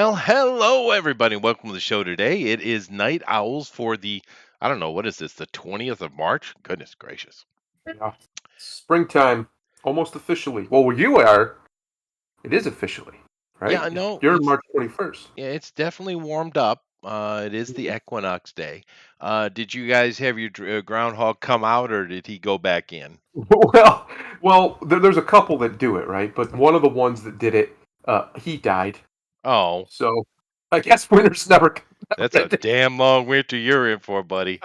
Well, hello everybody. Welcome to the show today. It is Night Owls for I don't know, what is this, the 20th of March? Goodness gracious. Yeah. Springtime, almost officially. Well, where you are, it is officially, Yeah, right? I know You're March 21st. yeah, it's definitely warmed up. It is the equinox day. Did you guys have your groundhog come out or did he go back in? Well, there's a couple that do it, right? But one of the ones that did it, he died. Oh, So I guess winter's never that's a ended. damn long winter you're in for, buddy.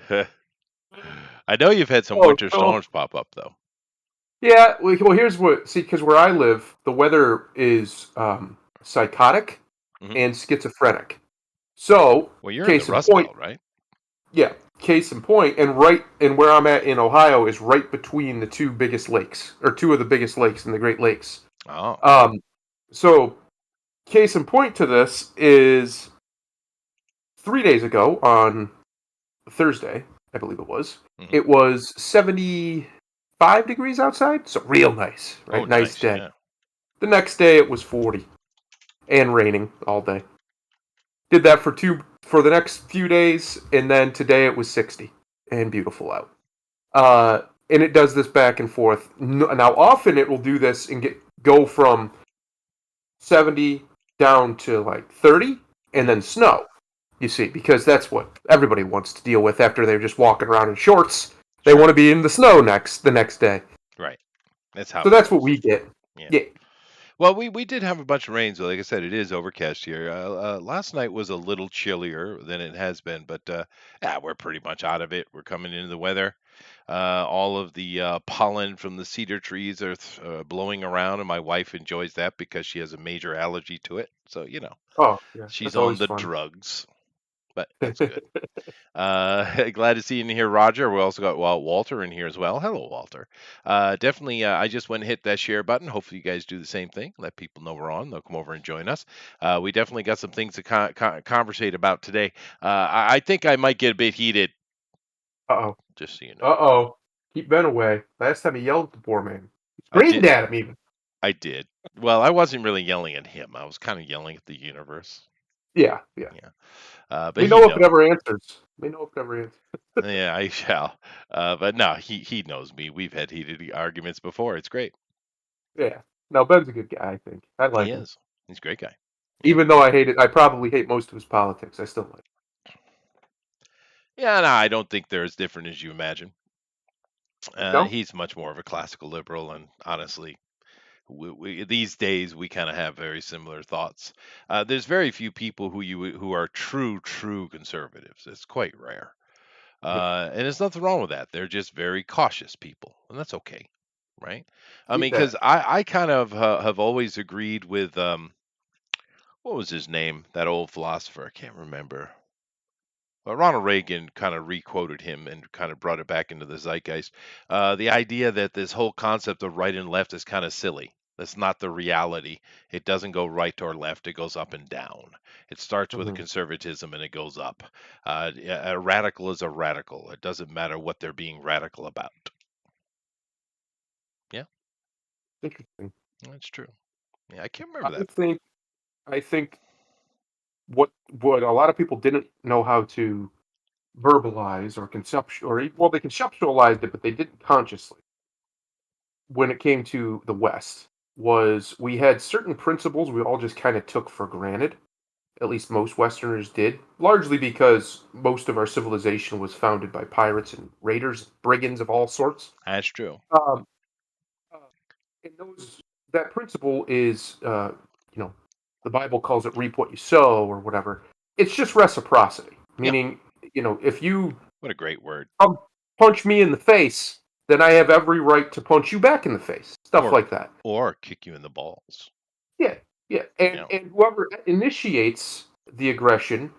I know you've had some Oh, winter so storms pop up though. yeah. Well, here's what. See, because where I live, the weather is psychotic Hmm. and schizophrenic. So, Well, you're in the case in Rust point, Belt, right? yeah, case in point, and where I'm at in Ohio is right between the two biggest lakes, or two of the biggest lakes in the Great Lakes. Oh. Um, so case in point to this is 3 days ago on Thursday, I believe Hmm. it was 75 degrees outside, so real nice, Oh, right? Nice nice. day. Yeah. The next day it was 40 and raining all day. Did that for the next few days, and then today it was 60 and beautiful out. And it does this back and forth. Now, often it will do this and go from 70 down to like 30, and Hmm. then snow. You see, because that's what everybody wants to deal with after they're just walking around in shorts. They Sure. want to be in the snow the next day. Right. That's how So it that's what goes. we get. Yeah. Yeah. Well, we did have a bunch of rain, so like I said, it is overcast here. Last night was a little chillier than it has been, but yeah, we're pretty much out of it. We're coming into the weather. All of the pollen from the cedar trees are blowing around, and my wife enjoys that because she has a major allergy to it. So Oh, yeah. she's That's on always the fun. drugs, but that's good. Glad to see you in here, Roger. We also got Walter in here as well. Hello, Walter. Definitely, I just went and hit that share button. Hopefully, you guys do the same thing. Let people know we're on. They'll come over and join us. We definitely got some things to conversate about today. I think I might get a bit heated, Uh-oh. just so you know. Uh-oh. Keep Ben away. Last time he yelled at the poor man. He I screamed did. at him even. I did. Well, I wasn't really yelling at him. I was kind of yelling at the universe. Yeah, yeah. Yeah. But We he know if it knows. ever answers. We know if it ever answers. Yeah, I shall. But no, he knows me. We've had heated arguments before. It's great. Yeah. No, Ben's a good guy, I think. I He like him. is. He's a great guy. Yeah. Even though I probably hate most of his politics. I still like Yeah, no, I don't think they're as different as you imagine. him. No? He's much more of a classical liberal, and honestly, these days we kind of have very similar thoughts. There's very few people who are true conservatives. It's quite rare, Yeah. and there's nothing wrong with that. They're just very cautious people, and that's okay, right? I Keep mean, because that. I kind of have always agreed with what was his name? That old philosopher. I can't remember. Well, Ronald Reagan kind of requoted him and kind of brought it back into the zeitgeist. The idea that this whole concept of right and left is kind of silly. That's not the reality. It doesn't go right or left. It goes up and down. It starts with a Hmm. conservatism and it goes up. A radical is a radical. It doesn't matter what they're being radical about. Yeah, Interesting. that's true. Yeah, I can't I remember that. think I think what a lot of people didn't know how to verbalize or well, they conceptualized it, but they didn't consciously when it came to the West was we had certain principles we all just kind of took for granted. At least most Westerners did, largely because most of our civilization was founded by pirates and raiders, brigands of all sorts. That's true. Um, uh, and that principle is, the Bible calls it "reap what you sow" or whatever. It's just reciprocity, Yeah, meaning, if you what a great word. punch me in the face, then I have every right to punch you back in the face. Stuff Or like that. or kick you in the balls. Yeah, yeah. You And know, and whoever initiates the aggression,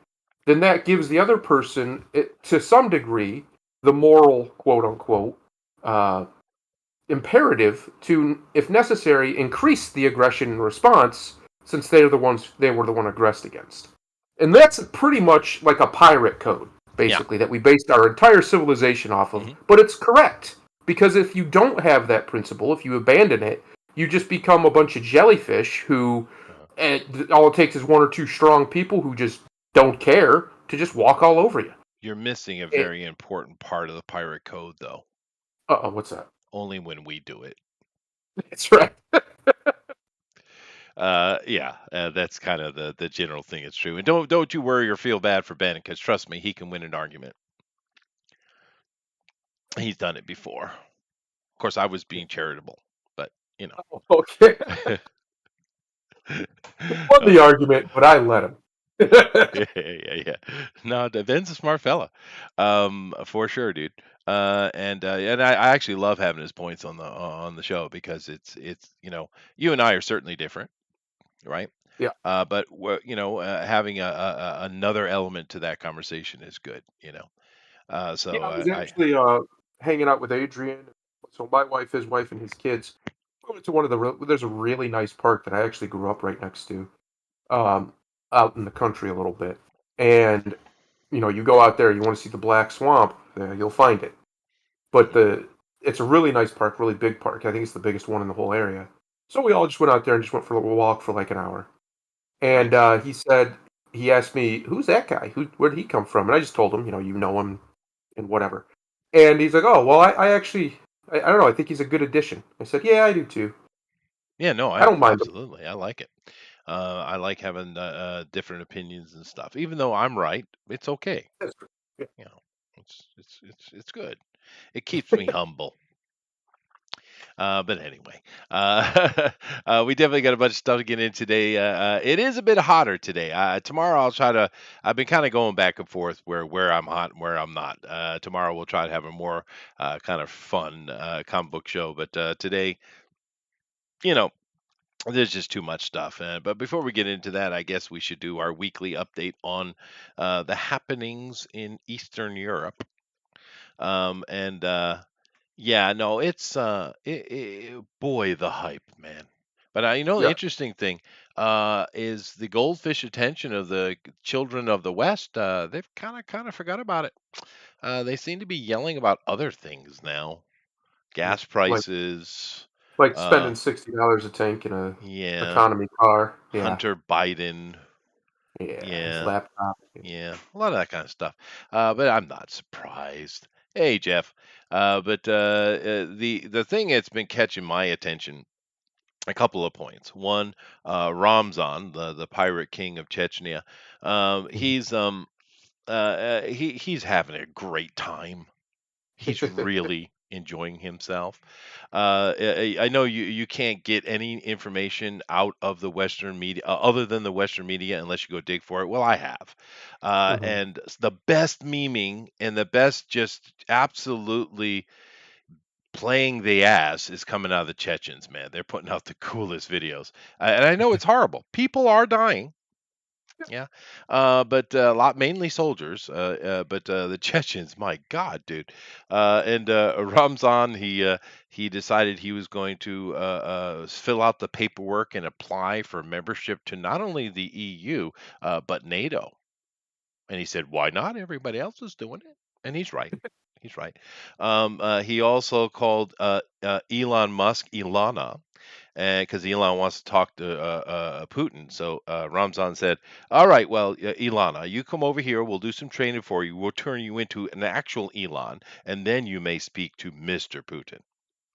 then that gives the other person, to some degree, the moral quote unquote uh, imperative to, if necessary, increase the aggression in response, since they were the one aggressed against. And that's pretty much like a pirate code, yeah. basically, that we based our entire civilization off of. Hmm. But it's correct. Because if you don't have that principle, if you abandon it, you just become a bunch of jellyfish who And all it takes is one or two strong people who just don't care to just walk all over you. You're missing a It, very important part of the pirate code, though. uh-oh, what's that? Only when we do it. That's right. Yeah, that's kind of the general thing. It's true, and don't you worry or feel bad for Ben, because trust me, he can win an argument. He's done it before. Of course, I was being charitable, but you know. Oh, okay. He won uh, the argument, but I let him. yeah. No, Ben's a smart fella, for sure, dude. And I actually love having his points on the show, because it's you and I are certainly different, right? Yeah. But having another element to that conversation is good, Yeah, so I was I actually hanging out with Adrian. So my wife, his wife, and his kids. We went to one of there's a really nice park that I actually grew up right next to, um, out in the country a little bit. And you go out there, you want to see the Black Swamp, you'll find it. But Mhm. it's a really nice park, really big park. I think it's the biggest one in the whole area. So we all just went out there and just went for a little walk for like an hour. And Nice. he asked me, "Who's that guy? Where did he come from?" And I just told him, you know him and whatever. And he's like, "Oh, well, I actually, I don't know. I think he's a good addition." I said, "Yeah, I do too. Yeah, no, I don't mind him." absolutely, I like it. I like having different opinions and stuff. Even though I'm right, it's okay. That's good. Yeah. You know, it's good. It keeps me humble. But anyway, we definitely got a bunch of stuff to get in today. It is a bit hotter today. Tomorrow I'll try to. I've been kind of going back and forth where I'm hot and where I'm not. Tomorrow we'll try to have a more kind of fun comic book show. But today, you know, there's just too much stuff. But before we get into that, I guess we should do our weekly update on the happenings in Eastern Europe. And Yeah, no, it's boy, the hype, man. But the Yeah. interesting thing is the goldfish attention of the children of the West. They've kind of forgot about it. They seem to be yelling about other things now. Yeah. Gas Like prices. spending Uh, $60 a tank in a yeah, economy car. Yeah. Hunter Biden. Yeah. His Yeah, laptop. Yeah. yeah, a lot of that kind of stuff. But I'm not surprised. Hey, Jeff. But the thing that's been catching my attention, a couple of points. One, Ramzan, the pirate king of Chechnya, Mhm. he's having a great time. He's really enjoying himself. I know you can't get any information out of the Western media other than the Western media unless you go dig for it. Well, I have, Mhm. and the best memeing and the best just absolutely playing the ass is coming out of the Chechens, man. They're putting out the coolest videos, and I know it's horrible. People are dying. Yeah, but a lot mainly soldiers. But the Chechens, my God, dude. And Ramzan, he decided he was going to fill out the paperwork and apply for membership to not only the EU but NATO. And he said, "Why not? Everybody else is doing it." And he's right. He's right. He also called Elon Musk Ilana, because Elon wants to talk to Putin. So Ramzan said, "All right, well, Ilana, you come over here. We'll do some training for you. We'll turn you into an actual Elon, and then you may speak to Mr. Putin."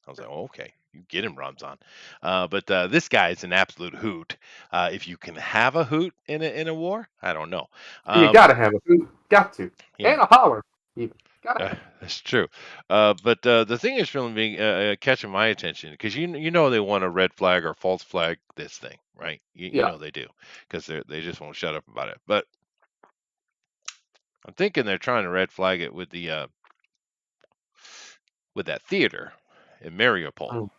I was like, oh, "Okay, you get him, Ramzan." But this guy is an absolute hoot. If you can have a hoot in a war, I don't know. You Um, gotta have a hoot. Got to. yeah, And a holler. Even. Gotta have it. that's true. But the thing is really being catching my attention, because you know they want to red flag or false flag this thing, right? You Yeah. know they do, because they just won't shut up about it. But I'm thinking they're trying to red flag it with that theater in Mariupol. Mm,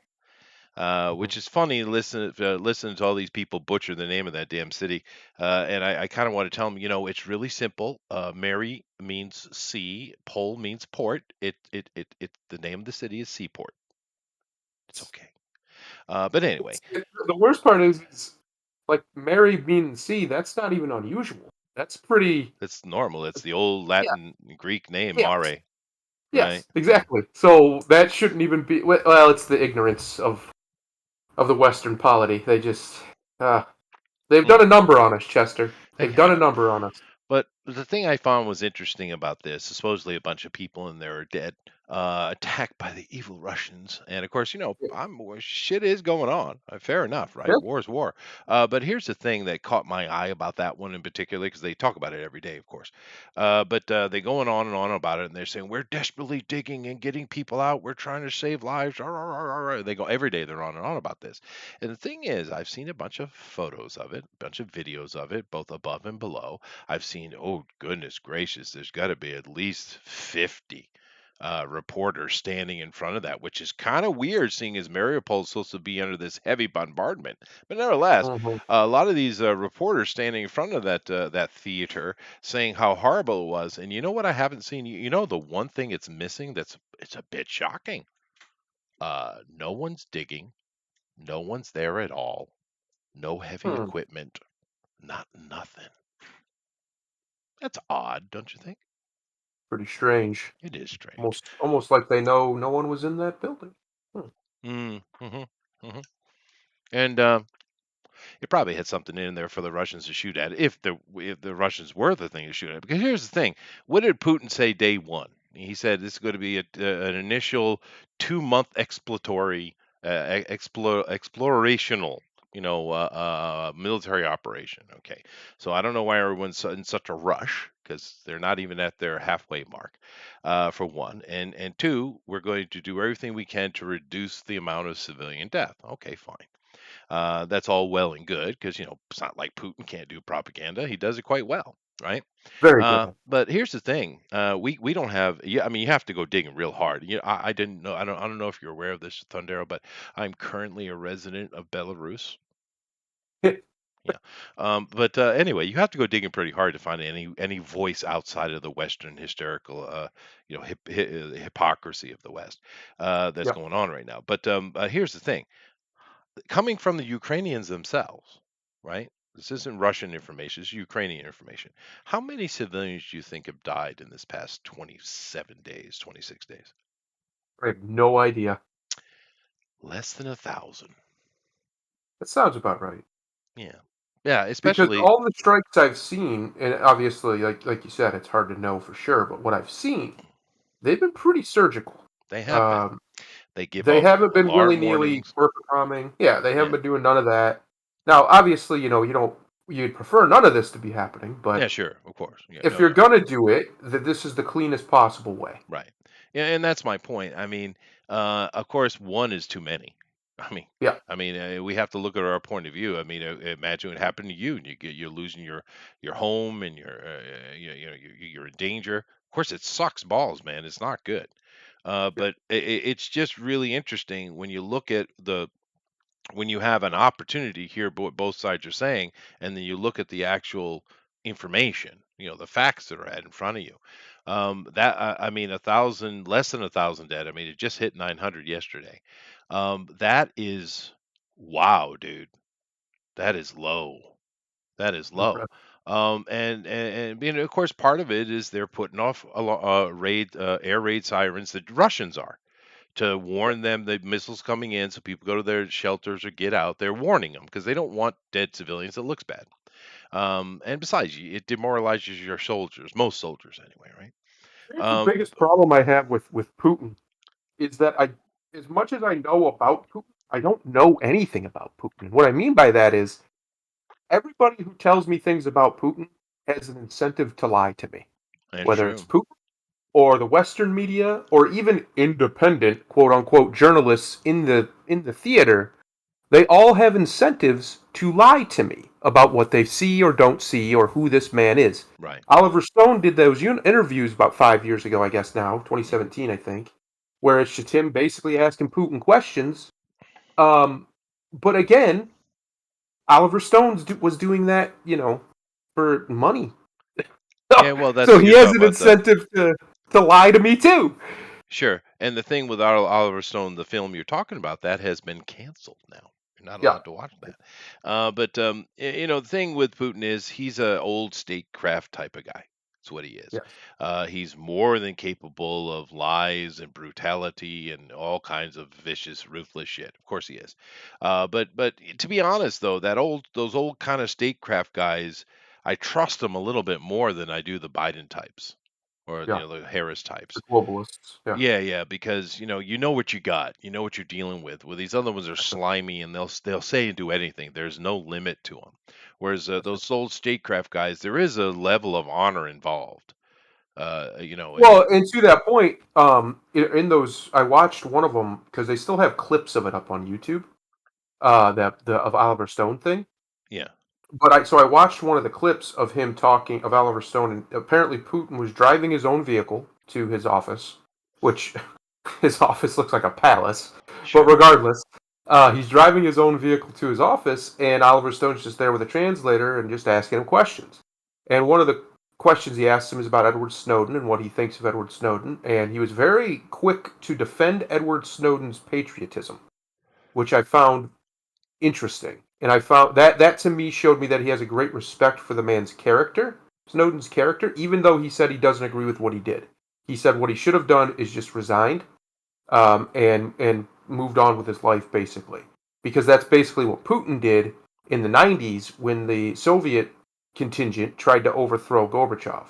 mhm. Which is funny. Listen to all these people butcher the name of that damn city, and I kind of want to tell them, it's really simple. Mary means sea, Pol means port. The name of the city is Seaport. It's okay. But anyway, The worst part is like Mary being sea, that's not even unusual. That's pretty. it's normal. It's the old Yeah. Latin Greek name Yeah. Mare, right? Yes, exactly. So that shouldn't even be. Well, it's the ignorance of the Western polity. They just. Uh, They've Hmm, done a number on us, Chester. they They've done a have. number on us. But the thing I found was interesting about this, supposedly a bunch of people in there are dead, attacked by the evil Russians. And of course, Yeah. shit is going on. Fair enough, right? Yeah. War is war. But here's the thing that caught my eye about that one in particular, because they talk about it every day, of course. But they going on and on about it, and they're saying we're desperately digging and getting people out. We're trying to save lives. Rah, rah, rah, rah, rah." They go every day. They're on and on about this. And the thing is, I've seen a bunch of photos of it, a bunch of videos of it, both above and below. I've seen, oh goodness gracious, there's got to be at least 50 reporters standing in front of that, which is kind of weird, seeing as Mariupol is supposed to be under this heavy bombardment. But nevertheless, Mhm. a lot of these reporters standing in front of that theater, saying how horrible it was. And you know what I haven't seen? The one thing it's missing it's a bit shocking. No one's digging. No one's there at all. No heavy Hmm. equipment. Not nothing. That's odd, don't you think? Pretty strange. It is strange. Almost like they know no one was in that building. Hmm. Mhm, mhm. And, it probably had something in there for the Russians to shoot at if the Russians were the thing to shoot at. Because here's the thing, what did Putin say day one? He said this is going to be an initial 2-month exploratory, explorational, military operation. Okay, so I don't know why everyone's in such a rush because they're not even at their halfway mark. For one, and two, we're going to do everything we can to reduce the amount of civilian death. Okay, fine. That's all well and good because it's not like Putin can't do propaganda. He does it quite well, right? Very good. But here's the thing: we don't have. Yeah, I mean, you have to go digging real hard. I didn't know. I don't know if you're aware of this, Thundero, but I'm currently a resident of Belarus. Yeah. But anyway, you have to go digging pretty hard to find any voice outside of the Western hysterical, hypocrisy of the West that's Yeah. going on right now. But here's the thing: coming from the Ukrainians themselves, right? This isn't Russian information, it's Ukrainian information. How many civilians do you think have died in this past 27 days, 26 days? I have no idea. Less than 1,000. That sounds about right. Yeah. Yeah, Because especially all the strikes I've seen, and obviously, like you said, it's hard to know for sure, but what I've seen, they've been pretty surgical. they have been. Um, They give they off haven't been alarm willy-nilly warnings. bombing. Yeah, they haven't Yeah. been doing none of that. Now, obviously, you'd prefer none of this to be happening, Yeah, but sure, of course. Yeah, if no you're doubt. gonna do it, that this is the cleanest possible way. Right. Yeah, and that's my point. I mean, of course, one is too many. I mean, Yeah, we have to look at our point of view. I mean, imagine what happened to you, and you're losing your home, and you're in danger. Of course, it sucks balls, man. It's not good. yeah, But it's just really interesting when you look at when you have an opportunity to hear what both sides are saying, and then you look at the actual information, the facts that are in front of you. That I mean, 1,000, less than 1,000 dead. I mean, it just hit 900 yesterday. That is, wow, dude. That is low. That is low. impressive. And of course, part of it is they're putting off air raid sirens. The Russians are to Yeah, warn them that missiles coming in, so people go to their shelters or get out. They're warning them because they don't want dead civilians. It looks bad. And besides, it demoralizes your soldiers, most soldiers anyway, right? here's the Um, biggest problem I have with Putin is that as much as I know about Putin, I don't know anything about Putin. What I mean by that is everybody who tells me things about Putin has an incentive to lie to me, that's whether it's true. Putin or the Western media or even independent quote unquote journalists in the theater. They all have incentives to lie to me about what they see or don't see or who this man is. Right. Oliver Stone did those interviews about 5 years ago, I guess now, Mm. 2017, I think, where it's just him basically asking Putin questions. But again, Oliver Stone was doing that, for money. Yeah, well, that's So what he you're has talking an about. The incentive to lie to me too. Sure, and the thing with Oliver Stone, the film you're talking about, that has been canceled now. You're not Yeah, allowed to watch that. But the thing with Putin is he's a old statecraft type of guy. That's what he is. Yes. He's more than capable of lies and brutality and all kinds of vicious, ruthless shit. Of course he is. But to be honest though, those old kind of statecraft guys, I trust them a little bit more than I do the Biden types or Yeah. the Harris The types. globalists. Yeah. Yeah, yeah, because you know what you got. You know what you're dealing with. Well, these other ones are That's it. slimy and they'll say and do anything. There's no limit to them. Whereas That's it. those old statecraft guys, there is a level of honor involved. And Well, and to that point, in those, I watched one of them because they still have clips of it up on YouTube. That the of Oliver Stone thing. yeah, But I watched one of the clips of him talking of Oliver Stone, and apparently Putin was driving his own vehicle to his office, which his office looks like a palace. But sure, regardless, he's driving his own vehicle to his office, and Oliver Stone's just there with a translator and just asking him questions. And one of the questions he asked him is about Edward Snowden and what he thinks of Edward Snowden, and he was very quick to defend Edward Snowden's patriotism, which I found interesting. And I found that to me showed me that he has a great respect for the man's character, Snowden's character, even though he said he doesn't agree with what he did. He said what he should have done is just resigned, and moved on with his life, basically, because that's basically what Putin did in the '90s when the Soviet contingent tried to overthrow Gorbachev.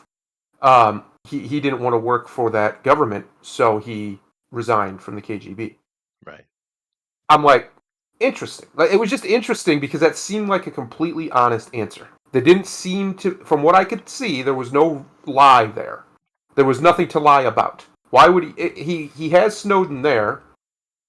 He didn't want to work for that government, so he resigned from the KGB. right. I'm like, interesting. Like, it was just interesting because that seemed like a completely honest answer. There didn't seem to, from what I could see, there was no lie there. There was nothing to lie about. Why would he has Snowden there.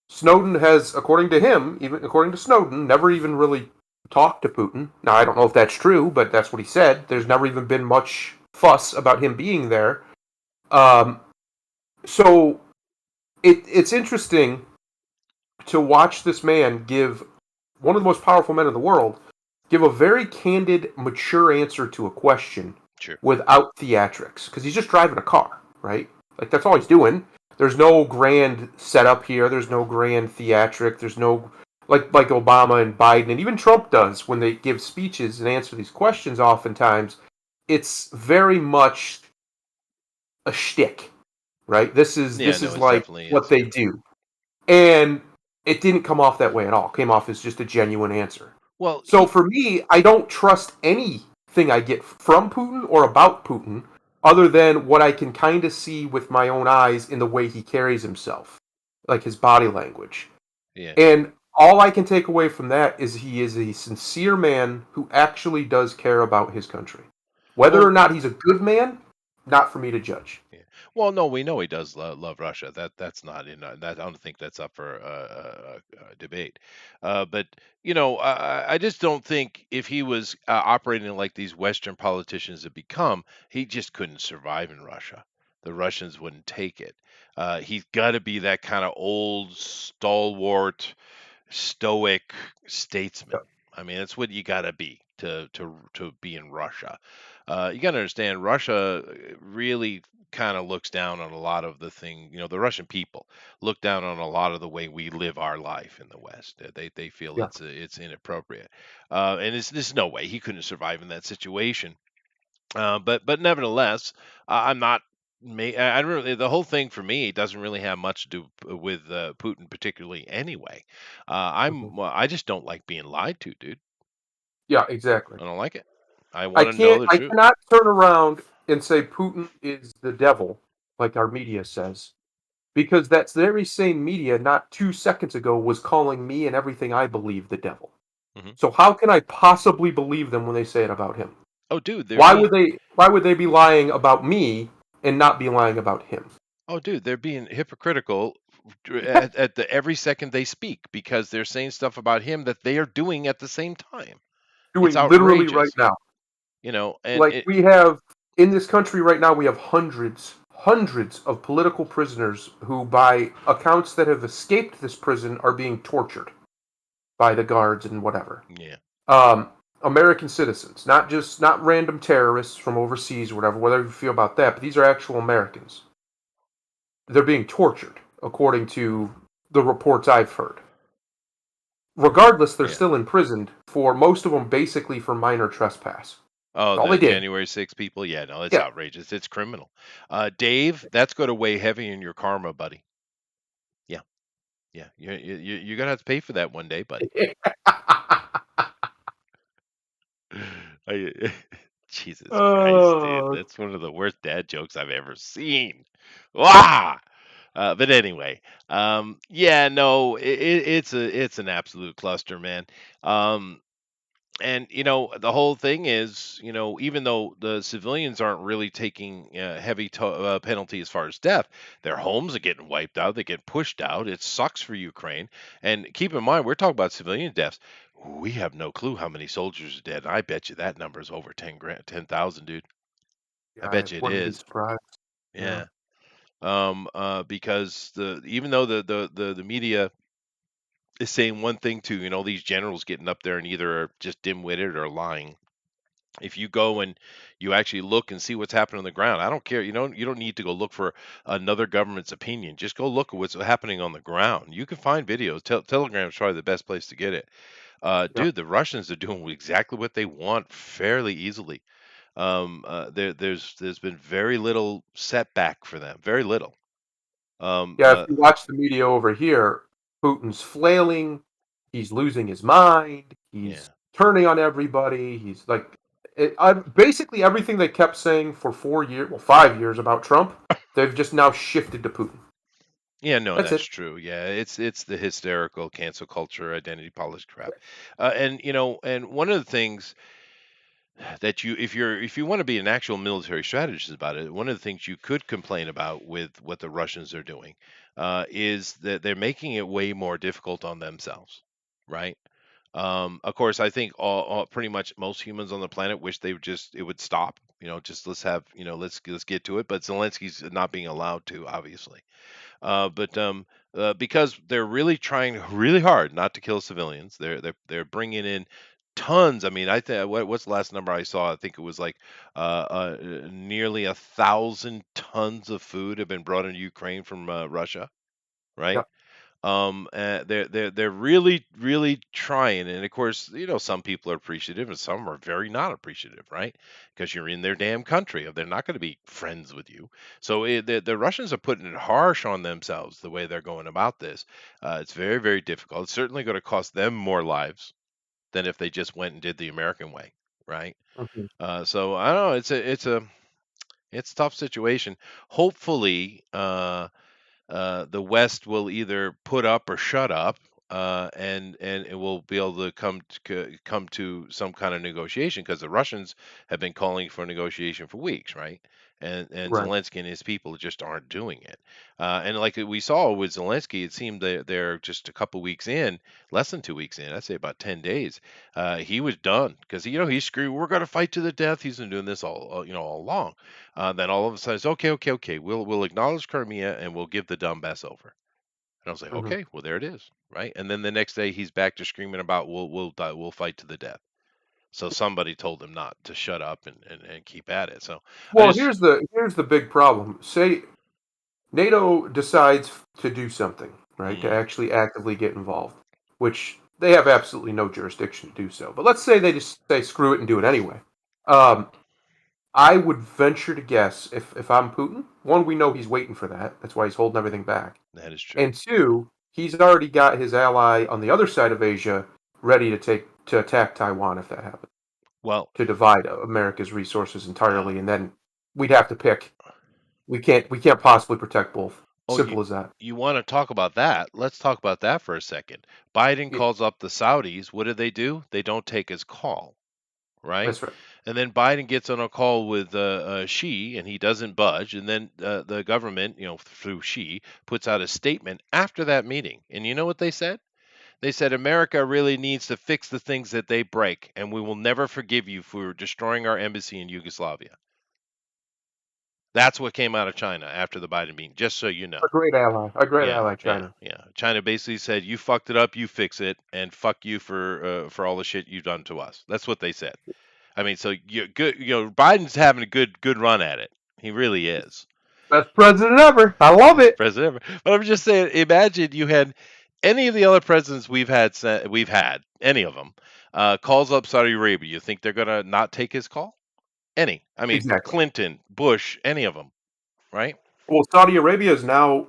Snowden has, according to him, even according to Snowden, never even really talked to Putin. Now, I don't know if that's true, but that's what he said. There's never even been much fuss about him being there. Um, so it's interesting to watch this man give one of the most powerful men in the world give a very candid, mature answer to a question Sure. without theatrics because he's just driving a car, right? Like that's all he's doing. There's no grand setup here. There's no grand theatric. There's no like Obama and Biden and even Trump does when they give speeches and answer these questions. Oftentimes, it's very much a shtick, right? This is Yeah, this no, is it like definitely what is. they do, and it didn't come off that way at all. It came off as just a genuine answer. Well, So for me, I don't trust anything I get from Putin or about Putin other than what I can kind of see with my own eyes in the way he carries himself, like his body language. yeah. And all I can take away from that is he is a sincere man who actually does care about his country. Whether Well, or not he's a good man, not for me to judge. yeah. Well, no, we know he does love Russia. That's not in that. I don't think that's up for debate. But I just don't think if he was operating like these Western politicians have become, he just couldn't survive in Russia. The Russians wouldn't take it. He's got to be that kind of old, stalwart, stoic statesman. Yeah. I mean, that's what you got to be to be in Russia. You got to understand, Russia really kind of looks down on a lot of the thing. The Russian people look down on a lot of the way we live our life in the West. They feel Yeah. it's inappropriate, and there's no way he couldn't survive in that situation. But nevertheless, I'm not. I don't really, the whole thing for me doesn't really have much to do with Putin particularly anyway. Mhm. I just don't like being lied to, dude. Yeah, exactly. I don't like it. I want to know the I truth. cannot turn around and say Putin is the devil, like our media says, because that's the very same media not 2 seconds ago was calling me and everything I believe the devil. Hmm. So how can I possibly believe them when they say it about him? Oh, dude, Why would they be lying about me and not be lying about him? they're being hypocritical at the every second they speak because they're saying stuff about him that they are doing at the same time. It's Doing literally right outrageous, now. and Like we have in this country right now, we have hundreds of political prisoners who, by accounts that have escaped this prison, are being tortured by the guards and whatever. yeah. Um, American citizens, not random terrorists from overseas or whatever you feel about that, but these are actual Americans. They're being tortured, according to the reports I've heard. Regardless, they're Yeah. still imprisoned for most of them basically for minor trespass. Oh, That's all they the did. January 6th people? Yeah, no, it's Yeah. outrageous. It's criminal. Dave, that's going to weigh heavy in your karma, buddy. Yeah, yeah. You're gonna have to pay for that one day, buddy. I, Jesus Christ, dude. Oh, That's one of the worst dad jokes I've ever seen. Wah! But anyway, yeah, no, it's an absolute cluster, man. Um, and the whole thing is, even though the civilians aren't really taking heavy penalty as far as death, their homes are getting wiped out, they get pushed out. It sucks for Ukraine. And keep in mind, we're talking about civilian deaths. We have no clue how many soldiers are dead. I bet you that number is over 10,000, dude. I yeah, I bet you it wouldn't be is. surprised. Yeah. Yeah. Because even though the media is saying one thing to, these generals getting up there and either are just dim-witted or lying. If you go and you actually look and see what's happening on the ground, I don't care. You don't need to go look for another government's opinion. Just go look at what's happening on the ground. You can find videos. Telegram's probably the best place to get it. Yeah. Dude, the Russians are doing exactly what they want fairly easily. There's been very little setback for them. Very little. Um, Yeah, if uh, you watch the media over here, Putin's flailing, he's losing his mind, he's yeah. turning on everybody. He's like, basically everything they kept saying for 4 years, well, 5 years about Trump, they've just now shifted to Putin. Yeah, no, That's that's it. true. Yeah, it's the hysterical cancel culture, identity politics crap, and and one of the things that if you want to be an actual military strategist about it, one of the things you could complain about with what the Russians are doing is that they're making it way more difficult on themselves, right? Of course, I think pretty much most humans on the planet wish it would stop. Just let's get to it. But Zelensky's not being allowed to, obviously. But because they're really trying really hard not to kill civilians, they're bringing in tons. I mean, I think what's the last number I saw? I think it was like nearly 1,000 tons of food have been brought into Ukraine from Russia, Yeah. right? They're really trying, and of course, some people are appreciative, and some are very not appreciative, right? Because you're in their damn country, they're not going to be friends with you. So the Russians are putting it harsh on themselves the way they're going about this. It's very very difficult. It's certainly going to cost them more lives than if they just went and did the American way, right? Mhm. So I don't know. It's a tough situation. Hopefully, the West will either put up or shut up, and it will be able to come to some kind of negotiation because the Russians have been calling for negotiation for weeks, right? And Right. Zelensky and his people just aren't doing it. And like we saw with Zelensky, it seemed that they're just a couple weeks in, less than 2 weeks in, I'd say about 10 days. He was done because he's screaming, "We're going to fight to the death." He's been doing this all along. Then all of a sudden, it's okay, okay, okay. We'll acknowledge Crimea and we'll give the Donbass over. And I was like, Hmm. okay, well there it is, right? And then the next day he's back to screaming about we'll die, we'll fight to the death. So somebody told him not to shut up and keep at it. So I Well, just here's the big problem. Say NATO decides to do something, right? To mm, actually actively get involved, which they have absolutely no jurisdiction to do so. But let's say they just say screw it and do it anyway. Um, I would venture to guess if I'm Putin, one, we know he's waiting for that. That's why he's holding everything back. that is true. And two, he's already got his ally on the other side of Asia ready to attack Taiwan if that happens, Well, to divide America's resources uh, entirely, and then we'd have to pick. We can't possibly protect both. oh you Simple as that. you want to talk about that? Let's talk about that for a second. Biden Yeah, calls up the Saudis. What do? They don't take his call, right? that's right. And then Biden gets on a call with Xi, and he doesn't budge. And then the government, through Xi, puts out a statement after that meeting. And you know what they said? They said America really needs to fix the things that they break, and we will never forgive you for destroying our embassy in Yugoslavia. That's what came out of China after the Biden meeting. Just so you know. A great Yeah, ally, yeah, China. yeah. China basically said, "You fucked it up, you fix it, and fuck you for all the shit you've done to us." That's what they said. I mean, so you good. Biden's having a good run at it. He really is. Best president ever. I love Best it. president ever. But I'm just saying, imagine you had any of the other presidents we've had any of them calls up Saudi Arabia. You think they're gonna not take his call? Any. I mean, Exactly. Clinton, Bush, any of them, right? Well, Saudi Arabia is now,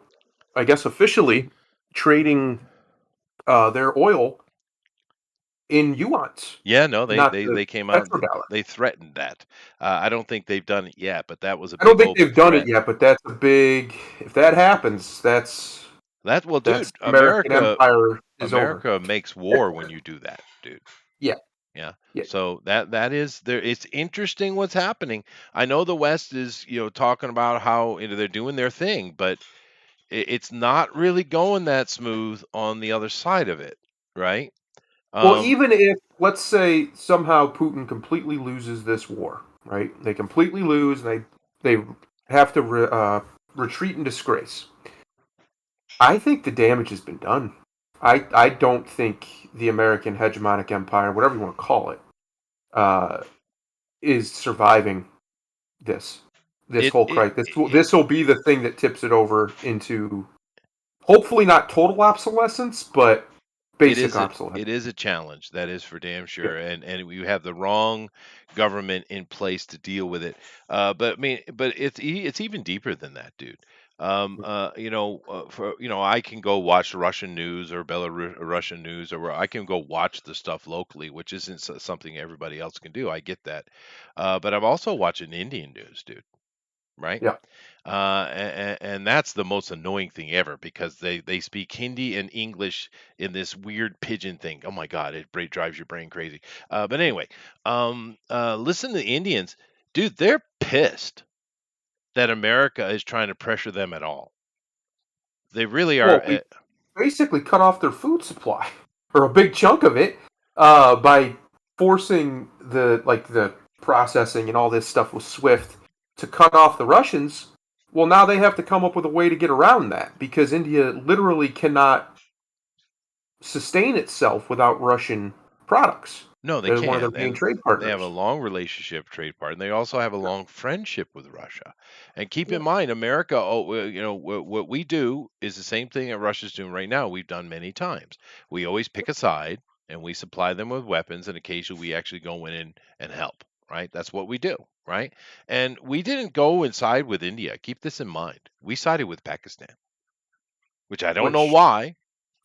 I guess, officially trading their oil in yuans, Yeah, no, they not they the they came out. petrodollar. They threatened that. I don't think they've done it yet, but that was a I don't big think open they've done it threat. yet, but that's a big. If that happens, That well, that's dude, American empire is over. America makes war when you do that, dude. Yeah, Yeah. yeah. So that is there. It's interesting what's happening. I know the West is, talking about how, they're doing their thing, but it's not really going that smooth on the other side of it, right? Well, Um, even if, let's say, somehow Putin completely loses this war, right? They completely lose, and they have to retreat in disgrace. I think the damage has been done. I don't think the American hegemonic empire, whatever you want to call it, uh, is surviving this this it whole it crisis. it This will be the thing that tips it over into hopefully not total obsolescence, but It basic is a obsolescence. it is a challenge, that is for damn Yeah. sure, and we have the wrong government in place to deal with it. But I mean, but it's even deeper than that, dude. I can go watch Russian news or Russian news, or I can go watch the stuff locally, which isn't something everybody else can do. I get that, but I'm also watching Indian news, dude. Right? Yeah. And that's the most annoying thing ever because they speak Hindi and English in this weird pigeon thing. Oh my God, it drives your brain crazy. But anyway, listen to the Indians, dude. They're pissed that America is trying to pressure them at all. They really are. Well, we basically cut off their food supply, or a big chunk of it, by forcing the processing and all this stuff with Swift to cut off the Russians. Well, now they have to come up with a way to get around that because India literally cannot sustain itself without Russian products. No, they They're one of their can, main and trade they have a partners. long relationship, trade partner, and they also have a long friendship with Russia. And keep Yeah. in mind, America, what we do is the same thing that Russia's doing right now. We've done many times. We always pick a side, and we supply them with weapons, and occasionally we actually go in and help. Right? That's what we do. Right? And we didn't go and side with India. Keep this in mind. We sided with Pakistan, which I don't know Which why.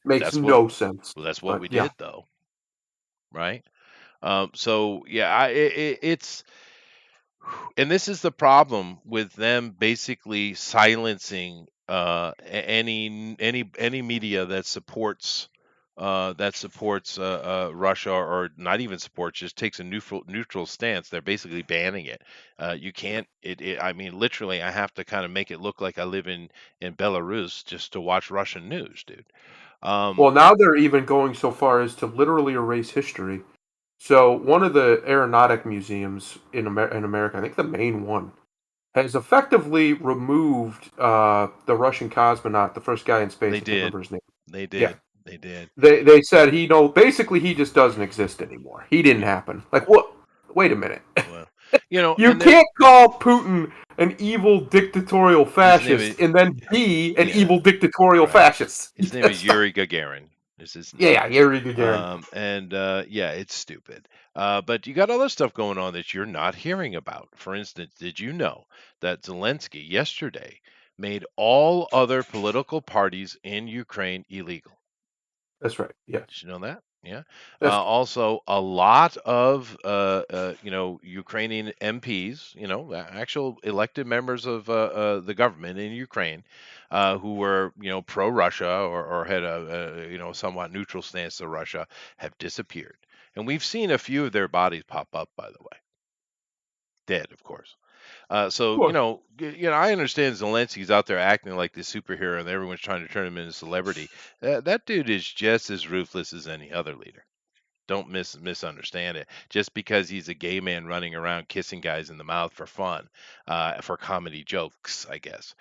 makes That's what no sense. well, that's what But we yeah. did, though. Right? So yeah, it's and this is the problem with them basically silencing any media that supports Russia, or not even supports, just takes a neutral stance. They're basically banning it. You can't. I mean, literally, I have to kind of make it look like I live in Belarus just to watch Russian news, dude. Um, Well, now they're even going so far as to literally erase history. So one of the aeronautic museums in America, I think the main one, has effectively removed the Russian cosmonaut, the first guy in space. they I can't did, remember his name. they Yeah, did, they did. they said basically he just doesn't exist anymore. He didn't Yeah. happen. Like what? Wait a minute. Well, You and there can't call Putin an evil dictatorial his name fascist is and then be an yeah, evil dictatorial right. fascist. His name is That's not. Yuri Gagarin. Is his Yeah, name. yeah, Yuri Gagarin. And yeah, it's stupid. But you got other stuff going on that you're not hearing about. For instance, did you know that Zelensky yesterday made all other political parties in Ukraine illegal? That's right. Yeah, Did you know that? Yeah. that's Also, a lot of Ukrainian MPs, actual elected members of the government in Ukraine, who were pro Russia, or had a somewhat neutral stance to Russia, have disappeared, and we've seen a few of their bodies pop up. By the way, dead, of course. of So course. I understand Zelensky's out there acting like this superhero, and everyone's trying to turn him into a celebrity. That dude is just as ruthless as any other leader. Don't misunderstand it. Just because he's a gay man running around kissing guys in the mouth for fun, for comedy jokes, I guess.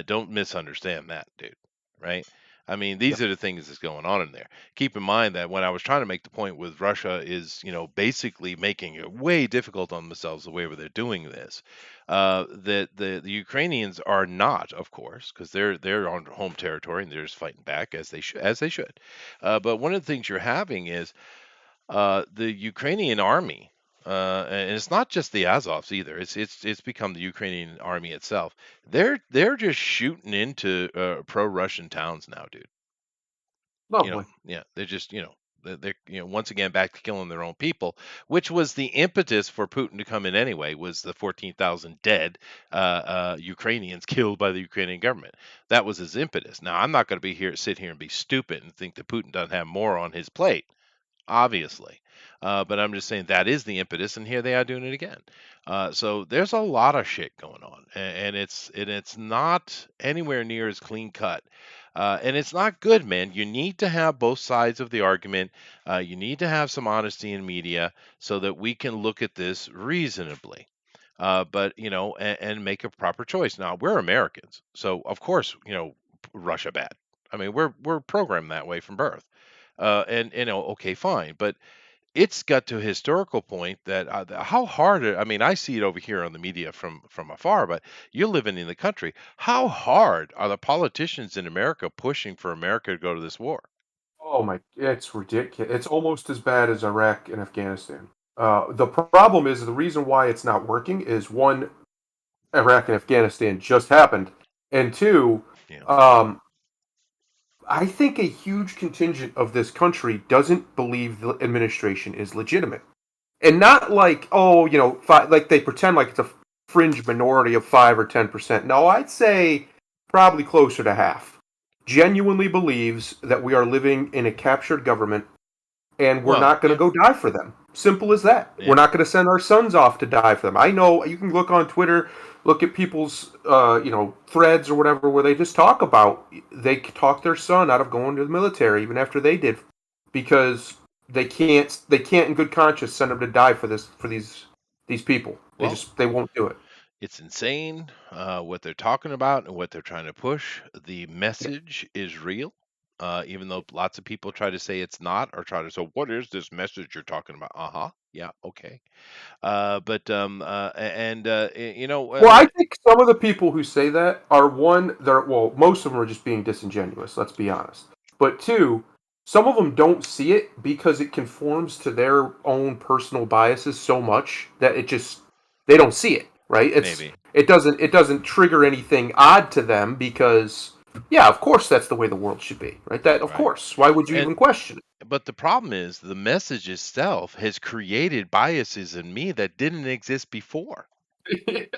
Don't misunderstand that, dude. Right? I mean, Yeah. these are the things that's going on in there. Keep in mind that when I was trying to make the point with Russia is, basically making it way difficult on themselves the way where they're doing this. That the Ukrainians are not, of course, because they're on home territory and they're just fighting back as they should. But one of the things you're having is the Ukrainian army. And it's not just the Azovs either. It's become the Ukrainian army itself. They're just shooting into pro-Russian towns now, dude. Lovely. Yeah, they're just they're once again back to killing their own people, which was the impetus for Putin to come in anyway. Was the 14,000 dead Ukrainians killed by the Ukrainian government? That was his impetus. Now I'm not going to sit here and be stupid and think that Putin doesn't have more on his plate, obviously. But I'm just saying that is the impetus, and here they are doing it again. So there's a lot of shit going on, and it's not anywhere near as clean cut. And it's not good, man. You need to have both sides of the argument. You need to have some honesty in media so that we can look at this reasonably. But and make a proper choice. Now we're Americans, so of course, Russia bad. I mean, we're programmed that way from birth. And okay, fine, but it's got to a historical point that how hard I mean, I see it over here on the media from afar, but you're living in the country. How hard are the politicians in America pushing for America to go to this war? Oh my, it's ridiculous. It's almost as bad as Iraq and Afghanistan. The problem is the reason why it's not working is one, Iraq and Afghanistan just happened, and two, Yeah. um, I think a huge contingent of this country doesn't believe the administration is legitimate. And not like, oh, like they pretend like it's a fringe minority of 5 or 10%. No, I'd say probably closer to half. Genuinely believes that we are living in a captured government and we're Well, not going to yeah, go die for them. Simple as that. We're yeah. not going to send our sons off to die for them. I know you can look on Twitter, look at people's threads or whatever where they just talk about they talk their son out of going to the military even after they did because they can't in good conscience send them to die for these people. Well, They won't do it. it's insane what they're talking about and what they're trying to push. The message is real. Even though lots of people try to say it's not, or try to say, "What is this message you're talking about?" Uh huh. Yeah. Okay. But and Well, I think some of the people who say that are one, they're well, most of them are just being disingenuous, let's be honest. But two, some of them don't see it because it conforms to their own personal biases so much that they don't see it, right? maybe It doesn't trigger anything odd to them because yeah, of course that's the way the world should be, right? That of right. course. Why would you And even question but the problem is the message itself has created biases in me that didn't exist before. it?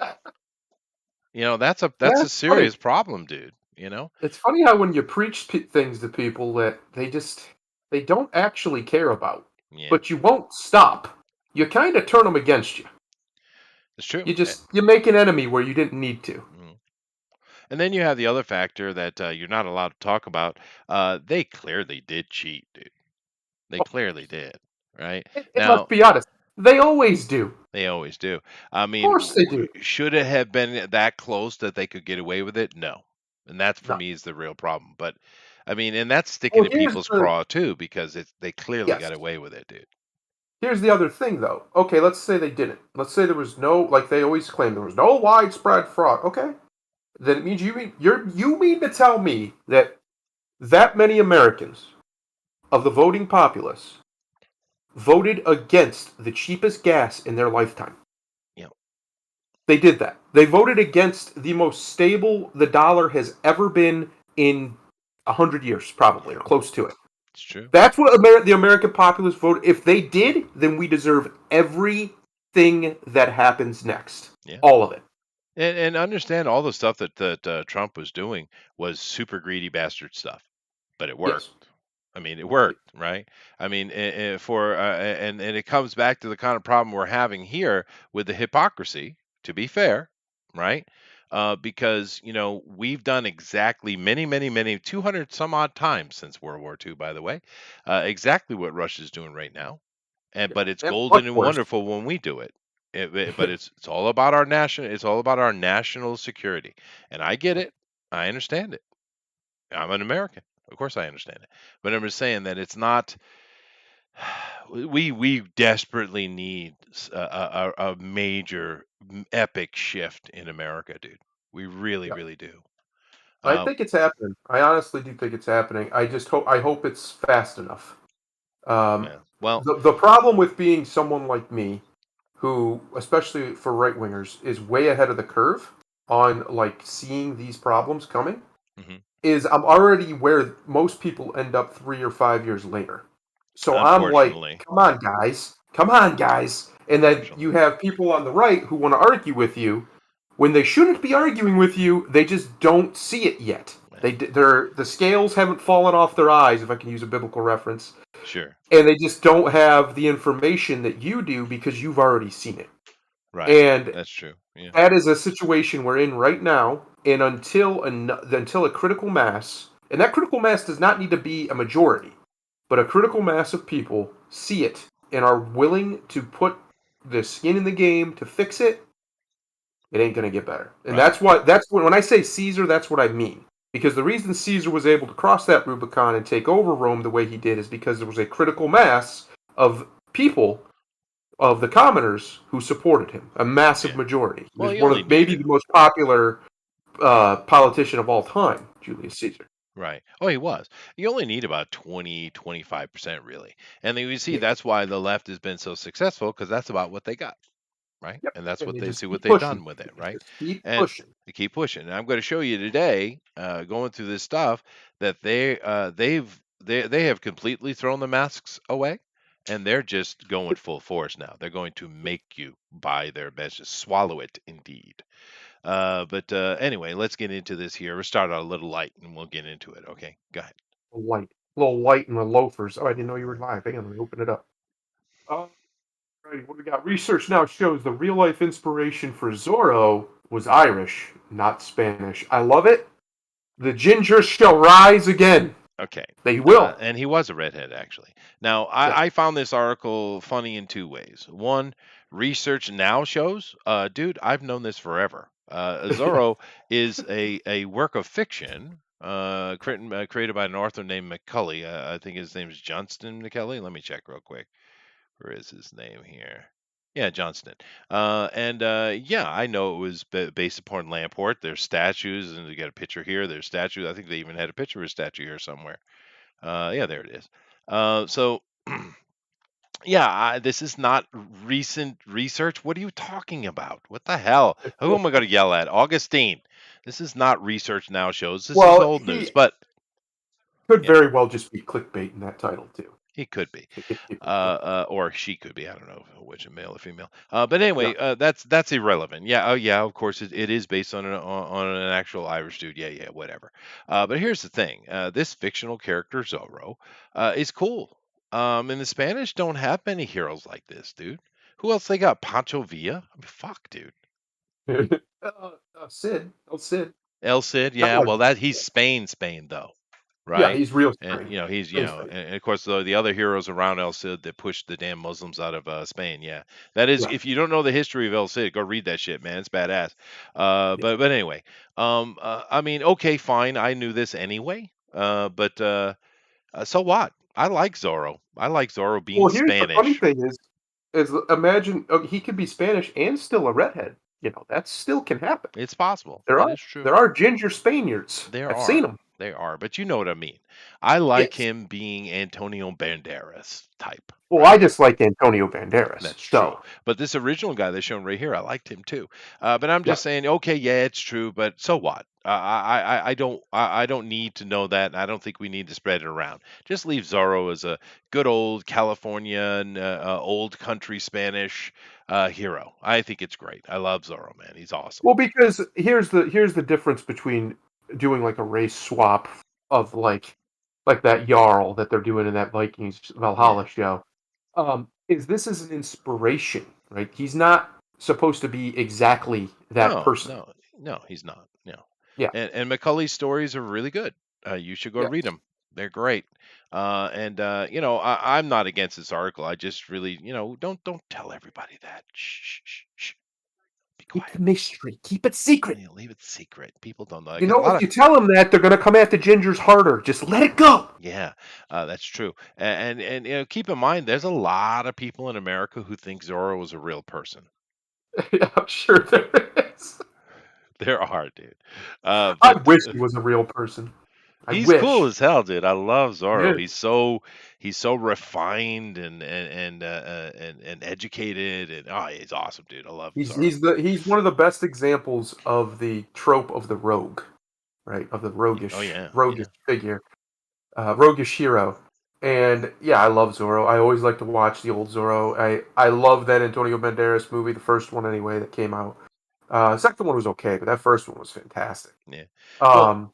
That's a That's funny. serious problem, dude. You know? It's funny how when you preach things to people that they don't actually care about, Yeah, but you won't stop. You kind of turn them against you. it's true. You make an enemy where you didn't need to. Mhm. And then you have the other factor that you're not allowed to talk about. They clearly did cheat, dude. They Oh, clearly did, right? and let's Now, be honest, they always do. they always do. I Of mean, course they do. should it have been that close that they could get away with it? No. And that's for No. me is the real problem. But I mean, and that's sticking Well, in people's craw too because they clearly yes. got away with it, dude. Here's the other thing, though. Okay, let's say they didn't. Let's say there was no, like they always claim, there was no widespread fraud. Okay, then it means you mean to tell me that many Americans of the voting populace voted against the cheapest gas in their lifetime. Yeah, They did that. They voted against the most stable the dollar has ever been in 100 years, probably, yeah, or close to it. it's true. That's what the American populace voted. If they did, then we deserve everything that happens next. Yeah. All of it. And understand all the stuff that Trump was doing was super greedy bastard stuff, but it Yes. worked. I mean, it worked, right? I mean, and it comes back to the kind of problem we're having here with the hypocrisy. To be fair, right? Because we've done exactly many 200 some odd times since World War II, by the way, exactly what Russia's doing right now, and Yeah. but it's And much golden and worse. wonderful when we do it. But it's all about our national. It's all about our national security, and I get it. I understand it. I'm an American. Of course, I understand it. But I'm just saying that it's not. We desperately need a major, epic shift in America, dude. We really, Yeah. really do. I Um, think it's happening. I honestly do think it's happening. I hope it's fast enough. Um, yeah. Well, the problem with being someone like me who, especially for right wingers, is way ahead of the curve on like seeing these problems coming, Hmm. is I'm already where most people end up 3 or 5 years later. So I'm like, Unfortunately, come on, guys. Come on, guys. And then you unfortunately, have people on the right who want to argue with you when they shouldn't be arguing with you. They just don't see it yet. yeah, The scales haven't fallen off their eyes, if I can use a biblical reference, sure, and they just don't have the information that you do because you've already seen it. right, And that's true. Yeah, that is a situation we're in right now, and until a critical mass, and that critical mass does not need to be a majority, but a critical mass of people see it and are willing to put the skin in the game to fix it, it ain't going to get better. And right, that's what when I say Caesar, that's what I mean. Because the reason Caesar was able to cross that Rubicon and take over Rome the way he did is because there was a critical mass of people, of the commoners, who supported him. A massive yeah. majority. He Well, was you one only of maybe needed the most popular politician of all time, Julius Caesar. right. Oh, he was. You only need about 20, 25% really. And then you see Yeah. that's why the left has been so successful because that's about what they got, right? Yep. And that's And what they they just see what keep they've pushing. done with it, They right? just keep And pushing. they keep pushing. And I'm going to show you today, going through this stuff, that they have completely thrown the masks away, and they're just going full force now. They're going to make you buy their message, swallow it, indeed. But anyway, let's get into this here. We'll start out a little light, and we'll get into it. Okay, go ahead. A little light in the loafers. Oh, I didn't know you were live. Hang on, let me open it up. All righty, what do we got? Research now shows the real life inspiration for Zorro was Irish, not Spanish. I love it. The gingers shall rise again. Okay. They will. And he was a redhead, actually. Now, Yeah. I found this article funny in two ways. One, research now shows, dude, I've known this forever. Zorro is a work of fiction created by an author named McCully. I think his name is Johnston McCully. Let me check real quick. Where is his name here? Yeah, Johnston. And yeah, I know it was based upon Lamport. There's statues, and you got a picture here. There's statues. I think they even had a picture of a statue here somewhere. Yeah, there it is. So, yeah, this is not recent research. What are you talking about? What the hell? Who am I going to yell at? Augustine. This is not research now shows. This is Well, old news. he But could yeah, very well just be clickbait in that title too, he could be. to get people clicking. Or she could be. I don't know which, a male or female. But Yeah. anyway, that's irrelevant. Yeah. Oh, yeah. Of course, it is based on an actual Irish dude. Yeah, yeah. Whatever. But here's the thing. This fictional character Zorro is cool. And the Spanish don't have many heroes like this, dude. Who else they got? Pancho Villa. I mean, fuck, dude. Sid. Oh, Sid. El Cid. Not Yeah. like. Well, that he's Spain though. Yeah, Right? he's real And Spain. he's Spain, Spain. and of course the other heroes around El Cid that pushed the damn Muslims out of Spain. Yeah, that is. Yeah. If you don't know the history of El Cid, go read that shit, man. It's badass. Yeah. But anyway, I mean, okay, fine. I knew this anyway. But so what? I like Zorro. I like Zorro being Well, here's the funny Spanish. thing is imagine he could be Spanish and still a redhead. That still can happen. It's possible. There That are is true. there are ginger Spaniards. There I've seen are. them. There are. But you know what I mean. I like Yes. him being Antonio Banderas type, Well, I right? just like Antonio Banderas. That's true. So But this original guy that's shown right here, I liked him too. But I'm yeah. just saying, okay, yeah, it's true, but so what? I don't need to know that. And I don't think we need to spread it around. Just leave Zorro as a good old Californian, old country Spanish hero. I think it's great. I love Zorro, man. He's awesome. Well, because here's the difference between doing like a race swap of like that Jarl that they're doing in that Vikings Yeah. Valhalla show. Is this is an inspiration, right? He's not supposed to be exactly that No, person. no, no, he's not. No. Yeah. And Macaulay's stories are really good. You should go Yeah. read them. They're great. And I'm not against this article. I just really, don't tell everybody that. Shh, shh, shh, shh. Be Keep the quiet. mystery. Keep it secret. Leave it secret. People don't know You because a know, lot if of you tell them that, they're going to come at the gingers harder. Just let it go. yeah, that's true. And keep in mind, there's a lot of people in America who think Zorro is a real person. Yeah, I'm sure there is. There are, dude. I But wish he was a real person. I he's cool wish. as hell, dude. I love He Zorro. is. He's so he's so refined and educated, and oh, he's awesome, dude. I love Zorro. He's one of the best examples of the trope of the rogue, right? Of the Oh yeah, roguish yeah, figure, roguish hero. And yeah, I love Zorro. I always like to watch the old Zorro. I love that Antonio Banderas movie, the first one anyway that came out. Second one was okay, but that first one was fantastic. yeah. Well, Um,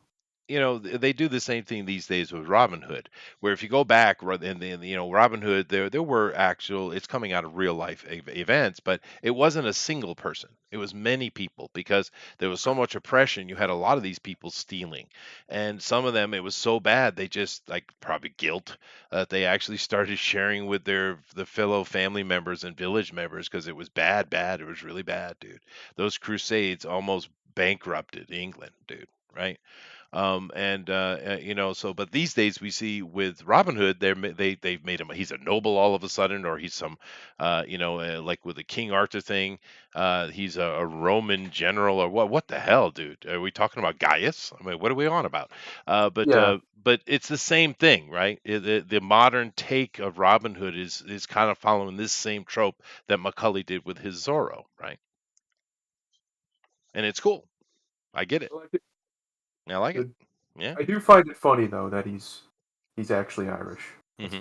they do the same thing these days with Robin Hood, where if you go back, and then Robin Hood, there were actual. It's coming out of real life events, but it wasn't a single person. It was many people because there was so much oppression. You had a lot of these people stealing, and some of them it was so bad they just like probably guilt that they actually started sharing with the fellow family members and village members because it was bad, bad. It was really bad, dude. Those crusades almost bankrupted England, dude. Right? And so but these days we see with Robin Hood they've made him, he's a noble all of a sudden, or he's some like with the King Arthur thing, he's a Roman general, or what the hell, dude, are we talking about Gaius? I mean, what are we on about? yeah, But it's the same thing, right? The modern take of Robin Hood is kind of following this same trope that Macaulay did with his Zorro, right? And it's cool. I get it. I like it. I like it. Good. Yeah. I do find it funny though that he's actually Irish. Hmm.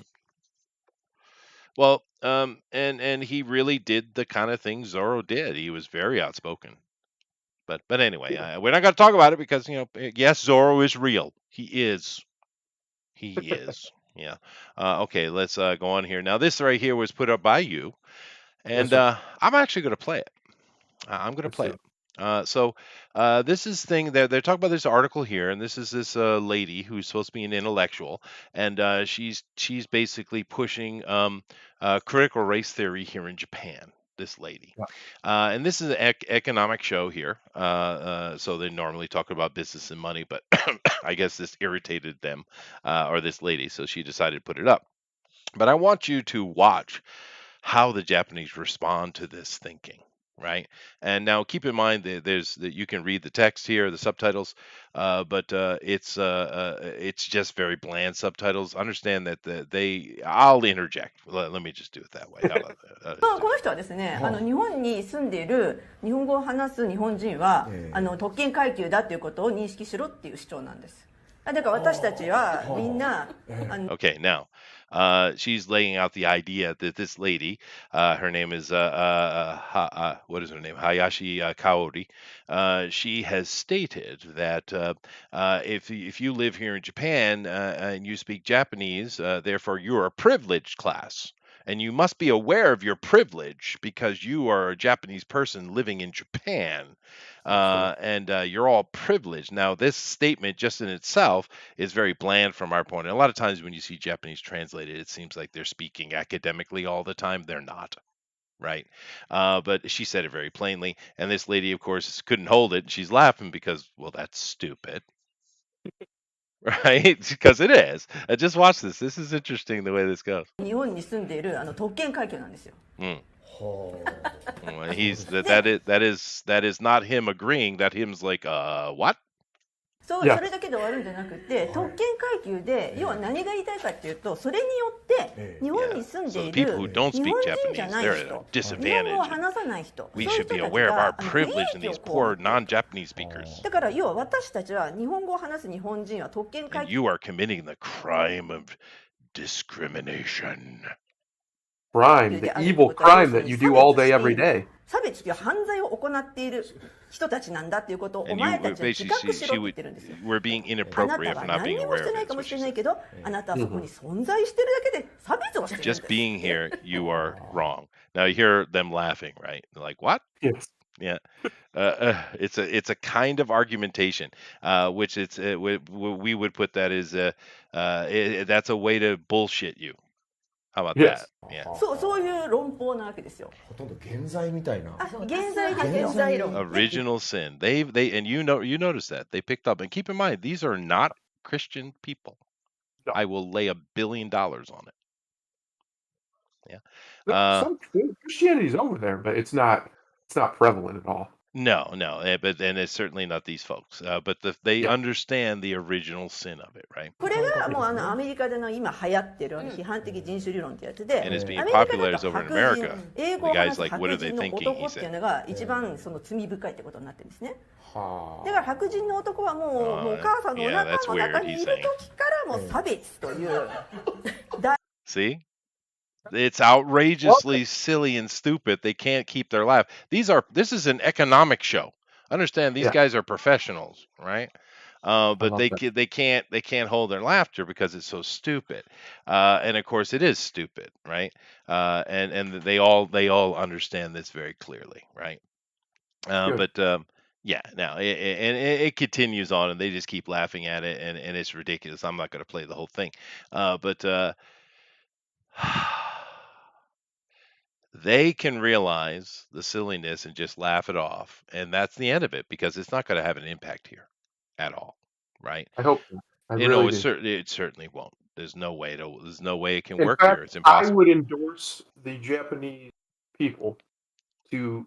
Well, and he really did the kind of thing Zorro did. He was very outspoken. But anyway, Yeah. we're not going to talk about it because yes, Zorro is real. He is. He is. Yeah. Okay, let's go on here. Now, this right here was put up by you, Yes, and sir. I'm actually going to play it. I'm going to Let's play do it. it. This is thing that they're talking about this article here, and this is this lady who's supposed to be an intellectual, and she's basically pushing critical race theory here in Japan. This lady, Yeah. and this is an economic show here, so they normally talk about business and money, but I guess this irritated them, or this lady, so she decided to put it up. But I want you to watch how the Japanese respond to this thinking, right? And now keep in mind that you can read the text here, the subtitles, but it's just very bland subtitles. Understand that I'll interject. Let me just do it that way. Just do こ it. の人はですね、は日本に住んでいる日本語を話す日本人は、特権階級だということを認識しろっていう主張なんです。だから私たちはみんな、Okay, now she's laying out the idea that this lady, her name is what is her name? Hayashi Kaori. She has stated that if you live here in Japan and you speak Japanese, therefore you're a privileged class. And you must be aware of your privilege because you are a Japanese person living in Japan, Absolutely. and you're all privileged. Now, this statement just in itself is very bland from our point. And a lot of times when you see Japanese translated, it seems like they're speaking academically all the time. They're not, right? But she said it very plainly. And this lady, of course, couldn't hold it. She's laughing because, well, that's stupid, right? Because it is. Just watch this. This is interesting the way this goes. 日本に住んでいる特権階級なんですよ。 Mm. はあ。 Well, he's そうです that is not him agreeing. That him's like, what? そ Yeah. れだけで終わるんじゃなくて、特権階級で要は何が言いたいかっていうと、それによって日本に住んで So い the people る who don't 日 speak 本人じゃ Japanese, ない they're 人、 at a 日本語を disadvantage. 話さない人、 We そういう should be 人たち aware of が our privilege in 利益 these をこう poor non-Japanese speakers. だから要は私たちは日本語を話す日本人は特権 And 階級 you are committing the crime of discrimination. Crime, で the あるって evil ことは、要 crime する that に you 差 do all 別 day, してい every る day. 差別という犯罪を行っている人たちなんだっていうことをお And 前た you ちは自 basically 覚し she ろって言 would ってるんですよ。 we're being あなた inappropriate は for not 何 being にもし aware て of ない it. か That's も what しれ she ない said. けど、あなたはそこに存在してるだけで差別をしてるんです Just being here, you are wrong. Now you hear them laughing, right? They're like, what? Yes. Yeah. It's a kind of argumentation, which we would put that as that's a way to bullshit you. How about that? Yes. Yeah. そういう論法なわけですよ。ほとんど現在みたいな。あ、現在派現在現在論。 Original sin. They and you notice that they picked up, and keep in mind these are not Christian people. No. I will lay $1 billion on it. Yeah. Some Christianity's over there, but it's not prevalent at all. No, no, but and it's certainly not these folks. But they Yeah. understand the original sin of it, right? これがもうアメリカでの今流行ってる批判的人種理論ってやつで、 And it's ア being メリカだ popular と as over in 白人 America. 英 The 語を guy's 話す like, what 白 are they 人の thinking? 男 He っていう said. のが一番その罪深いってことになってるんですね。はだから白人の男はもうお母さんのお yeah, 腹 that's の weird, 中にい he's る saying. 時からもう差別という大 See? It's outrageously silly and stupid. They can't keep their laugh. This is an economic show. Understand these Yeah. guys are professionals, right? But love they that. they can't hold their laughter because it's so stupid. And of course it is stupid, right? And they all understand this very clearly, right? Good. But yeah, now it continues on, and they just keep laughing at it, and it's ridiculous. I'm not going to play the whole thing, but they can realize the silliness and just laugh it off, and that's the end of it because it's not going to have an impact here at all, right? I hope so. I You really know, do. it certainly won't. There's no way it can In work here. fact, It's I impossible. would endorse the Japanese people to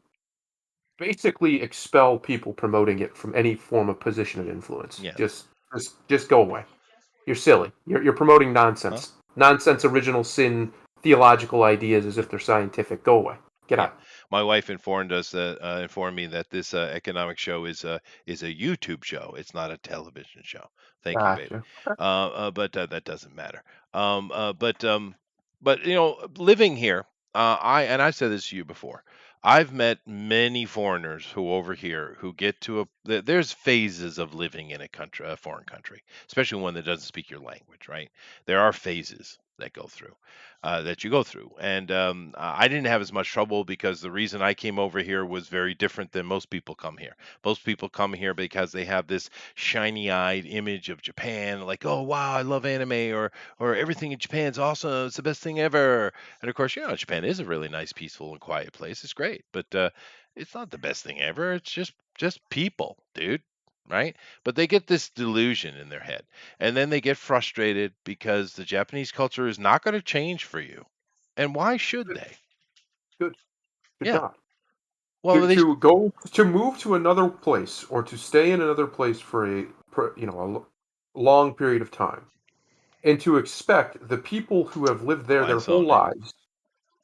basically expel people promoting it from any form of position of influence. Yes. Just go away. You're silly. You're promoting nonsense. Nonsense, original sin, theological ideas as if they're scientific. Go away. Get Yeah. out. My wife informed me that this economic show is a YouTube show. It's not a television show. Thank you, babe. Gotcha. But that doesn't matter. But you know, living here, I've said this to you before. I've met many foreigners who over here who get to there's phases of living in a foreign country, especially one that doesn't speak your language, right? There are phases that you go through. And I didn't have as much trouble because the reason I came over here was very different than most people come here. Most people come here because they have this shiny-eyed image of Japan, like, oh wow, I love anime, or everything in Japan's awesome, it's the best thing ever. And of course, you know, Japan is a really nice, peaceful, and quiet place. It's great, but it's not the best thing ever. It's just people, dude. Right? But they get this delusion in their head. And then they get frustrated because the Japanese culture is not going to change for you. And why should they? Good. Should Yeah. not. Well, To move to another place or to stay in another place for a long period of time, and to expect the people who have lived there their whole lives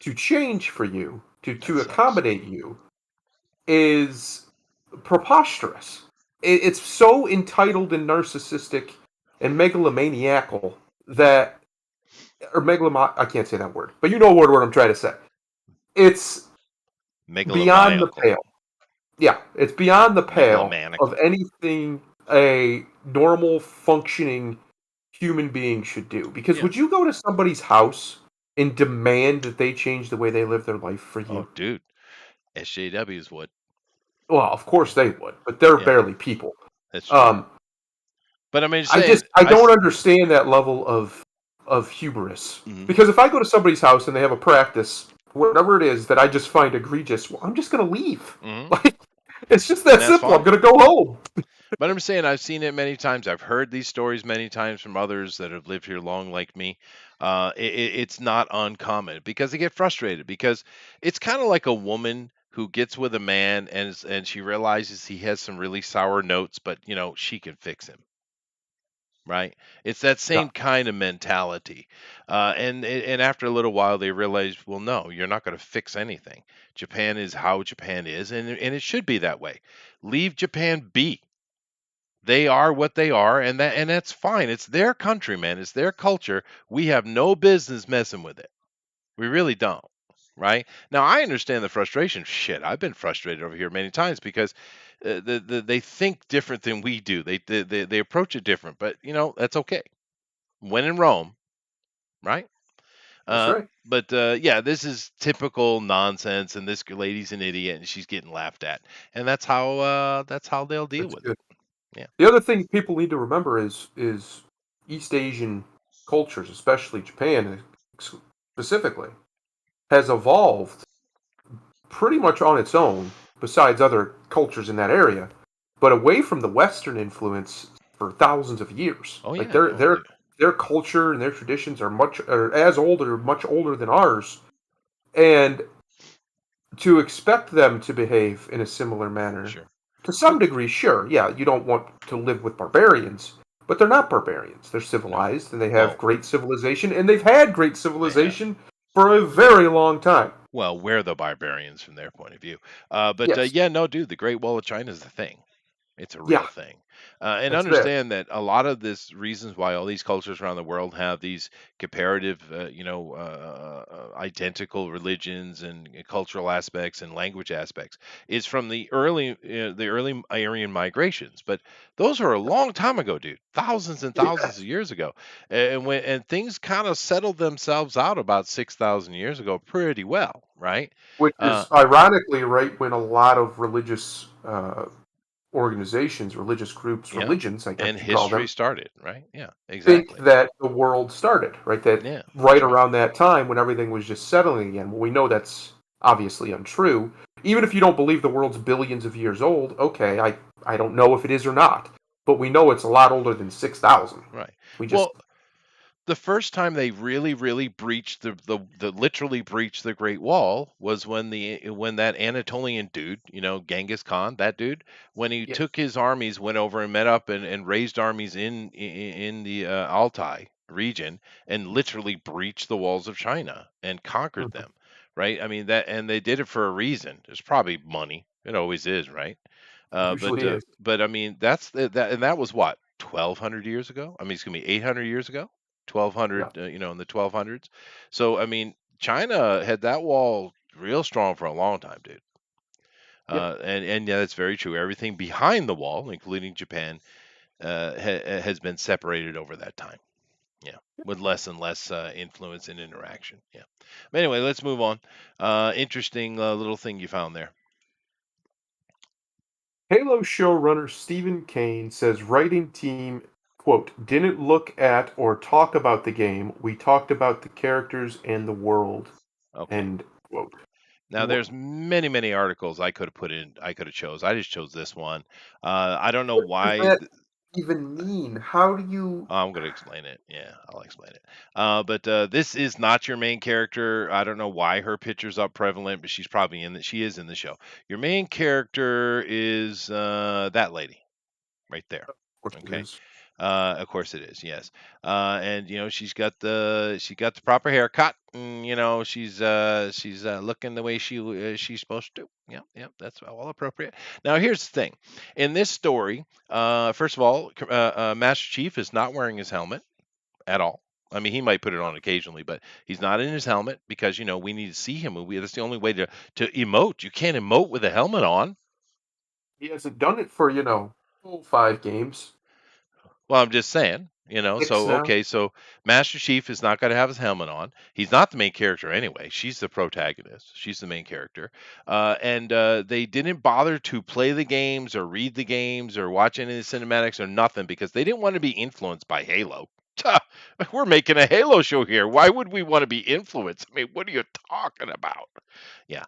to change for you, to accommodate you, is preposterous. It's so entitled and narcissistic and megalomaniacal that, I can't say that word, but you know what word I'm trying to say. It's beyond the pale. Yeah, it's beyond the pale of anything a normal functioning human being should do. Because would you go to somebody's house and demand that they change the way they live their life for you? Oh, dude, SJWs would. Well, of course they would, but they're barely people. That's true. But I mean, I don't understand that level of hubris. Mm-hmm. Because if I go to somebody's house and they have a practice, whatever it is that I just find egregious, well, I'm just going to leave. Mm-hmm. Like, it's just that simple. Fine. I'm going to go home. But I'm saying I've seen it many times. I've heard these stories many times from others that have lived here long like me. It's not uncommon because they get frustrated because it's kind of like a woman who gets with a man and she realizes he has some really sour notes, but you know, she can fix him. Right? It's that same kind of mentality. And after a little while they realize, well, no, you're not going to fix anything. Japan is how Japan is, and it should be that way. Leave Japan be. They are what they are, and that's fine. It's their country, man. It's their culture. We have no business messing with it. We really don't. Right? Now, I understand the frustration. Shit, I've been frustrated over here many times because they think different than we do. They approach it different, but you know, that's okay. When in Rome, right? That's right. But yeah, this is typical nonsense, and this lady's an idiot, and she's getting laughed at, and that's how they'll deal with it. Yeah. The other thing people need to remember is East Asian cultures, especially Japan specifically, has evolved pretty much on its own, besides other cultures in that area, but away from the Western influence for thousands of years. Oh, like yeah. Their culture and their traditions are much older than ours, and to expect them to behave in a similar manner, Sure. to some degree, sure, yeah, you don't want to live with barbarians, but they're not barbarians. They're No. civilized, and they have Well, great civilization, and they've had great they have. civilization for a very long time. Well, we're the barbarians from their point of view. Yes. Yeah, no, dude, the Great Wall of China is a thing. It's a real Yeah, thing. And it's there. understand that a lot of this reasons why all these cultures around the world have these comparative, identical religions and cultural aspects and language aspects is from the early Aryan migrations. But those are a long time ago, dude. Thousands and thousands Yes. of years ago. And things kind of settled themselves out about 6,000 years ago pretty well, right? Which Uh, is ironically right when a lot of religious organizations, religious groups, yeah. religions, I guess And you call history them, started, right? Yeah, think exactly. that the world started, right? That Yeah, right that's right. around that time when everything was just settling again. Well, we know that's obviously untrue. Even if you don't believe the world's billions of years old, okay, I don't know if it is or not, but we know it's a lot older than 6,000. Right. We just Well, the first time they really, really breached the literally breached the Great Wall was when that Anatolian dude, Genghis Khan, that dude, when he yeah. took his armies, went over and met up and raised armies in the Altai region and literally breached the walls of China and conquered Mhm. them, right? I mean that, and they did it for a reason. There's probably money. It always is, right? Usually is. But I mean that was what 1,200 years ago. I mean, it's gonna be 800 years ago. Yeah. 1200, in the 1200s. So I mean, China had that wall real strong for a long time, dude. Yep. And yeah, that's very true. Everything behind the wall, including Japan, has been separated over that time. Yeah, with less and less influence and interaction. Yeah. But anyway, let's move on. Interesting little thing you found there. Halo showrunner Stephen Kane says writing team, quote, didn't look at or talk about the game. We talked about the characters and the world, Okay. end quote. Now What, there's many, many articles I could have put in. I could have chose. I just chose this one. I don't know what does why. that even mean? How do you. I'm going to explain it. Yeah, I'll explain it. But this is not your main character. I don't know why her picture's up prevalent, but she's probably in that. She is in the show. Your main character is that lady right there. Of course it Okay. is. Of course it is. Yes. And she got the proper haircut, and she's looking the way she's supposed to. Yeah, yeah, that's all appropriate. Now here's the thing. In this story, first of all, Master Chief is not wearing his helmet at all. I mean, he might put it on occasionally, but he's not in his helmet because we need to see him. That's the only way to emote. You can't emote with a helmet on. He hasn't done it for, full 5 games. Well, I'm just saying, Six so now. okay, so Master Chief is not going to have his helmet on. He's not the main character anyway. She's the protagonist. She's the main character. And they didn't bother to play the games or read the games or watch any of the cinematics or nothing because they didn't want to be influenced by Halo. We're making a Halo show here. Why would we want to be influenced? I mean, what are you talking about? Yeah,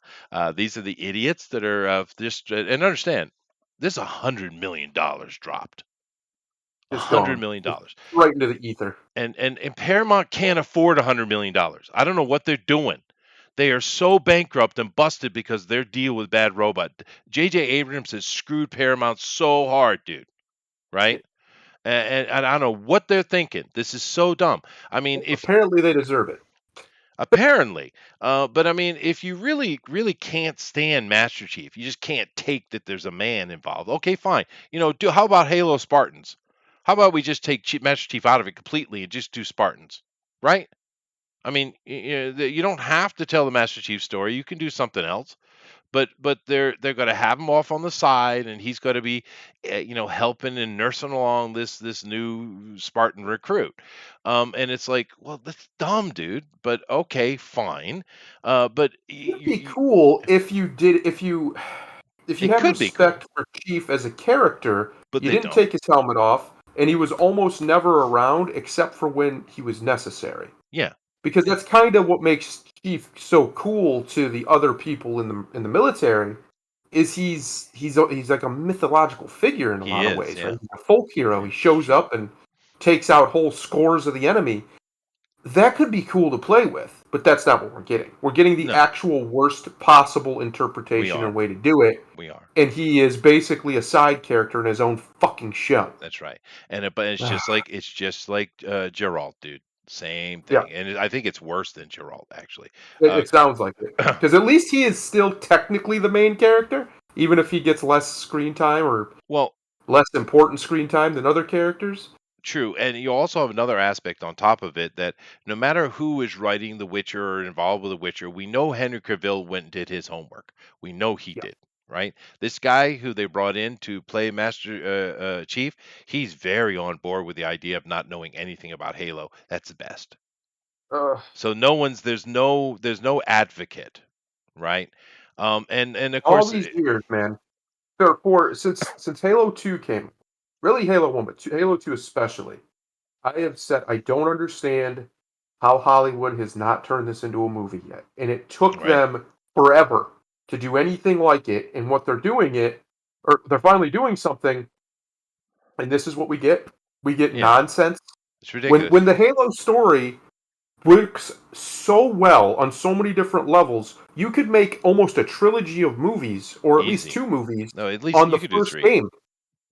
these are the idiots that are just and understand. This $100 million dropped. Just hundred gone. million Just dollars, right into the ether. and Paramount can't afford $100 million. I don't know what they're doing. They are so bankrupt and busted because their deal with Bad Robot. J.J. Abrams has screwed Paramount so hard, dude. Yeah. Right? And I don't know what they're thinking. This is so dumb. I mean, if Apparently they deserve it. apparently, but I mean, if you really, really can't stand Master Chief, you just can't take that there's a man involved. Okay, fine. How about Halo Spartans? How about we just take Master Chief out of it completely and just do Spartans, right? I mean, you don't have to tell the Master Chief story. You can do something else, but they're going to have him off on the side, and he's going to be, helping and nursing along this new Spartan recruit. And it's like, well, that's dumb, dude. But okay, fine. But It'd be cool if you did if you it had could be cool, respect for Chief as a character, but you they didn't don't. take his helmet off, and he was almost never around except for when he was necessary. Yeah, Because yeah, that's kind of what makes Chief so cool to the other people in the military. Is he's like a mythological figure in a he lot of is. ways, right? Yeah, He's a folk hero. for He shows sure. up and takes out whole scores of the enemy. that could be cool to play with, but that's not what we're getting. We're getting the No, actual worst possible we interpretation are. and way to do it, We are. and he is basically a side character in his own fucking show. That's right. But it's just like Geralt, dude. Same Yeah, thing. And I think it's worse than Geralt actually. it, Uh, it sounds like it. Because at least he is still technically the main character, even if he gets less screen time or well, less important screen time than other characters. true. And you also have another aspect on top of it that no matter who is writing The Witcher or involved with The Witcher, we know Henry Cavill went and did his homework. We know he Yeah. did, right? This guy who they brought in to play Master Chief, he's very on board with the idea of not knowing anything about Halo. That's the best. Uh, So there's no advocate, right? And of all course, these years, man. Therefore, since Halo 2 came, really Halo 1, but Halo 2 especially, I have said I don't understand how Hollywood has not turned this into a movie yet. And it took right? them forever to do anything like it. And what they're doing or they're finally doing something, and this is what we get. We get Yeah, nonsense. it's When ridiculous. when the Halo story works so well on so many different levels, you could make almost a trilogy of movies, or at least Easy. 2 movies, No, at least on the you could do first three. game.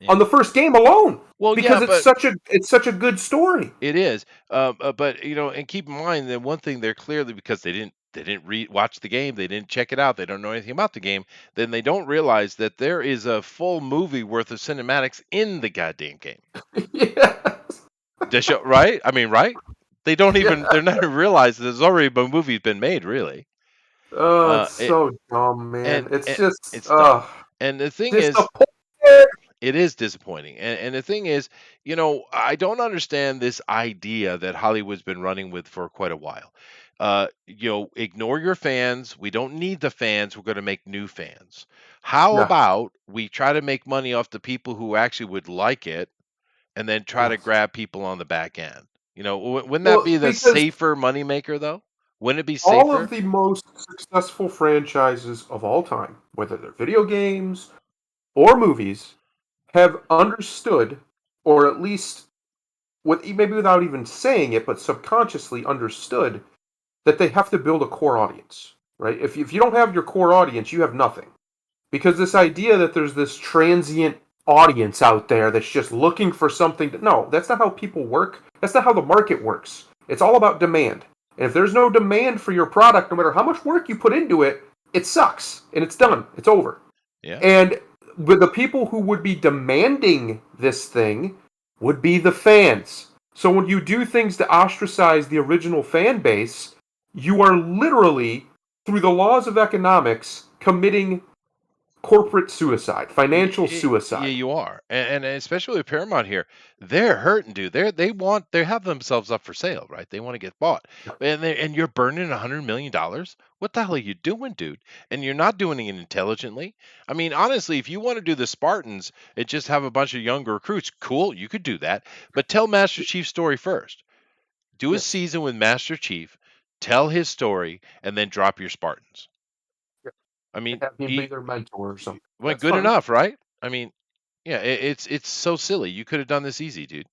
Yeah. On the first game alone. Well, yeah, Because but it's such a good story. it is. But and keep in mind that one thing they're clearly because they didn't watch the game, they didn't check it out, they don't know anything about the game, then they don't realize that there is a full movie worth of cinematics in the goddamn game. Yes. The show, right? I mean, right? They don't Yeah. even they're not even realize there's already a movie been made, really. Oh, it's It so dumb, man. It's and just it's dumb. And the thing is, disappointing. it is disappointing. And the thing is, I don't understand this idea that Hollywood's been running with for quite a while. Ignore your fans. We don't need the fans. We're going to make new fans. How Yes. about we try to make money off the people who actually would like it and then try to Yes. grab people on the back end? Wouldn't that Well, be the because safer moneymaker, though? Wouldn't it be all of safer? the most successful franchises of all time, whether they're video games or movies, have understood, or at least maybe without even saying it, but subconsciously understood that they have to build a core audience, right? If you don't have your core audience, you have nothing. Because this idea that there's this transient audience out there that's just looking for something no, that's not how people work. That's not how the market works. It's all about demand. And if there's no demand for your product, no matter how much work you put into it, it sucks and it's done. It's over. Yeah. And with the people who would be demanding this thing would be the fans. So when you do things to ostracize the original fan base, you are literally, through the laws of economics, committing corporate suicide, financial Yeah, suicide. you are, and especially with Paramount here, they're hurting, dude. They have themselves up for sale, right? They want to get bought, and you're burning $100 million. What the hell are you doing, dude? And you're not doing it intelligently. I mean, honestly, if you want to do the Spartans and just have a bunch of younger recruits, cool, you could do that. But tell Master Chief's story first. Do a Yes. season with Master Chief, tell his story, and then drop your Spartans. I mean, Have him be their mentor or something. well, That's good fine. enough, right? I mean, yeah, it's so silly. You could have done this easy, dude.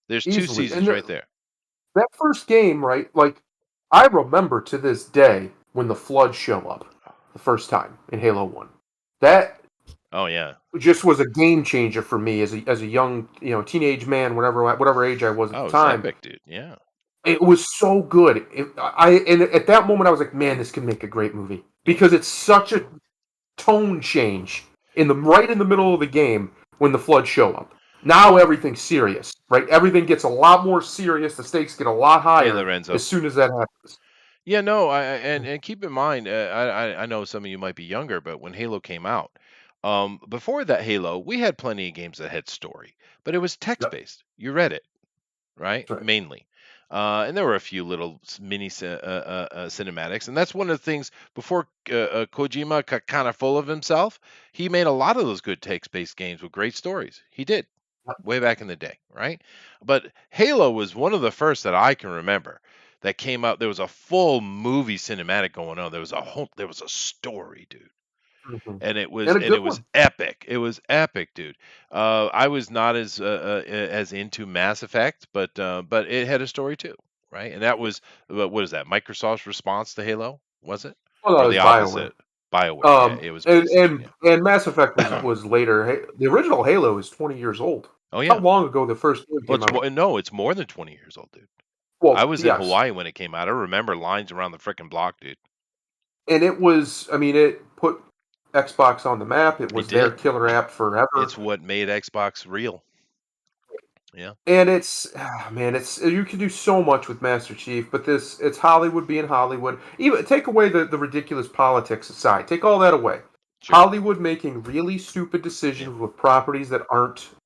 There's two Easily. seasons And right there. that first game, right? Like, I remember to this day when the floods show up the first time in Halo 1. That Oh yeah. just was a game changer for me as a young, teenage man, whatever age I was at Oh, the it's time. epic, dude. Yeah. It was so good. And at that moment I was like, man, this can make a great movie because it's such a tone change right in the middle of the game when the floods show up. Now everything's serious, right? Everything gets a lot more serious. The stakes get a lot Hey, higher Lorenzo. as soon as that happens. Yeah, no, and keep in mind, I know some of you might be younger, but when Halo came out, before that Halo, we had plenty of games that had story, but it was text Yep, based. You read it, right? that's right. Mainly. And there were a few little mini cinematics, and that's one of the things. Before Kojima got kind of full of himself, he made a lot of those good text-based games with great stories. He did way back in the day, right? But Halo was one of the first that I can remember that came out. There was a full movie cinematic going on. There was a story, dude. Mhm. And And a it good was one. epic. It was epic, dude. I was not as into Mass Effect, but it had a story too. right? And that was what is that? Microsoft's response to Halo, was it? Well, that Or was the BioWare. opposite? BioWare, yeah, it was And PlayStation, and Mass Effect yeah. was later. The original Halo is 20 years old. Oh How yeah. long ago the first game Well, came it's out? more. No, it's more than 20 years old, dude. I Well, was in yes, Hawaii when it came out. I remember lines around the frickin' block, dude. and it was. I mean, it put Xbox on the map. It It was their did. killer app forever. It's what made Xbox real. Yeah. And it's man, it's you can do so much with Master Chief, but it's Hollywood being Hollywood. Even take away the ridiculous politics aside, take all that away. Sure. Hollywood making really stupid Yeah. decisions with properties that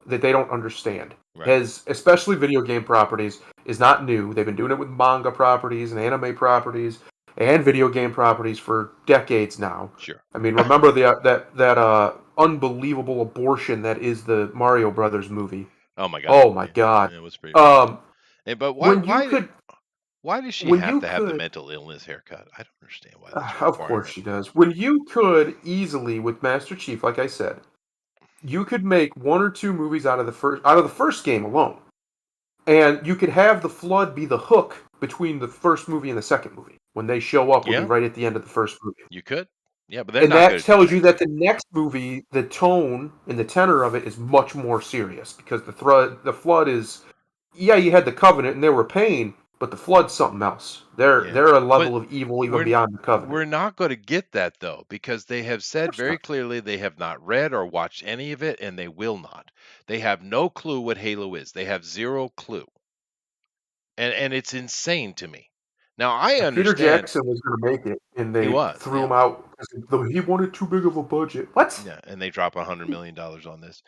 they don't understand. Right. Has especially video game properties is not new. They've been doing it with manga properties and anime properties and video game properties for decades now. Sure. I mean, remember that unbelievable abortion that is the Mario Brothers movie. Oh my God. Oh my Yeah. God. It was pretty bad. Um, But when you could, why does she when have you to have the could, mental illness haircut? I don't understand why that's a of course requirement. she does. When you could easily with Master Chief, like I said, you could make one or two movies out of the first game alone, and you could have the Flood be the hook between the first movie and the second movie. When they show up, would be Yeah, right at the end of the first movie, you could. Yeah, but they're and not that going to do tells that. you that the next movie, the tone and the tenor of it is much more serious because the Flood is, yeah, you had the Covenant and they were pain, but the Flood's something else. Yeah. They're a But level of evil even we're beyond the Covenant. we're not going to get that though, because they have Of said course very not. clearly they have not read or watched any of it, and they will not. They have no clue what Halo is. They have zero clue, and it's insane to me. Now I Peter understand Jackson was going to make it, and he they was, threw yeah. him out because he wanted too big of a budget. What? Yeah, and they drop $100 million on this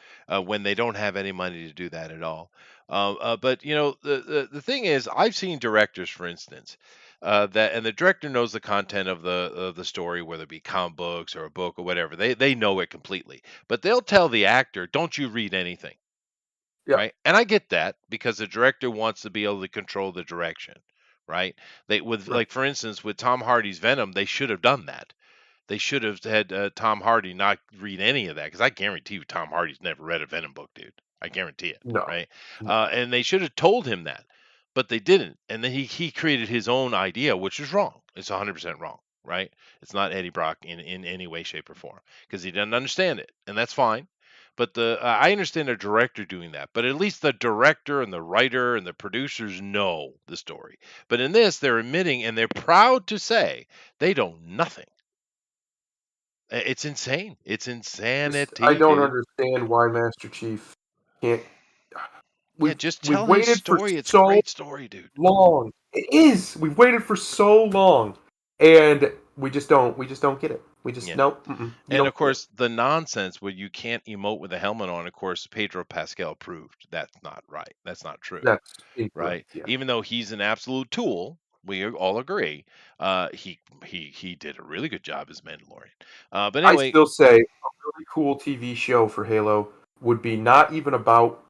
when they don't have any money to do that at all. But you know, the thing is, I've seen directors, for instance, that and the director knows the content of the story, whether it be comic books or a book or whatever. They know it completely, but they'll tell the actor, "Don't you read anything." Yeah, Right? And I get that because the director wants to be able to control the direction, right? They with right. like for instance with Tom Hardy's Venom, they should have done that. They should have had Tom Hardy not read any of that because I guarantee you Tom Hardy's never read a Venom book, dude. I guarantee it, No, right? no. And they should have told him that, but they didn't. And then he created his own idea, which is wrong. It's 100% wrong, right? It's not Eddie Brock in any way, shape, or form because he doesn't understand it, and that's fine. But the I understand a director doing that, but at least the director and the writer and the producers know the story. But in this, they're admitting and they're proud to say they know nothing. It's insane. It's I insanity, don't dude. understand why Master Chief can't. Yeah, We've just we've tell his waited for story. It's a so great story, dude. long. It is. We've waited for so long, and we just don't get it. We just Yeah. nope. You And of don't get it. course, the nonsense where you can't emote with a helmet on, of course, Pedro Pascal proved that's not right. That's not true, That's right? incorrect. Yeah. Even though he's an absolute tool, we all agree. He did a really good job as Mandalorian. But I anyway, still say a really cool TV show for Halo would be not even about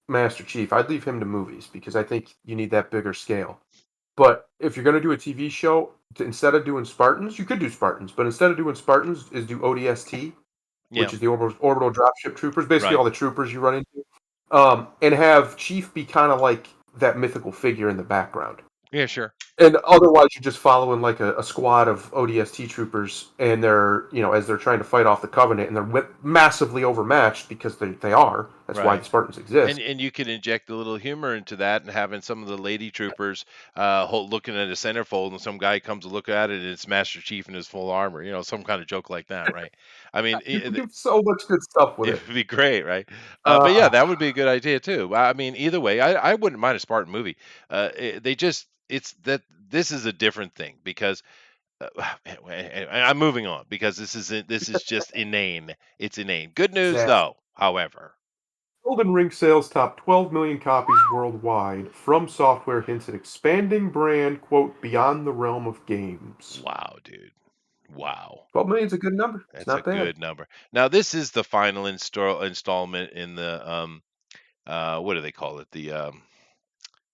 Master Chief. I'd leave him to movies because I think you need that bigger scale. But if you're going to do a TV show, instead of doing Spartans, you could do Spartans, but instead of doing Spartans, is do ODST, yeah, which is the orbital dropship troopers, basically right. all the troopers you run into, and have Chief be kind of like that mythical figure in the background. Yeah, sure. And otherwise, you're just following like a squad of ODST troopers, and they're as they're trying to fight off the Covenant, and they're massively overmatched because they are. That's why Right. the Spartans exist. And you can inject a little humor into that, and having some of the lady troopers looking at a centerfold, and some guy comes to look at it, and it's Master Chief in his full armor. You know, some kind of joke like that, right? I mean, You can do so much good stuff with it it. would be great, right? But yeah, Uh, that would be a good idea too. I mean, either way, I wouldn't mind a Spartan movie. They just it's that this is a different thing because uh, I'm moving on because this is just inane. It's inane. Good news exactly. though, however. Elden Ring sales top 12 million copies worldwide. From Software hints at expanding brand, quote, beyond the realm of games. Wow, dude. Wow. 12 million is a good number. It's That's a not bad. good number. Now this is the final installment in the what do they call it? The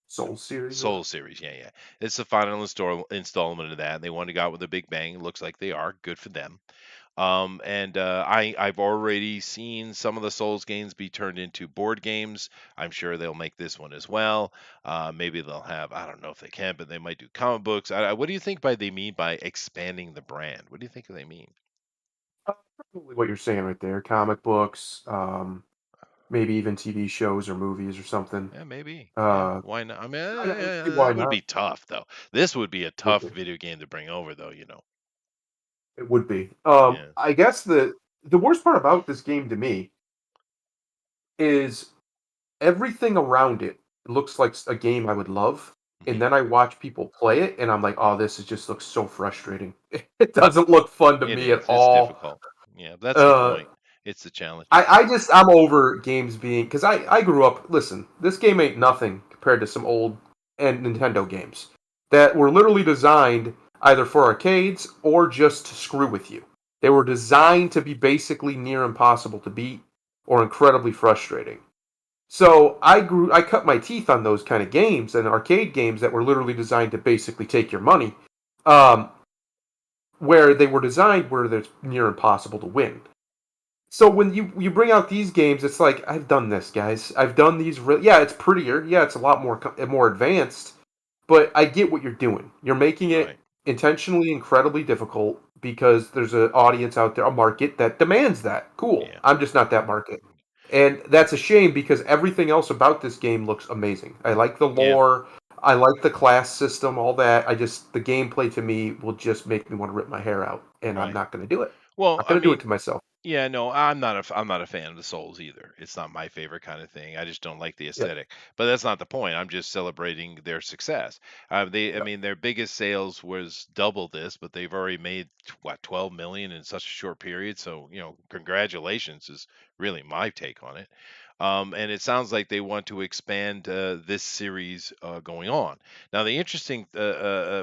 Soul series. Soul series. Yeah, yeah. It's the final installment of that. They wanted to go out with a big bang. Looks like they are. Good for them. And I've already seen some of the Souls games be turned into board games. I'm sure they'll make this one as well. Maybe they'll have, I don't know if they can, but they might do comic books. What do you think they mean by expanding the brand? What do you think they mean? Probably what you're saying right there. Comic books, maybe even TV shows or movies or something. Yeah, maybe. Yeah, Uh, why not? I mean, I don't see why it would not. be tough though. This would be a Would tough be. video game to bring over, though. You know. It would be. Yeah. I guess the worst part about this game to me is everything around it looks like a game I would love, and Hmm. then I watch people play it, and I'm like, oh, this just looks so frustrating. It doesn't look fun to It me at is. It's all. difficult. Yeah, that's the Uh, point. It's the challenge. I'm over games being because I grew up. Listen, this game ain't nothing compared to some old and Nintendo games that were literally designed either for arcades or just to screw with you. They were designed to be basically near impossible to beat or incredibly frustrating. So I cut my teeth on those kind of games and arcade games that were literally designed to basically take your money, um, where they were designed where they're near impossible to win. So when you bring out these games, it's like I've done this, guys. I've done these. Yeah, it's prettier. Yeah, it's a lot more advanced. But I get what you're doing. You're making it Right. intentionally incredibly difficult because there's an audience out there, a market that demands that. Cool. Yeah. I'm just not that market. And that's a shame because everything else about this game looks amazing. I like the Yeah. lore. I like the class system, all that. The gameplay to me will just make me want to rip my hair out, and I'm Right. not going to do it. Well, I'm I going to do it mean, to myself. yeah, no, I'm not a fan of the Souls either. It's not my favorite kind of thing. I just don't like the Yeah. aesthetic. But that's not the point. I'm just celebrating their success. I Yeah. mean, their biggest sales was double this, but they've already made what 12 million in such a short period. So, congratulations is really my take on it. And it sounds like they want to expand this series going on. Now, the interesting,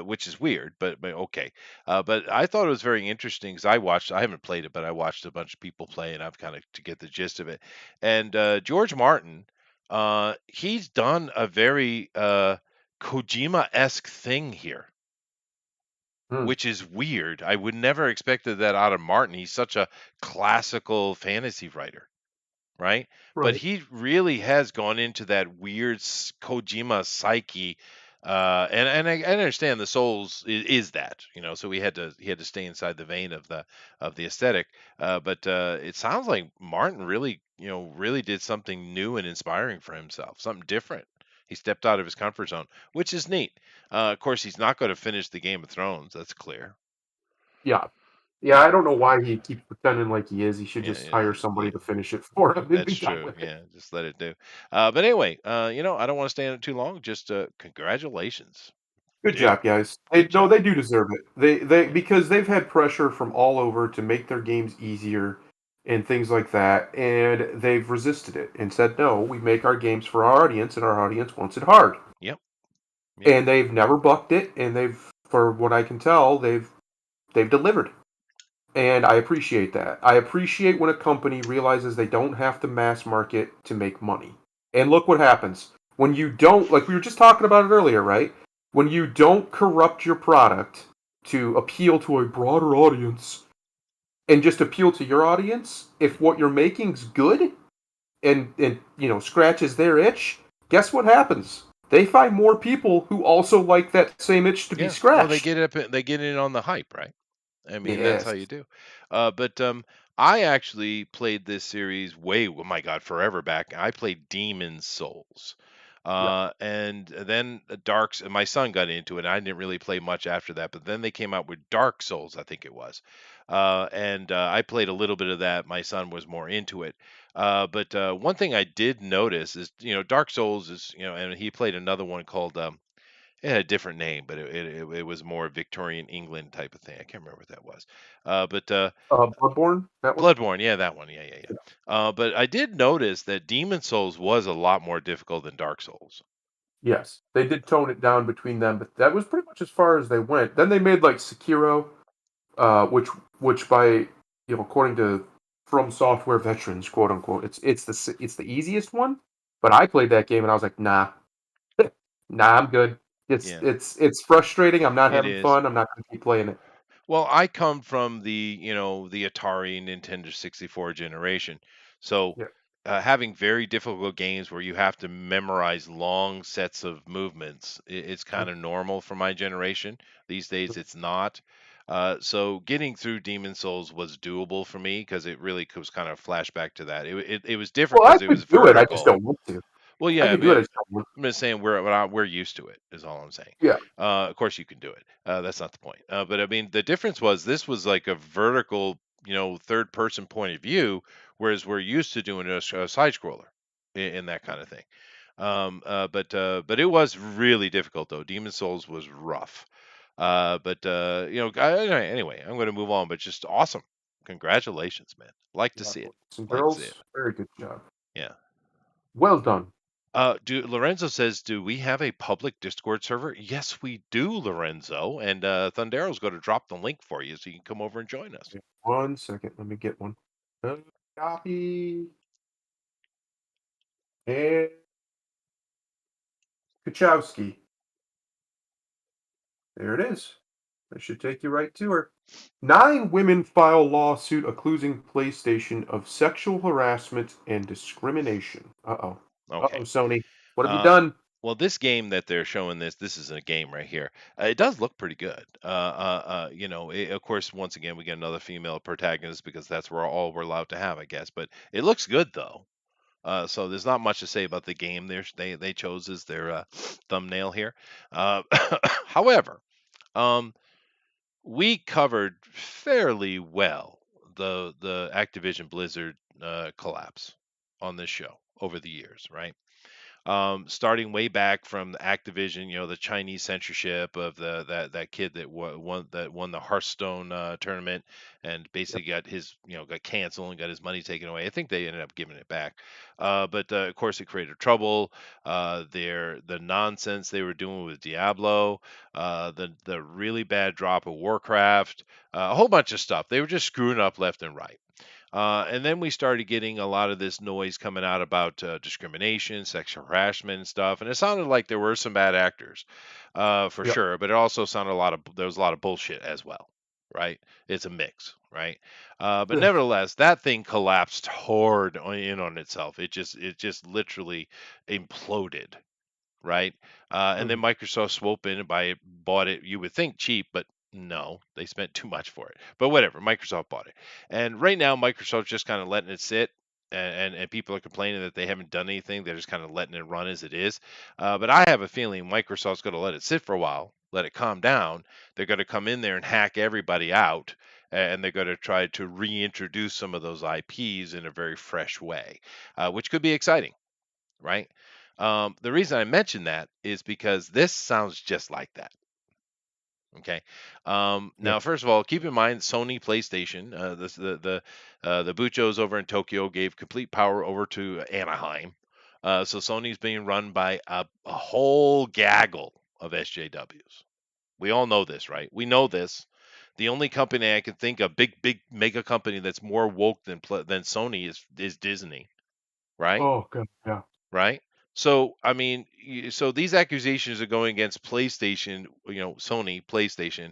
which is weird, but okay. But I thought it was very interesting because I haven't played it, but I watched a bunch of people play, and I've kind of to get the gist of it. And George Martin, he's done a very Kojima-esque thing here, Hmm. which is weird. I would never expected that out of Martin. He's such a classical fantasy writer, right? But Right. he really has gone into that weird Kojima psyche, and I understand the Souls is that, so he had to stay inside the vein of the aesthetic. But it sounds like Martin really, really did something new and inspiring for himself, something different. He stepped out of his comfort zone, which is neat. Of course, he's not going to finish the Game of Thrones. That's clear. Yeah. Yeah, I don't know why he keeps pretending like he is. He should Yeah, just yeah, hire yeah. somebody to finish it for him and That's be done true. with it. Yeah, just let it do. But anyway, I don't want to stay on it too long. Just congratulations, Good dude. job, guys. Good They job. do deserve it. They Yeah. because they've had pressure from all over to make their games easier and things like that, and they've resisted it and said, "No, we make our games for our audience, and our audience wants it hard." Yep. Yep. And they've never bucked it, and for what I can tell, they've delivered. And I appreciate that. I appreciate when a company realizes they don't have to mass market to make money. And look what happens. When you don't, like we were just talking about it earlier, right? When you don't corrupt your product to appeal to a broader audience and just appeal to your audience, if what you're making's good and scratches their itch, guess what happens? They find more people who also like that same itch to be Yeah. Well, scratched. they get in on the hype, right? I mean, that's how Yes. you do. But I actually played this series oh my God, forever back. I played Demon Souls. Yeah. And then my son got into it. I didn't really play much after that, but then they came out with Dark Souls, I think it was. And I played a little bit of that. My son was more into it. But one thing I did notice is, Dark Souls is, and he played another one called it had a different name, but it was more Victorian England type of thing. I can't remember what that was. But Bloodborne, that one? Bloodborne, yeah, that one, yeah, yeah, yeah. But I did notice that Demon Souls was a lot more difficult than Dark Souls. Yes, they did tone it down between them, but that was pretty much as far as they went. Then they made like Sekiro, which by according to From Software veterans, quote unquote, it's the easiest one. But I played that game and I was like, nah, nah, I'm good. Yeah, It's frustrating. I'm not it having is. fun. I'm not going to keep playing it. Well, I come from the Atari Nintendo 64 generation. So Yeah. having very difficult games where you have to memorize long sets of movements, it's kind of normal for my generation. These days, it's not. So getting through Demon Souls was doable for me because it really was kind of flashback to that. It was different Well, I because it was could do it. I just vertical. don't want to. Well, I yeah, I could do it. I mean, just don't want I'm just saying we're used to it is all I'm saying. Yeah. Of course you can do it. That's not the point. But I mean, the difference was this was like a vertical, third person point of view, whereas we're used to doing a side scroller in that kind of thing. But it was really difficult though. Demon Souls was rough. Anyway, I'm going to move on. But just awesome. Congratulations, man. Like to Yeah. see it. Boys and Like to see it. girls, very good job. Yeah. Well done. Do Lorenzo says, do we have a public Discord server? Yes, we do, Lorenzo. And Thundero's going to drop the link for you so you can come over and join us. Yeah, 1 second. Let me get one. Copy. And Kachowski. There it is. That should take you right to her. 9 women file lawsuit accusing PlayStation of sexual harassment and discrimination. Uh-oh. Okay. Uh-oh, Sony. What have you Uh, done? well, this game that they're showing this is a game right here. It does look pretty good. Of course, once again, we get another female protagonist because that's where all we're allowed to have, I guess. But it looks good though. So there's not much to say about the game they chose as their thumbnail here. However, um, we covered fairly well the Activision Blizzard collapse on this show over the years, right? Starting way back from the Activision, the Chinese censorship of that kid that won the Hearthstone tournament and Yep. basically got canceled and got his money taken away. I think they ended up giving it back, but of course it created trouble. The nonsense they were doing with Diablo, the really bad drop of Warcraft, a whole bunch of stuff. They were just screwing up left and right. And then we started getting a lot of this noise coming out about discrimination, sexual harassment, and stuff. And it sounded like there were some bad actors, for Yep. sure. But it also sounded there was a lot of bullshit as well, right? It's a mix, right? But Ugh. nevertheless, that thing collapsed hard in on itself. It just literally imploded, right? And then Microsoft swooped in and bought it. You would think cheap, but no, they spent too much for it. But whatever, Microsoft bought it. And right now, Microsoft's just kind of letting it sit. And people are complaining that they haven't done anything. They're just kind of letting it run as it is. But I have a feeling Microsoft's going to let it sit for a while, let it calm down. They're going to come in there and hack everybody out. And they're going to try to reintroduce some of those IPs in a very fresh way, which could be exciting, right? The reason I mention that is because this sounds just like that. Okay. Yeah. Now, first of all, keep in mind Sony PlayStation, the Buchos over in Tokyo gave complete power over to Anaheim. So Sony's being run by a whole gaggle of SJWs. We all know this, right? We know this. The only company I can think of, big mega company that's more woke than Sony is Disney, right? Oh, good. Yeah. Right? So, I mean, so these accusations are going against PlayStation, Sony PlayStation,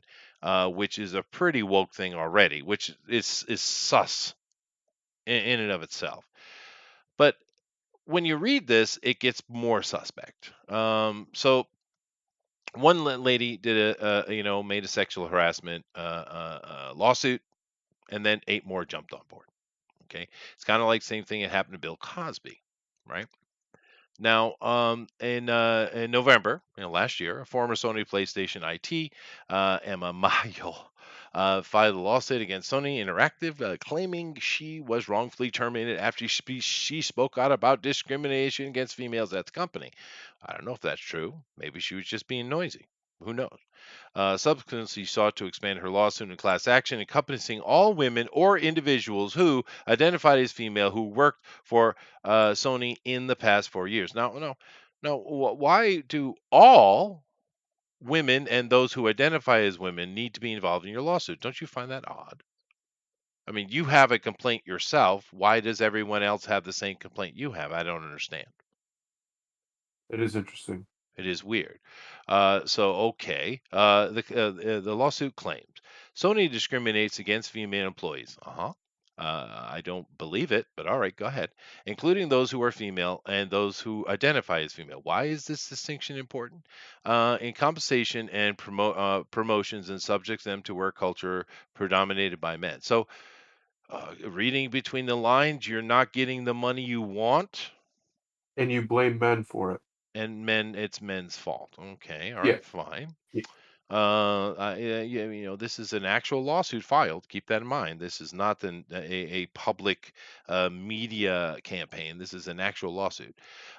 which is a pretty woke thing already, which is sus in and of itself. But when you read this, it gets more suspect. So one lady did made a sexual harassment lawsuit, and then 8 more jumped on board. Okay, it's kind of like same thing that happened to Bill Cosby, right? Now, in November, last year, a former Sony PlayStation IT, Emma Mayo, filed a lawsuit against Sony Interactive, claiming she was wrongfully terminated after she spoke out about discrimination against females at the company. I don't know if that's true. Maybe she was just being noisy. Who knows? Subsequently sought to expand her lawsuit in class action encompassing all women or individuals who identified as female who worked for Sony in the past 4 years. Now, no, no. Why do all women and those who identify as women need to be involved in your lawsuit? Don't you find that odd? I mean, you have a complaint yourself. Why does everyone else have the same complaint you have? I don't understand. It is interesting. It is weird. Okay. The lawsuit claims Sony discriminates against female employees. Uh-huh. I don't believe it, but all right, go ahead. Including those who are female and those who identify as female. Why is this distinction important? In compensation and promotions, and subjects them to work culture predominated by men. So, reading between the lines, you're not getting the money you want, And you blame men for it. and it's men's fault. Okay, all Yeah. right, fine. Yeah. Yeah, this is an actual lawsuit filed. Keep that in mind. This is not a public media campaign. This is an actual lawsuit.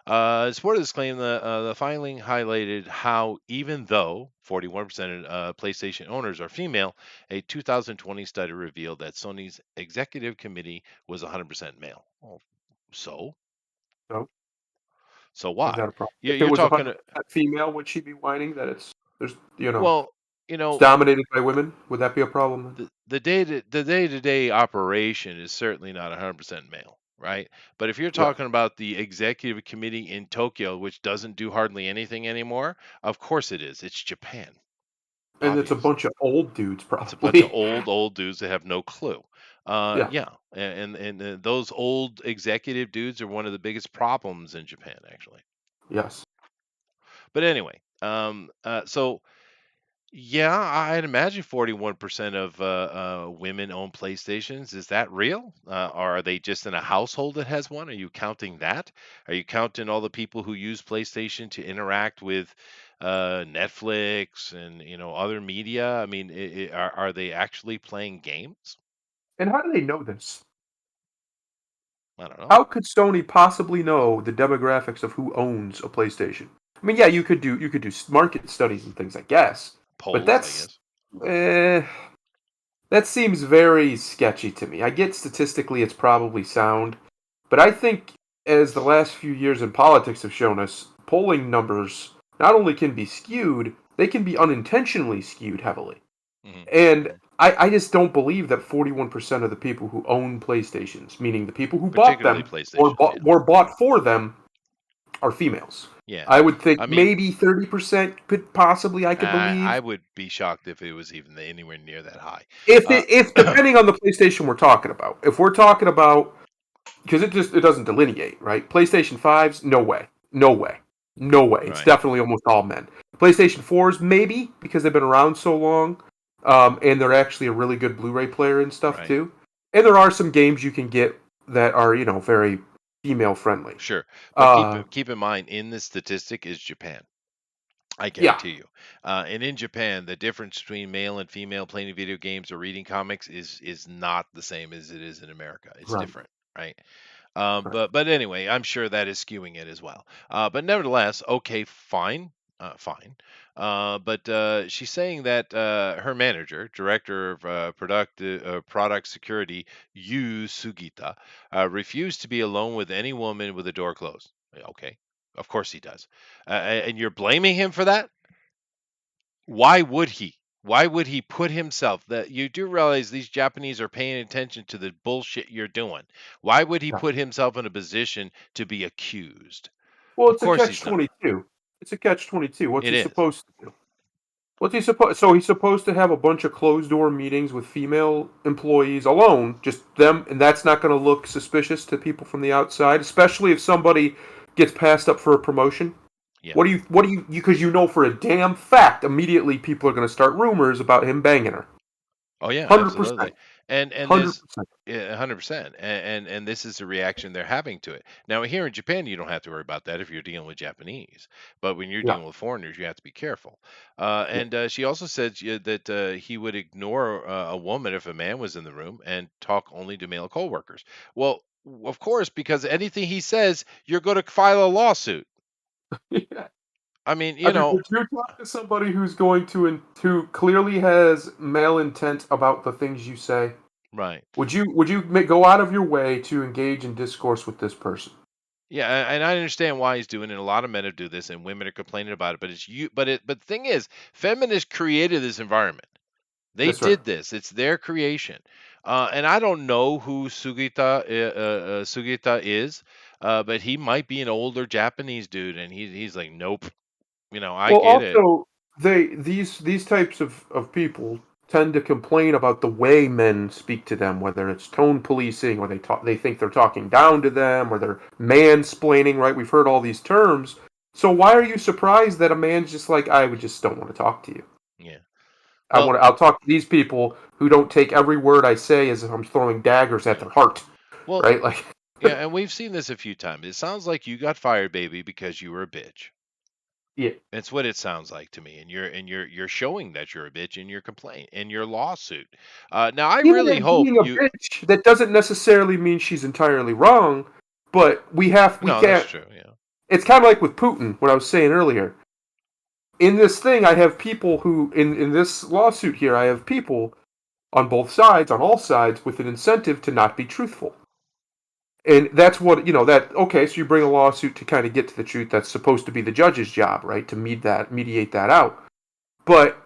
In support of this claim, the filing highlighted how even though 41% of PlayStation owners are female, a 2020 study revealed that Sony's executive committee was 100% male. Well, so So so is why? that a problem? You're, If it you're was talking. 100% female, would she be whining that there's Well, it's dominated by women? Would that be a problem? the day-to-day operation is certainly not 100% male, right? But if you're Yeah. talking about the executive committee in Tokyo, which doesn't do hardly anything anymore, of course it is. It's Japan, And it's a obvious. bunch of old dudes, It's a bunch of probably. old dudes that have no clue. Yeah. Yeah, and those old executive dudes are one of the biggest problems in Japan, actually. Yes. But anyway, so yeah, I'd imagine 41% of women own PlayStations. Is that real? Or are they just in a household that has one? Are you counting that? Are you counting all the people who use PlayStation to interact with Netflix and other media? I mean, are they actually playing games? And how do they know this? I don't know. How could Sony possibly know the demographics of who owns a PlayStation? I mean, yeah, you could do market studies and things, I guess, but Polls, I guess. eh, that seems very sketchy to me. I get statistically it's probably sound, but I think as the last few years in politics have shown us, polling numbers not only can be skewed, they can be unintentionally skewed heavily. Hmm. And I just don't believe that 41% of the people who own PlayStations, meaning the people who bought Particularly them or PlayStations, yeah. were bought for them, are females. Yeah. I would think I mean, maybe 30% could possibly, I could believe. I would be shocked if it was even anywhere near that high. If depending on the PlayStation we're talking about. If we're talking about, because it doesn't delineate, right? PlayStation 5s, no way. No way. No way. It's Right. definitely almost all men. PlayStation 4s, maybe, because they've been around so long. And they're actually a really good Blu-ray player and stuff Right. too. And there are some games you can get that are, very female friendly. Sure, but keep in mind, in this statistic is Japan. I guarantee you. And in Japan, the difference between male and female playing video games or reading comics is not the same as it is in America. It's Right. different, right? But anyway, I'm sure that is skewing it as well. But nevertheless, okay, fine, fine. But she's saying that her manager, director of product security, Yu Sugita, refused to be alone with any woman with the door closed. Okay, of course he does. And you're blaming him for that? Why would he? Why would he put himself that you do realize these Japanese are paying attention to the bullshit you're doing? Why would he Yeah. put himself in a position to be accused? Well, Of it's a course he's not. catch-22. It's a catch-22. What's It he is. supposed to do? What's he supposed? So he's supposed to have a bunch of closed-door meetings with female employees alone, just them, and that's not going to look suspicious to people from the outside, especially if somebody gets passed up for a promotion. Yeah. What do you because you know for a damn fact immediately people are going to start rumors about him banging her. Oh yeah, 100%. absolutely. And this 100%. 100%. And this is the reaction they're having to it. Now here in Japan, you don't have to worry about that if you're dealing with Japanese, but when you're Yeah. dealing with foreigners, you have to be careful. And she also said that he would ignore a woman if a man was in the room and talk only to male coworkers. Well, of course, because anything he says, you're going to file a lawsuit. Yeah. I mean, Would you talk to somebody who's going to who clearly has male intent about the things you say? right. Would you go out of your way to engage in discourse with this person? Yeah, and I understand why he's doing it. A lot of men do this, and women are complaining about it. But it's you. But the thing is, feminists created this environment. They That's right. did this. It's their creation. And I don't know who Sugita is, but he might be an older Japanese dude, and he's like, nope. I Well, get it. also these types of people tend to complain about the way men speak to them, whether it's tone policing or they think they're talking down to them or they're mansplaining, right? We've heard all these terms. So why are you surprised that a man's just like, I would just don't want to talk to you. Yeah. Well, I'll talk to these people who don't take every word I say as if I'm throwing daggers at their heart, well, right? Like, yeah, and we've seen this a few times. It sounds like you got fired, baby, because you were a bitch. yeah. That's what it sounds like to me, and you're showing that you're a bitch in your complaint, in your lawsuit. Now, I Even really in hope being a you. bitch, that doesn't necessarily mean she's entirely wrong, but we No, that's can't. true. Yeah. It's kind of like with Putin, what I was saying earlier. In this thing, I have people who, in this lawsuit here, I have people on both sides, on all sides, with an incentive to not be truthful. And that's what, okay, so you bring a lawsuit to kind of get to the truth. That's supposed to be the judge's job, right? To mediate that out. But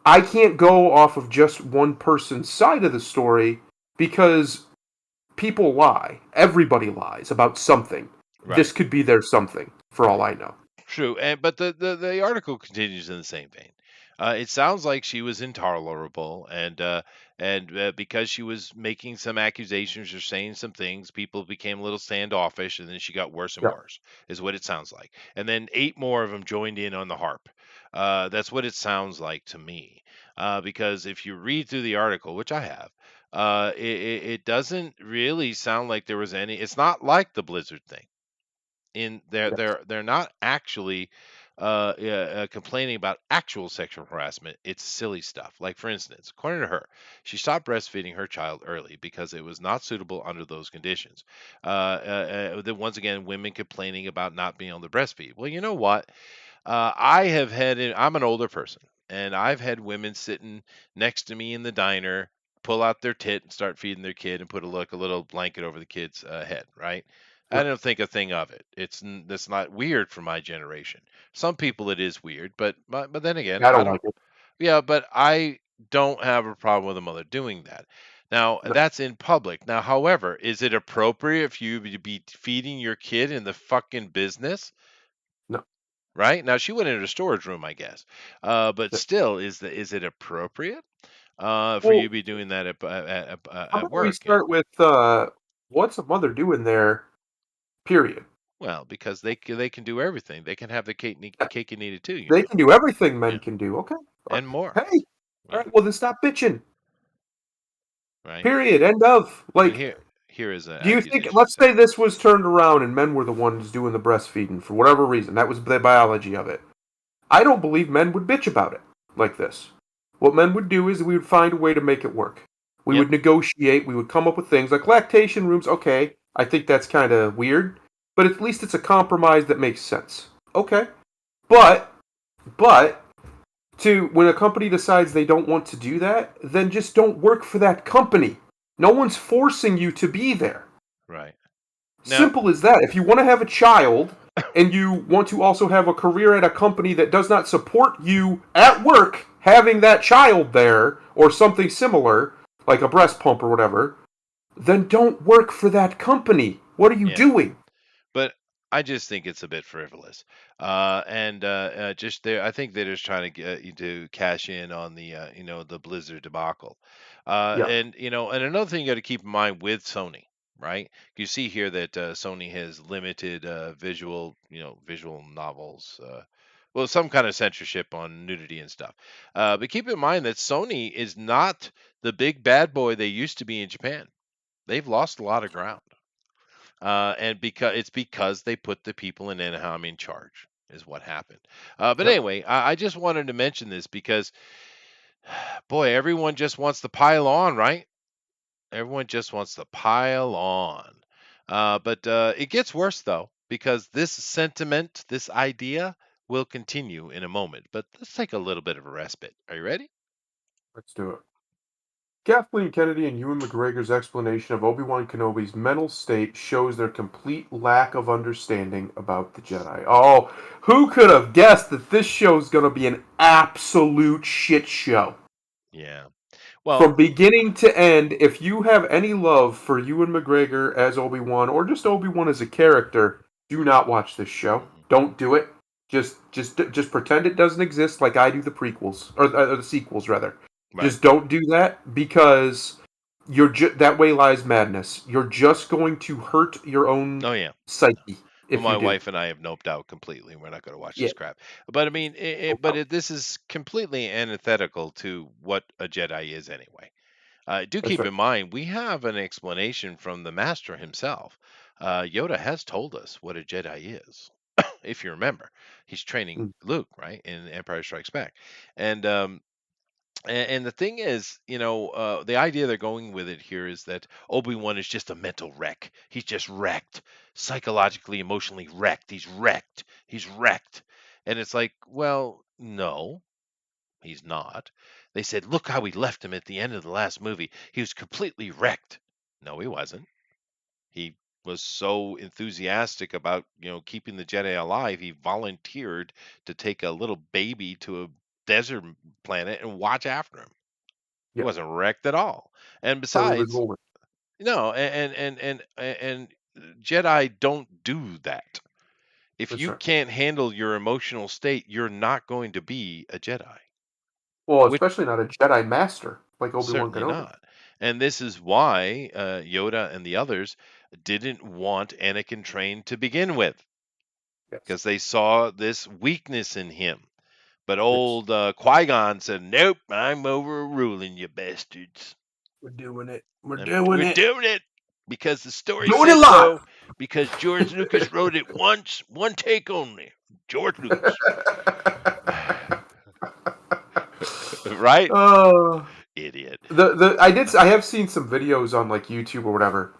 I can't go off of just one person's side of the story because people lie. Everybody lies about something. Right. This could be their something, for all I know. True, but the article continues in the same vein. It sounds like she was intolerable, and because she was making some accusations or saying some things, people became a little standoffish, and then she got worse and Yeah. worse, is what it sounds like. And then 8 more of them joined in on the harp. That's what it sounds like to me. Because if you read through the article, which I have, it doesn't really sound like there was any. It's not like the Blizzard thing. They're not actually complaining about actual sexual harassment. It's silly stuff. Like, for instance, according to her, she stopped breastfeeding her child early because it was not suitable under those conditions. Then once again, women complaining about not being able to breastfeed. Well, you know what? I'm an older person, and I've had women sitting next to me in the diner pull out their tit and start feeding their kid and put a little blanket over the kid's head, right? I Right. don't think a thing of it. That's not weird for my generation. Some people it is weird, but then again, I I don't don't. like it. Yeah, but I don't have a problem with a mother doing that. Now, No. that's in public. Now, however, is it appropriate for you to be feeding your kid in the fucking business? No. Right? Now, she went into a storage room, I guess. But still, is it appropriate for you Well, to be doing that how at about we work? start with what's a mother doing there? Period. Well, because they can do everything. They can have the cake and eat it too, you They know. can do everything men Yeah, can do. Okay. and more. Hey, all Yeah, right. Well, then stop bitching. right. Period. End of. I mean, Like, here is an do you think? accusation. Let's say this was turned around and men were the ones doing the breastfeeding for whatever reason. That was the biology of it. I don't believe men would bitch about it like this. What men would do is we would find a way to make it work. We Yep. would negotiate. We would come up with things like lactation rooms. Okay, I think that's kind of weird, but at least it's a compromise that makes sense. Okay, but to when a company decides they don't want to do that, then just don't work for that company. No one's forcing you to be there. Right. Now, Simple as that. If you want to have a child and you want to also have a career at a company that does not support you at work having that child there or something similar, like a breast pump or whatever, then don't work for that company. What are you yeah. doing? But I just think it's a bit frivolous, and just there. I think they're just trying to get you to cash in on the the Blizzard debacle, Yeah. and another thing you got to keep in mind with Sony, right? You see here that Sony has limited visual novels. Well, some kind of censorship on nudity and stuff. But keep in mind that Sony is not the big bad boy they used to be in Japan. They've lost a lot of ground. And because they put the people in Anaheim in charge is what happened. But Yeah. anyway, I just wanted to mention this because, boy, everyone just wants to pile on, right? Everyone just wants to pile on. But it gets worse though, because this sentiment, this idea, will continue in a moment. But let's take a little bit of a respite. Are you ready? Let's do it. Kathleen Kennedy and Ewan McGregor's explanation of Obi-Wan Kenobi's mental state shows their complete lack of understanding about the Jedi. Oh, who could have guessed that this show's going to be an absolute shit show? Yeah. Well, From beginning to end, if you have any love for Ewan McGregor as Obi-Wan or just Obi-Wan as a character, do not watch this show. Don't do it. Just pretend it doesn't exist like I do the prequels or the sequels rather. Right. Just don't do that, because that way lies madness. You're just going to hurt your own Oh yeah. psyche Well, if my you do. wife and I have noped out completely. We're not going to watch Yeah. this crap. But I mean, No doubt. this is completely antithetical to what a Jedi is anyway. Do That's keep right. in mind, we have an explanation from the Master himself. Yoda has told us what a Jedi is. If you remember, he's training Mm. Luke, right, in Empire Strikes Back, and and the thing is, the idea they're going with it here is that Obi-Wan is just a mental wreck. He's just wrecked, psychologically, emotionally wrecked. He's wrecked. He's wrecked. And it's like, well, no, he's not. They said, look how we left him at the end of the last movie. He was completely wrecked. No, he wasn't. He was so enthusiastic about, keeping the Jedi alive, he volunteered to take a little baby to a desert planet and watch after him. He Yeah. wasn't wrecked at all. And Part of his besides, role. no, and Jedi don't do that. If That's you right. can't handle your emotional state, you're not going to be a Jedi. Well, Which especially not a Jedi Master like Obi-Wan certainly Kenobi. not. And this is why Yoda and the others didn't want Anakin trained to begin with, Yes. because they saw this weakness in him. But Yes. old Qui-Gon said, "Nope, I'm overruling you bastards. We're doing it. We're doing it because the story Doing it said live. so. Because George Lucas wrote it once, one take only. George Lucas, right? Idiot. I have seen some videos on like YouTube or whatever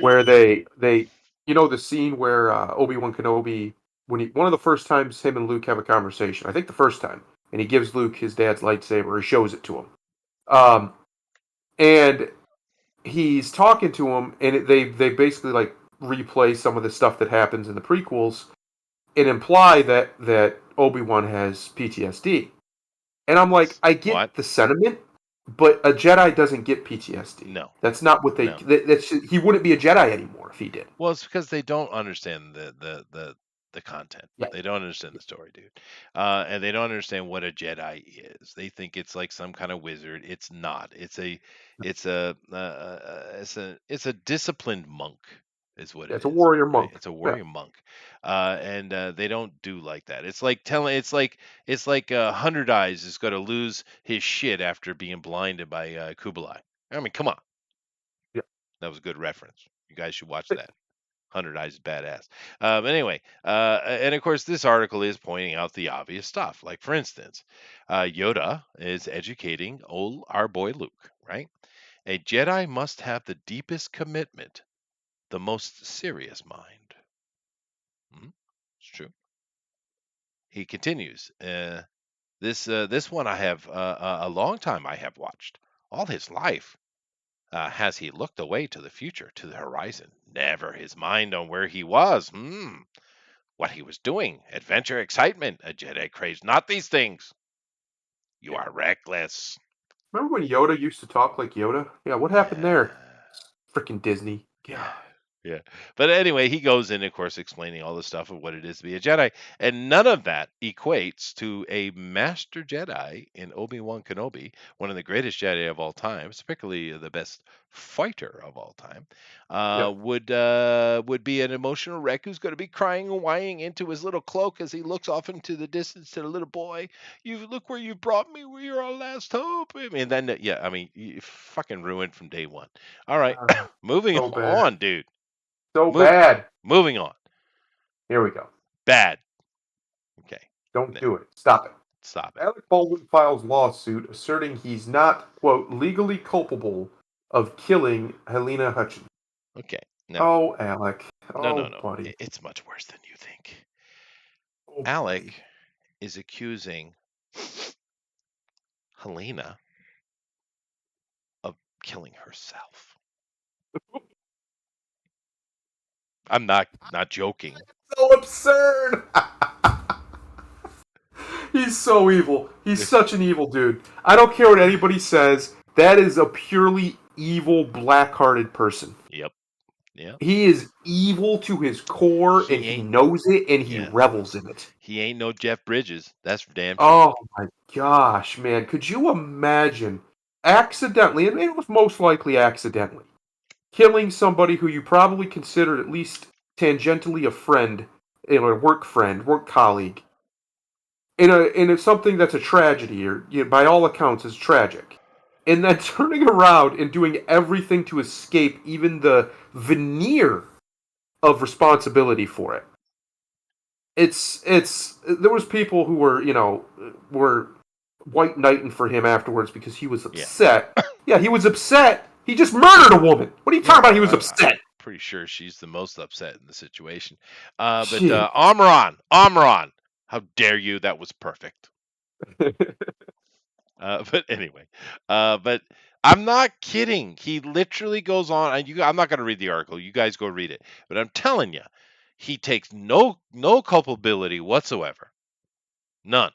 where they the scene where Obi-Wan Kenobi, one of the first times him and Luke have a conversation, I think the first time, and he gives Luke his dad's lightsaber, he shows it to him, and he's talking to him, and they basically like replay some of the stuff that happens in the prequels and imply that Obi-Wan has PTSD. And I'm like, I get What? the sentiment, but a Jedi doesn't get PTSD. No. That's not what they. No. He wouldn't be a Jedi anymore if he did. Well, it's because they don't understand the content. Yeah. They don't understand the story, dude. And they don't understand what a Jedi is. They think it's like some kind of wizard. It's not. It's a disciplined monk, is what it It's a is. warrior Right? monk. It's a warrior monk. And they don't do like that. It's like it's like 100 Eyes is going to lose his shit after being blinded by Kublai. I mean, come on. Yeah. That was a good reference. You guys should watch that. 100 Eyes is badass. Anyway, and of course, this article is pointing out the obvious stuff. Like, for instance, Yoda is educating our boy Luke, right? A Jedi must have the deepest commitment, the most serious mind. It's true. He continues. This one I have a long time I have watched all his life. Has he looked away to the future, to the horizon? Never his mind on where he was. What he was doing. Adventure, excitement. A Jedi craves not these things. You are reckless. Remember when Yoda used to talk like Yoda? Yeah, what happened there? Freaking Disney. Yeah. Yeah. But anyway, he goes in, of course, explaining all the stuff of what it is to be a Jedi. And none of that equates to a master Jedi in Obi-Wan Kenobi, one of the greatest Jedi of all time, particularly the best fighter of all time, would be an emotional wreck who's going to be crying and whining into his little cloak as he looks off into the distance to the little boy. You look where you brought me. We're our last hope. I mean, then, you fucking ruined from day one. All right. Moving so bad. on, dude. So bad. Moving on. Here we go. Bad. Okay. Don't do it. Stop it. Stop it. Alec Baldwin files lawsuit asserting he's not, quote, legally culpable of killing Helena Hutchins. Okay. No. Oh, Alec. No. Buddy. It's much worse than you think. Oh, Alec buddy. is accusing Helena of killing herself. I'm not joking. So absurd. He's so evil. He's such an evil dude. I don't care what anybody says. That is a purely evil, black-hearted person. Yep. Yeah. He is evil to his core, and he knows it, and he revels in it. He ain't no Jeff Bridges. That's for damn sure. Oh my gosh, man! Could you imagine accidentally, and it was most likely accidentally, killing somebody who you probably considered at least tangentially a friend, work friend, work colleague, in something that's a tragedy, or by all accounts is tragic, and then turning around and doing everything to escape even the veneer of responsibility for it. It's there was people who were white knighting for him afterwards because he was upset. Yeah, he was upset. He just murdered a woman. What are you talking about? He was upset. Pretty sure she's the most upset in the situation. Gee. But Amran, how dare you? That was perfect. But anyway, but I'm not kidding. He literally goes on. I'm not going to read the article. You guys go read it. But I'm telling you, he takes no culpability whatsoever. None.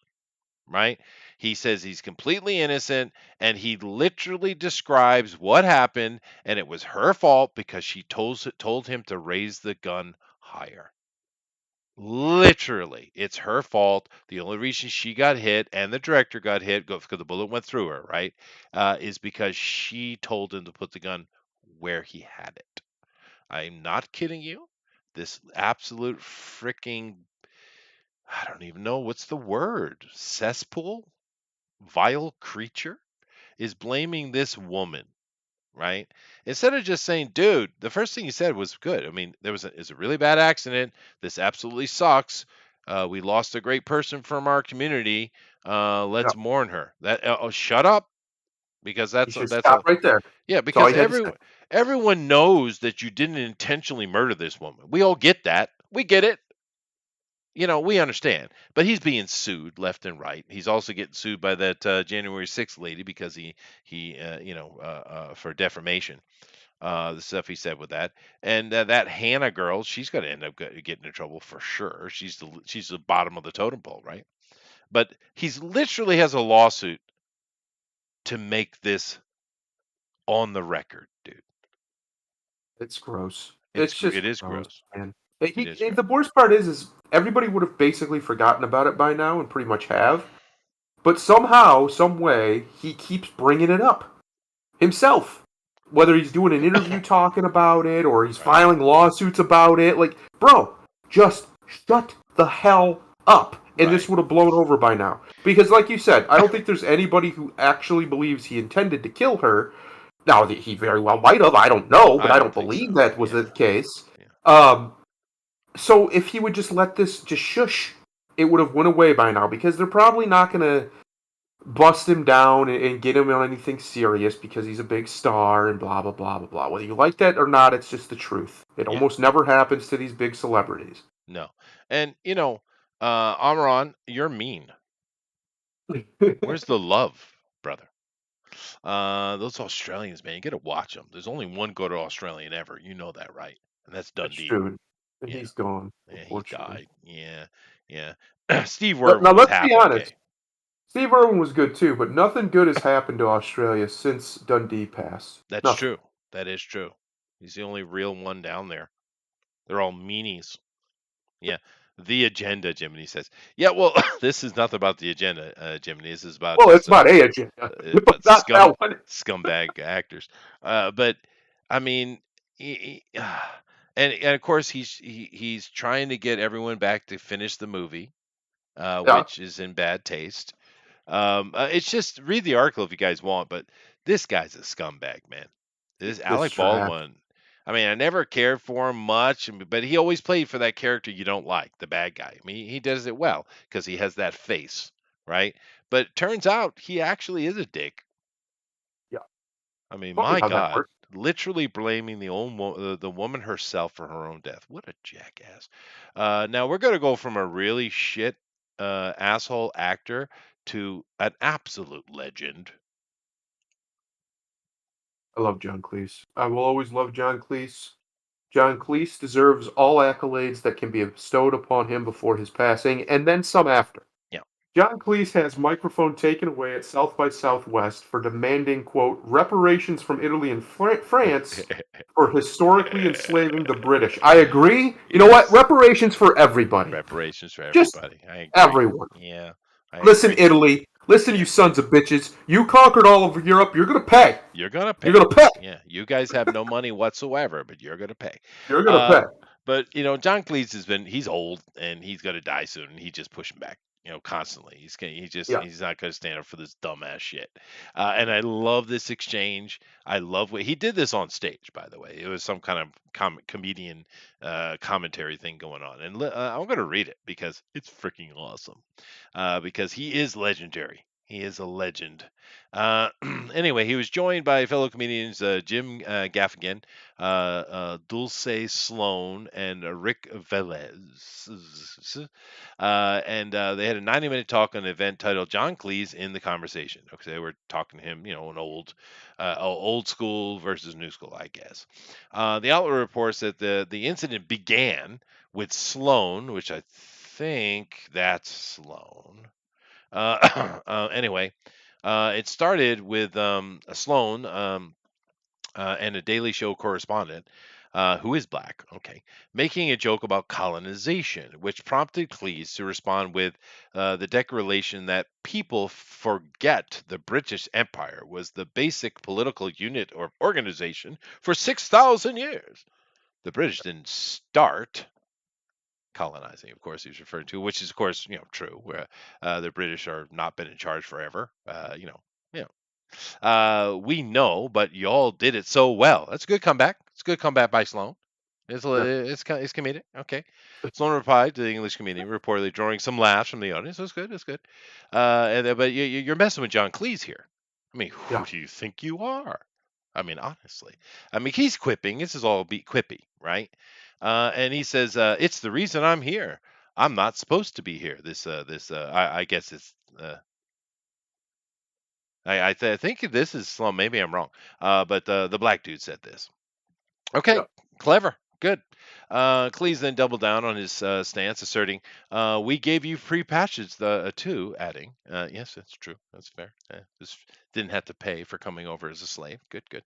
Right? He says he's completely innocent, and he literally describes what happened, and it was her fault because she told him to raise the gun higher. Literally, it's her fault. The only reason she got hit and the director got hit because the bullet went through her, right, is because she told him to put the gun where he had it. I'm not kidding you. This absolute freaking, I don't even know what's the word, cesspool, vile creature is blaming this woman, right? Instead of just saying, dude, the first thing he said was good. I mean, it's a really bad accident. This absolutely sucks. We lost a great person from our community. Let's mourn her. Shut up, because that's stop right there. Yeah, because everyone knows that you didn't intentionally murder this woman. We all get that. We get it. We understand, but he's being sued left and right. He's also getting sued by that January 6th lady because he for defamation, the stuff he said with that, and that Hannah girl, she's going to end up getting in trouble for sure. She's the bottom of the totem pole, right? But he's literally has a lawsuit to make this on the record, dude. It's gross. It is gross. Man. The worst part is everybody would have basically forgotten about it by now, and pretty much have. But somehow, some way, he keeps bringing it up himself. Whether he's doing an interview talking about it, or he's filing lawsuits about it. Like, bro, just shut the hell up. And this would have blown over by now. Because, like you said, I don't think there's anybody who actually believes he intended to kill her. Now, he very well might have. I don't know, but I don't believe that was the case. Yeah. So if he would just let this just shush, it would have went away by now, because they're probably not going to bust him down and get him on anything serious because he's a big star and blah, blah, blah, blah, blah. Whether you like that or not, it's just the truth. It almost never happens to these big celebrities. No. And, Amran, you're mean. Where's the love, brother? Those Australians, man, you got to watch them. There's only one good Australian ever. You know that, right? And that's Dundee. That's true. And he's gone. Yeah, he died. Yeah. Steve Irwin. Now, let's be honest. Okay. Steve Irwin was good too, but nothing good has happened to Australia since Dundee passed. That's true. That is true. He's the only real one down there. They're all meanies. Yeah. The agenda, Jiminy says. Yeah, well, this is nothing about the agenda, Jiminy. This is about... Well, it's about a agenda. But not that one. Scumbag actors. But, I mean... And of course, he's trying to get everyone back to finish the movie, which is in bad taste. It's just, read the article if you guys want, but this guy's a scumbag, man. This Alec Baldwin. I mean, I never cared for him much, but he always played for that character you don't like, the bad guy. I mean, he does it well because he has that face, right? But it turns out he actually is a dick. Yeah. I mean, my God. Literally blaming the woman herself for her own death. What a jackass. Now we're going to go from a really shit asshole actor to an absolute legend. I love John Cleese. I will always love John Cleese. John Cleese deserves all accolades that can be bestowed upon him before his passing, and then some after. Yeah. John Cleese has microphone taken away at South by Southwest for demanding, quote, reparations from Italy and France for historically enslaving the British. I agree. You know what? Reparations for everybody. Reparations for everybody. Just I agree. Everyone. Yeah. Listen, Italy, Listen, you sons of bitches. You conquered all over Europe. You're going to pay. You're gonna pay. You're going to pay. Yeah, you guys have no money whatsoever, but you're gonna pay. You're going to pay. But John Cleese he's old and he's gonna die soon, and he just pushing back, constantly. He's not gonna stand up for this dumbass shit. And I love this exchange. I love what he did this on stage, by the way. It was some kind of comedian commentary thing going on, and I'm gonna read it because it's freaking awesome. Because he is legendary. He is a legend. Anyway, he was joined by fellow comedians Jim Gaffigan, Dulce Sloan, and Rick Velez. And they had a 90-minute talk on an event titled John Cleese in the Conversation. Okay, they were talking to him, an old school versus new school, I guess. The outlet reports that the incident began with Sloan, which I think that's Sloan. Anyway, it started with Sloan and a Daily Show correspondent who is black, making a joke about colonization, which prompted Cleese to respond with the declaration that people forget the British Empire was the basic political unit or organization for 6,000 years. The British didn't start colonizing, of course, he's referring to, which is, of course, true. Where the British are not been in charge forever. We know, but y'all did it so well. That's a good comeback. It's a good comeback by Sloan. It's comedic. Okay. Sloan replied to the English comedian, reportedly drawing some laughs from the audience. That's good. That's good. But you're messing with John Cleese here. I mean, who do you think you are? I mean, honestly. I mean, he's quipping. This is all quippy, right? And he says, "It's the reason I'm here. I'm not supposed to be here." I guess it's. I think this is Sloan. Maybe I'm wrong. But the black dude said this. Okay, clever, good. Cleese then doubled down on his stance, asserting, "We gave you free passage too," adding, "Yes, that's true. That's fair. Just didn't have to pay for coming over as a slave. Good, good."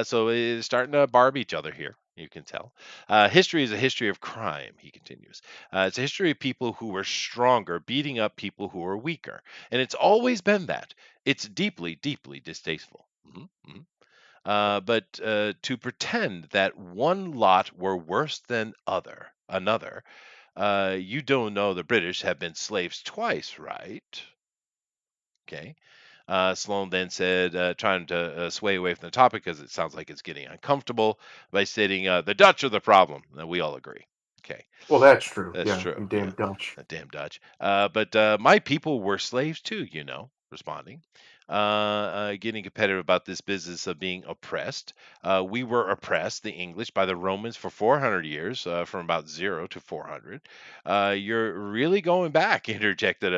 So it's starting to barb each other here. You can tell. History is a history of crime, he continues. It's a history of people who were stronger beating up people who were weaker. And it's always been that. It's deeply, deeply distasteful. But to pretend that one lot were worse than another, you don't know the British have been slaves twice, right? Okay. Sloan then said, trying to sway away from the topic because it sounds like it's getting uncomfortable, by stating, "The Dutch are the problem." We all agree. Okay. Well, that's true. That's true. Damn Dutch. Damn Dutch. But my people were slaves too, responding. Getting competitive about this business of being oppressed. We were oppressed, the English, by the Romans for 400 years, from about 0 to 400. You're really going back, interjected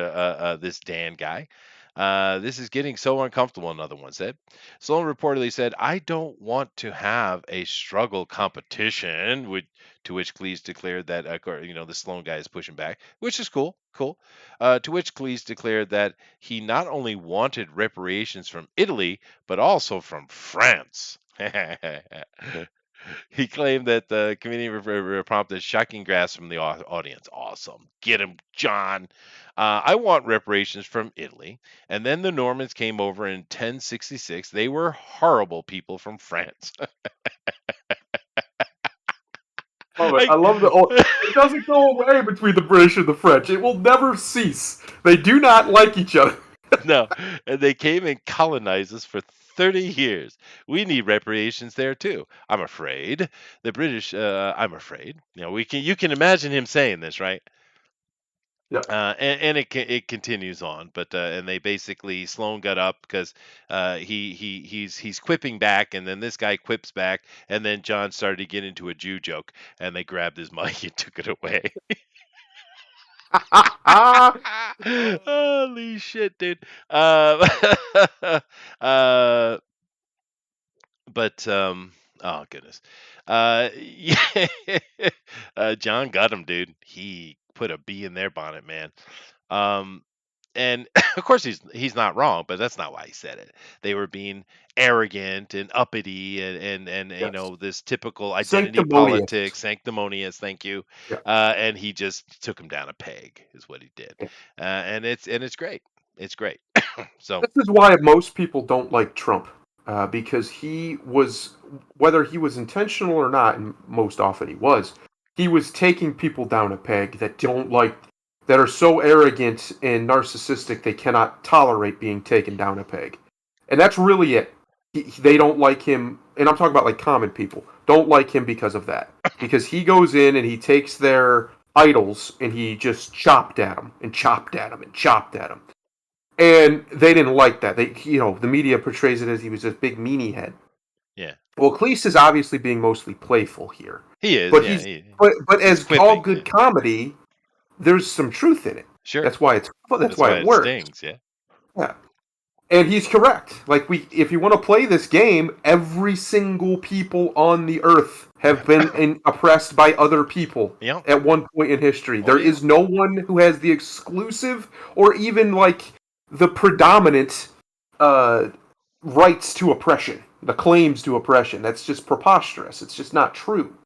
this Dan guy. This is getting so uncomfortable, another one said. Sloan reportedly said, "I don't want to have a struggle competition," to which Cleese declared that, the Sloan guy is pushing back, which is cool. To which Cleese declared that he not only wanted reparations from Italy, but also from France. He claimed that the comedian prompted shocking grasps from the audience. Awesome. Get him, John. I want reparations from Italy. And then the Normans came over in 1066. They were horrible people from France. I love it doesn't go away between the British and the French. It will never cease. They do not like each other. No, and they came and colonized us for 30 years. We need reparations there too. I'm afraid the British. I'm afraid. You can imagine him saying this, right? Yeah. And it continues on, but and they basically, Sloan got up because he's quipping back, and then this guy quips back, and then John started to get into a Jew joke, and they grabbed his mic and took it away. Holy shit, dude. But oh goodness. Yeah. John got him, dude. He put a bee in their bonnet, man. And of course he's not wrong, but that's not why he said it. They were being arrogant and uppity and Yes. this typical identity Sanctimonious. politics, sanctimonious. Thank you. Yeah. And he just took him down a peg, is what he did. And it's great. It's great. So This is why most people don't like Trump, because he was, whether he was intentional or not, and most often he was taking people down a peg that don't like, that are so arrogant and narcissistic they cannot tolerate being taken down a peg, and that's really it. They don't like him, and I'm talking about like common people don't like him because of that, because he goes in and he takes their idols and he just chopped at them and chopped at them and chopped at them. And they didn't like that. The media portrays it as he was this big meanie head. yeah, Well, Cleese is obviously being mostly playful here, he is. but Yeah, but he's as all quipping. good comedy, there's some truth in it. Sure, That's why that's why why it it works. stings. Yeah, Yeah, and he's correct. Like if you want to play this game, every single people on the earth have been oppressed by other people yeah. at one point in history. Oh, There yeah. is no one who has the exclusive or even like the predominant uh, rights to oppression, the claims to oppression. That's just preposterous. It's just not true.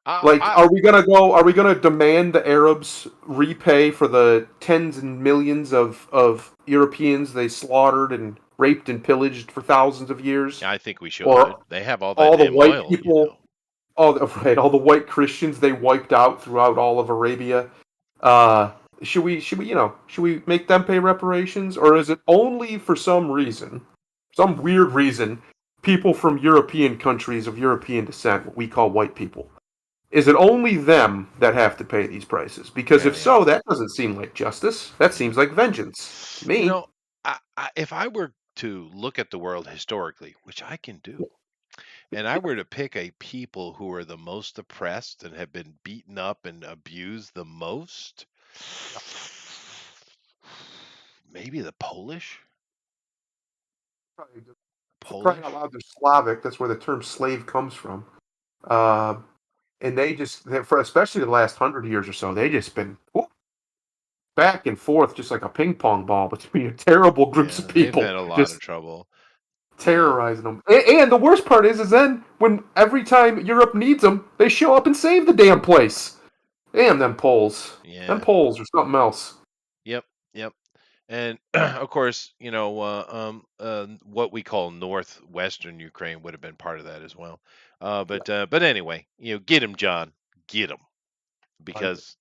Like, I are we gonna go? Are we gonna demand the Arabs repay for the tens and millions of Europeans they slaughtered and raped and pillaged for thousands of years? I think we should. Or They have all that all the damn white oil, you people, know. all the white Christians they wiped out throughout all of Arabia? Uh, should we make them pay reparations, or is it only for some reason, some weird reason, people from European countries of European descent, what we call white people? Is it only them that have to pay these prices? Because if Apparently, yeah. so, that doesn't seem like justice. That seems like vengeance to You me. know, if I were to look at the world historically, which I can do, and I were to pick a people who are the most oppressed and have been beaten up and abused the most, maybe the Polish. For crying Polish. out loud, they're Slavic. That's where the term slave comes from. Uh, and for especially the last 100 years or so, they just been back and forth, just like a ping pong ball between terrible groups Yeah, of they've people, had a lot of just trouble. terrorizing them. And the worst part is then when every time Europe needs them, they show up and save the damn place. Damn them Poles. Them Yeah. Poles or something else. Yep. Yep. And of course, what we call northwestern Ukraine would have been part of that as well. But anyway, get him, John, get him, because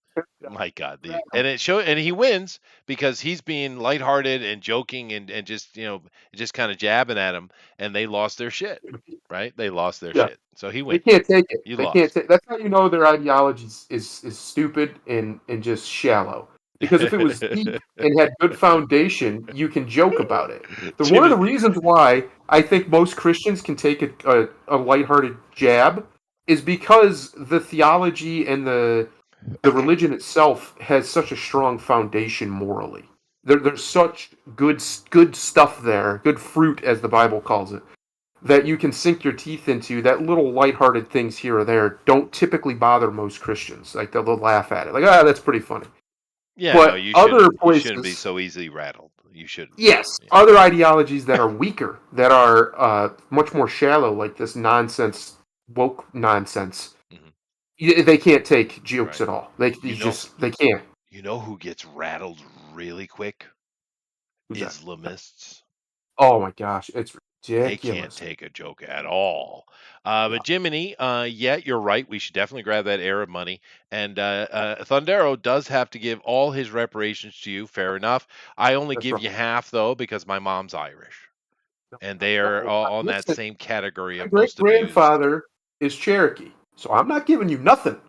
my God, and he wins because he's being lighthearted and joking and just kind of jabbing at him, and they lost their shit, right? They lost their Yeah. shit, so he They wins. can't take it. You They can't lost. take. That's how you know their ideology is stupid and just shallow. Because if it was deep and had good foundation, you can joke about it. One of the Jimmy, reasons why I think most Christians can take a lighthearted jab is because the theology and the religion itself has such a strong foundation morally. There's such good stuff there, good fruit as the Bible calls it, that you can sink your teeth into. That little lighthearted things here or there don't typically bother most Christians. Like they'll laugh at it, like that's pretty funny. yeah, no, But you other shouldn't. You shouldn't be places, so easily rattled. You shouldn't. yes, Yeah. other ideologies that are weaker, that are much more shallow, like this nonsense woke nonsense. Mhm. They can't take jokes Right. at all. They You know, they can't. you know who gets rattled really quick? Who's that? Islamists. Oh my gosh, it's They can't ridiculous. take a joke at all. Yeah. But Jiminy, yeah, you're right. We should definitely grab that Arab money. And Thundero does have to give all his reparations to you. Fair enough. I only That's give right. you half though because my mom's Irish, and they are No, all on that listen, same category my of great most abused. grandfather is Cherokee, so I'm not giving you nothing.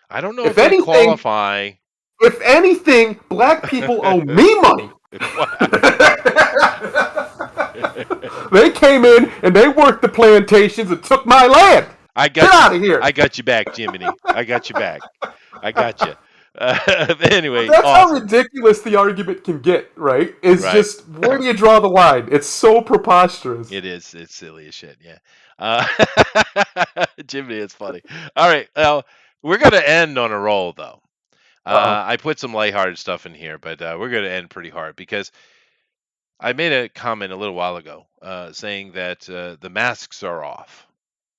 I don't know if If they anything, qualify. black people owe me money. They came in and they worked the plantations and took my land. I Get got you. out of here. I got you back, Jiminy. I got you back. I got you. But Anyway, that's how awesome. ridiculous the argument can get, right? Is Right. just where do you draw the line? It's so preposterous. It is. It's silly as shit. Yeah. Uh, Jiminy, it's funny. All right. Well, we're gonna end on a roll though. Uh I put some lighthearted stuff in here, but we're gonna end pretty hard because I made a comment a little while ago saying that the masks are off,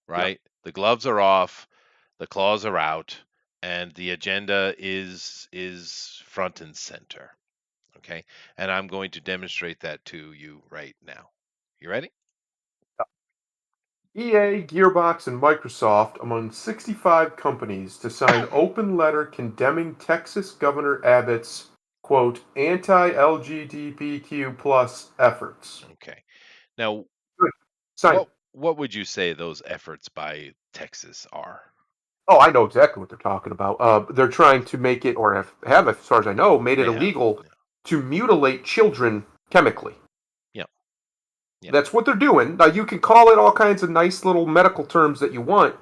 Yeah. right? The gloves are off, the claws are out, and the agenda is front and center. Okay, and I'm going to demonstrate that to you right now. You ready? EA, Gearbox, and Microsoft among 65 companies to sign open letter condemning Texas Governor Abbott's, quote, anti-LGBTQ plus efforts. Okay. Now, Good. Sign it. what would you say those efforts by Texas are? Oh, I know exactly what they're talking about. They're trying to make it, or have, as far as I know, made it They have. illegal to mutilate children chemically. Yeah. Yeah. That's what they're doing. Now, you can call it all kinds of nice little medical terms that you want.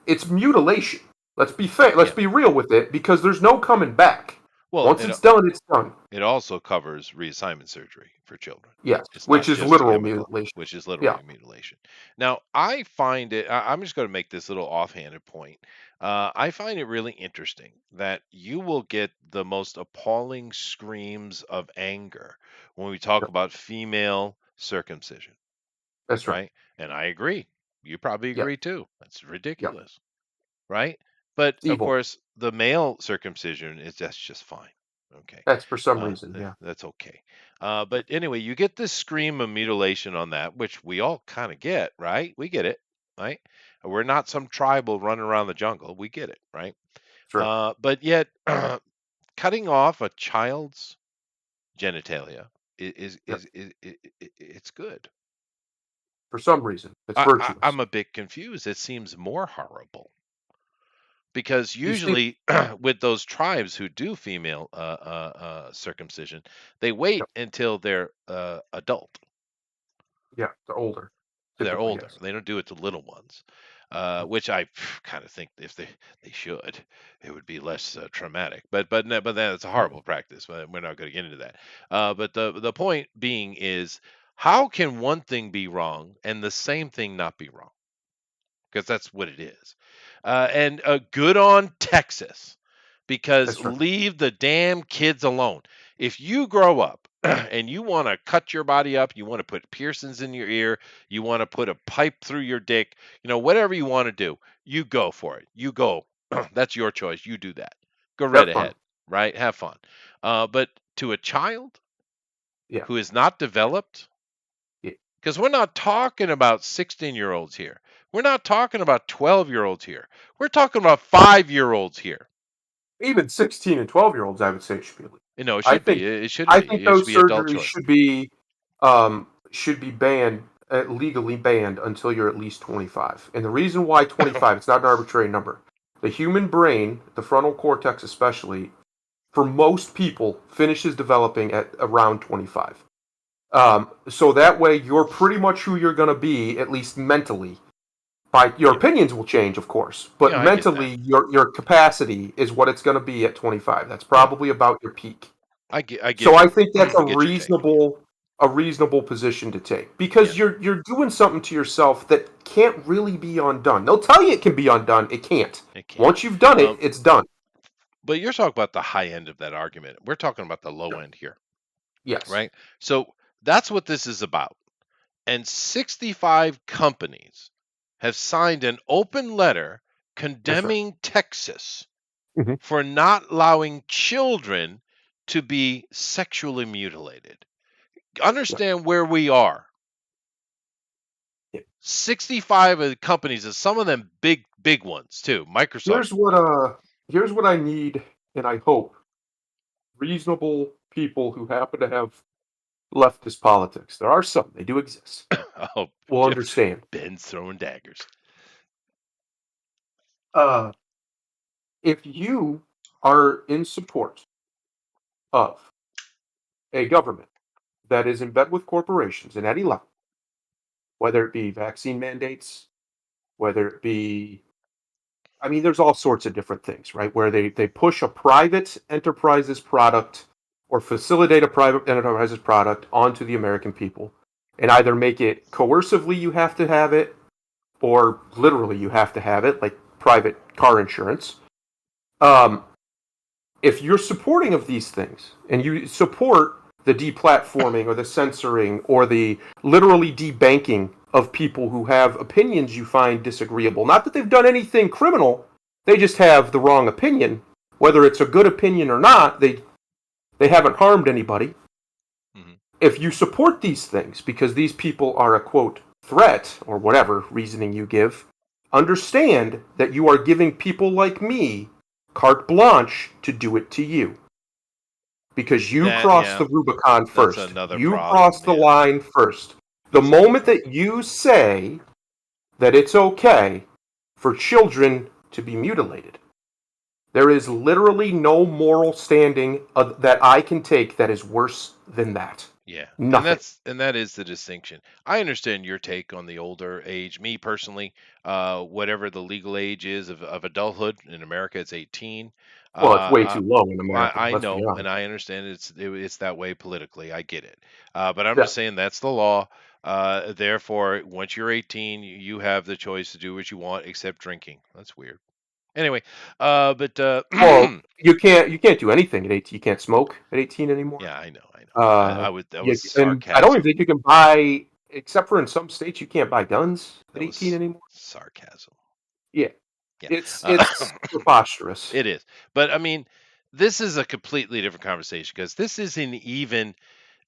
It's mutilation. Let's be fair. Let's be real with it, because there's no coming back. Well, Once it's done, it's done. It also covers reassignment surgery for children. Yes, It's which not is just literal chemical, mutilation. which is literally mutilation. Now, I find it. I'm just going to make this little offhanded point. I find it really interesting that you will get the most appalling screams of anger when we talk about female circumcision, That's right. right? And I agree. You probably Yep. agree too. That's Yep. ridiculous, right? But of Evil. course, the male circumcision that's just fine. Okay. That's for some reason, yeah. That's okay. But anyway, you get this scream of mutilation on that, which we all kind of get, right? We get it, right? We're not some tribal running around the jungle. We get it, right? Sure. But yet, cutting off a child's genitalia is it's good. For some reason, it's virtuous. I'm a bit confused. It seems more horrible. Because You see, usually with those tribes who do female circumcision, they wait until they're adult. yeah, they're older. They're Typically, older. yes. They don't do it to little ones, which I kind of think if they should, it would be less traumatic. But that's a horrible practice. But we're not going to get into that. But the point being is, how can one thing be wrong and the same thing not be wrong? Because that's what it is. And good on Texas, because That's right. leave the damn kids alone. If you grow up and you want to cut your body up, you want to put piercings in your ear, you want to put a pipe through your dick, whatever you want to do, you go for it. You go. That's your choice. You do that. Go right Have fun. ahead. Right? Have fun. But to a child Yeah. who is not developed, Yeah. because we're not talking about 16-year-olds here. We're not talking about 12-year-olds here. We're talking about 5-year-olds here. Even 16 and 12-year-olds, I would say, should be illegal. It should be. It should be. I think It those should be adult surgeries choice. should be banned, legally banned, until you're at least 25. And the reason why 25, it's not an arbitrary number. The human brain, the frontal cortex especially, for most people, finishes developing at around 25. So that way, you're pretty much who you're going to be, at least mentally. Your opinions will change, of course, but Yeah, I get mentally, your capacity is what it's going to be at 25. That's probably about your peak. I get. So I think that's I get your take. a reasonable position to take, because you're doing something to yourself that can't really be undone. They'll tell you it can be undone. It can't. It can't. Once you've done it, it's done. But you're talking about the high end of that argument. We're talking about the low end here. Yes. Right? So that's what this is about. And 65 companies have signed an open letter condemning Texas for not allowing children to be sexually mutilated. Understand where we are. 65 of the companies, and some of them big ones too. Microsoft. Here's what I need, and I hope reasonable people who happen to have leftist politics. There are some; they do exist. Will understand. Ben's throwing daggers. If you are in support of a government that is in bed with corporations in any level, whether it be vaccine mandates, whether it be, I mean, there's all sorts of different things, right? Where they push a private enterprise's product or facilitate a private enterprise's product onto the American people, and either make it coercively you have to have it, or literally you have to have it, like private car insurance. If you're supporting of these things, and you support the deplatforming or the censoring or the literally debanking of people who have opinions you find disagreeable, not that they've done anything criminal, they just have the wrong opinion, whether it's a good opinion or not, they haven't harmed anybody. Mhm. If you support these things because these people are a, quote, threat, or whatever reasoning you give, understand that you are giving people like me carte blanche to do it to you. Because you crossed Yeah, the Rubicon that's first. another You problem. crossed the Yeah, line first. The that's another moment problem. that you say that it's okay for children to be mutilated, there is literally no moral standing that I can take that is worse than that. Yeah, Nothing. and that is the distinction. I understand your take on the older age. Me personally, whatever the legal age is of adulthood in America, it's 18. Well, it's way Uh, too low in America, I let's be know, and honest. I understand it's that way politically. I get it, but I'm Yeah. just saying that's the law. Therefore, once you're 18, you have the choice to do what you want, except drinking. That's weird. Anyway, but Well, you can't do anything at 18. You can't smoke at 18 anymore. yeah, I know, I know. I would that was And I don't even sarcasm. think you can buy, except for in some states, you can't buy guns at That 18 was anymore. sarcasm. Yeah, Yeah. it's preposterous. It is. But I mean, this is a completely different conversation because this isn't even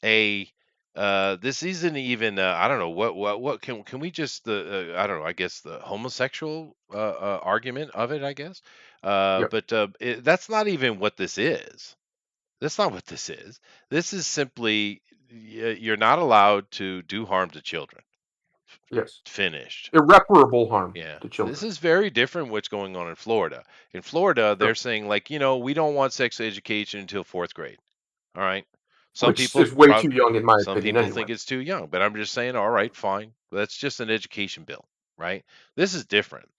a this isn't even I don't know what can we just the I don't know, I guess the homosexual argument of it, I guess. Yeah, But that's not even what this is. That's not what this is. This is simply you're not allowed to do harm to children. yes, Finished. irreparable harm Yeah, to this children. is very different what's going on in Florida. In Florida, Sure. they're saying like, we don't want sex education until fourth grade. All right. Some Which people is way prob too young, in my some opinion. people Anyway, think it's too young, but I'm just saying, all right, fine. That's just an education bill, right? This is different.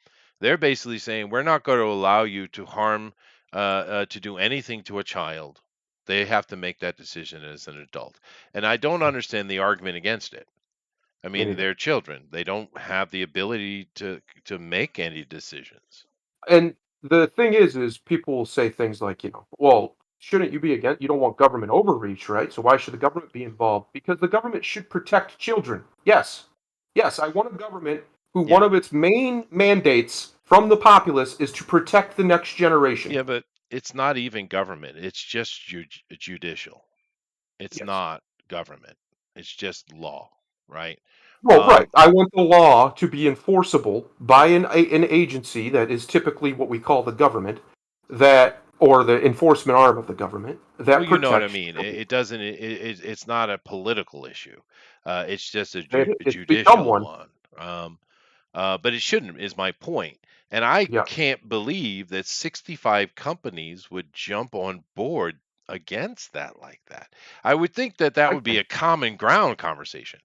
They're basically saying we're not going to allow you to harm, to do anything to a child. They have to make that decision as an adult, and I don't understand the argument against it. I me mean, neither. they're children. They don't have the ability to make any decisions. And the thing is people will say things like, well, shouldn't you be against? You don't want government overreach, right? So why should the government be involved? Because the government should protect children. Yes, yes, I want a government who one Yeah. of its main mandates from the populace is to protect the next generation. Yeah, but it's not even government. It's just judicial. It's Yes. not government. It's just law, right? Well, right. Um, I want the law to be enforceable by an agency that is typically what we call the government, that or the enforcement arm of the government well, that you know what I protects mean. children. It doesn't. It's not a political issue. It's just a It's become judicial one. one. But it shouldn't, is my point. And I Yeah. can't believe that 65 companies would jump on board against that like that. I would think that that I would be can. a common ground conversation.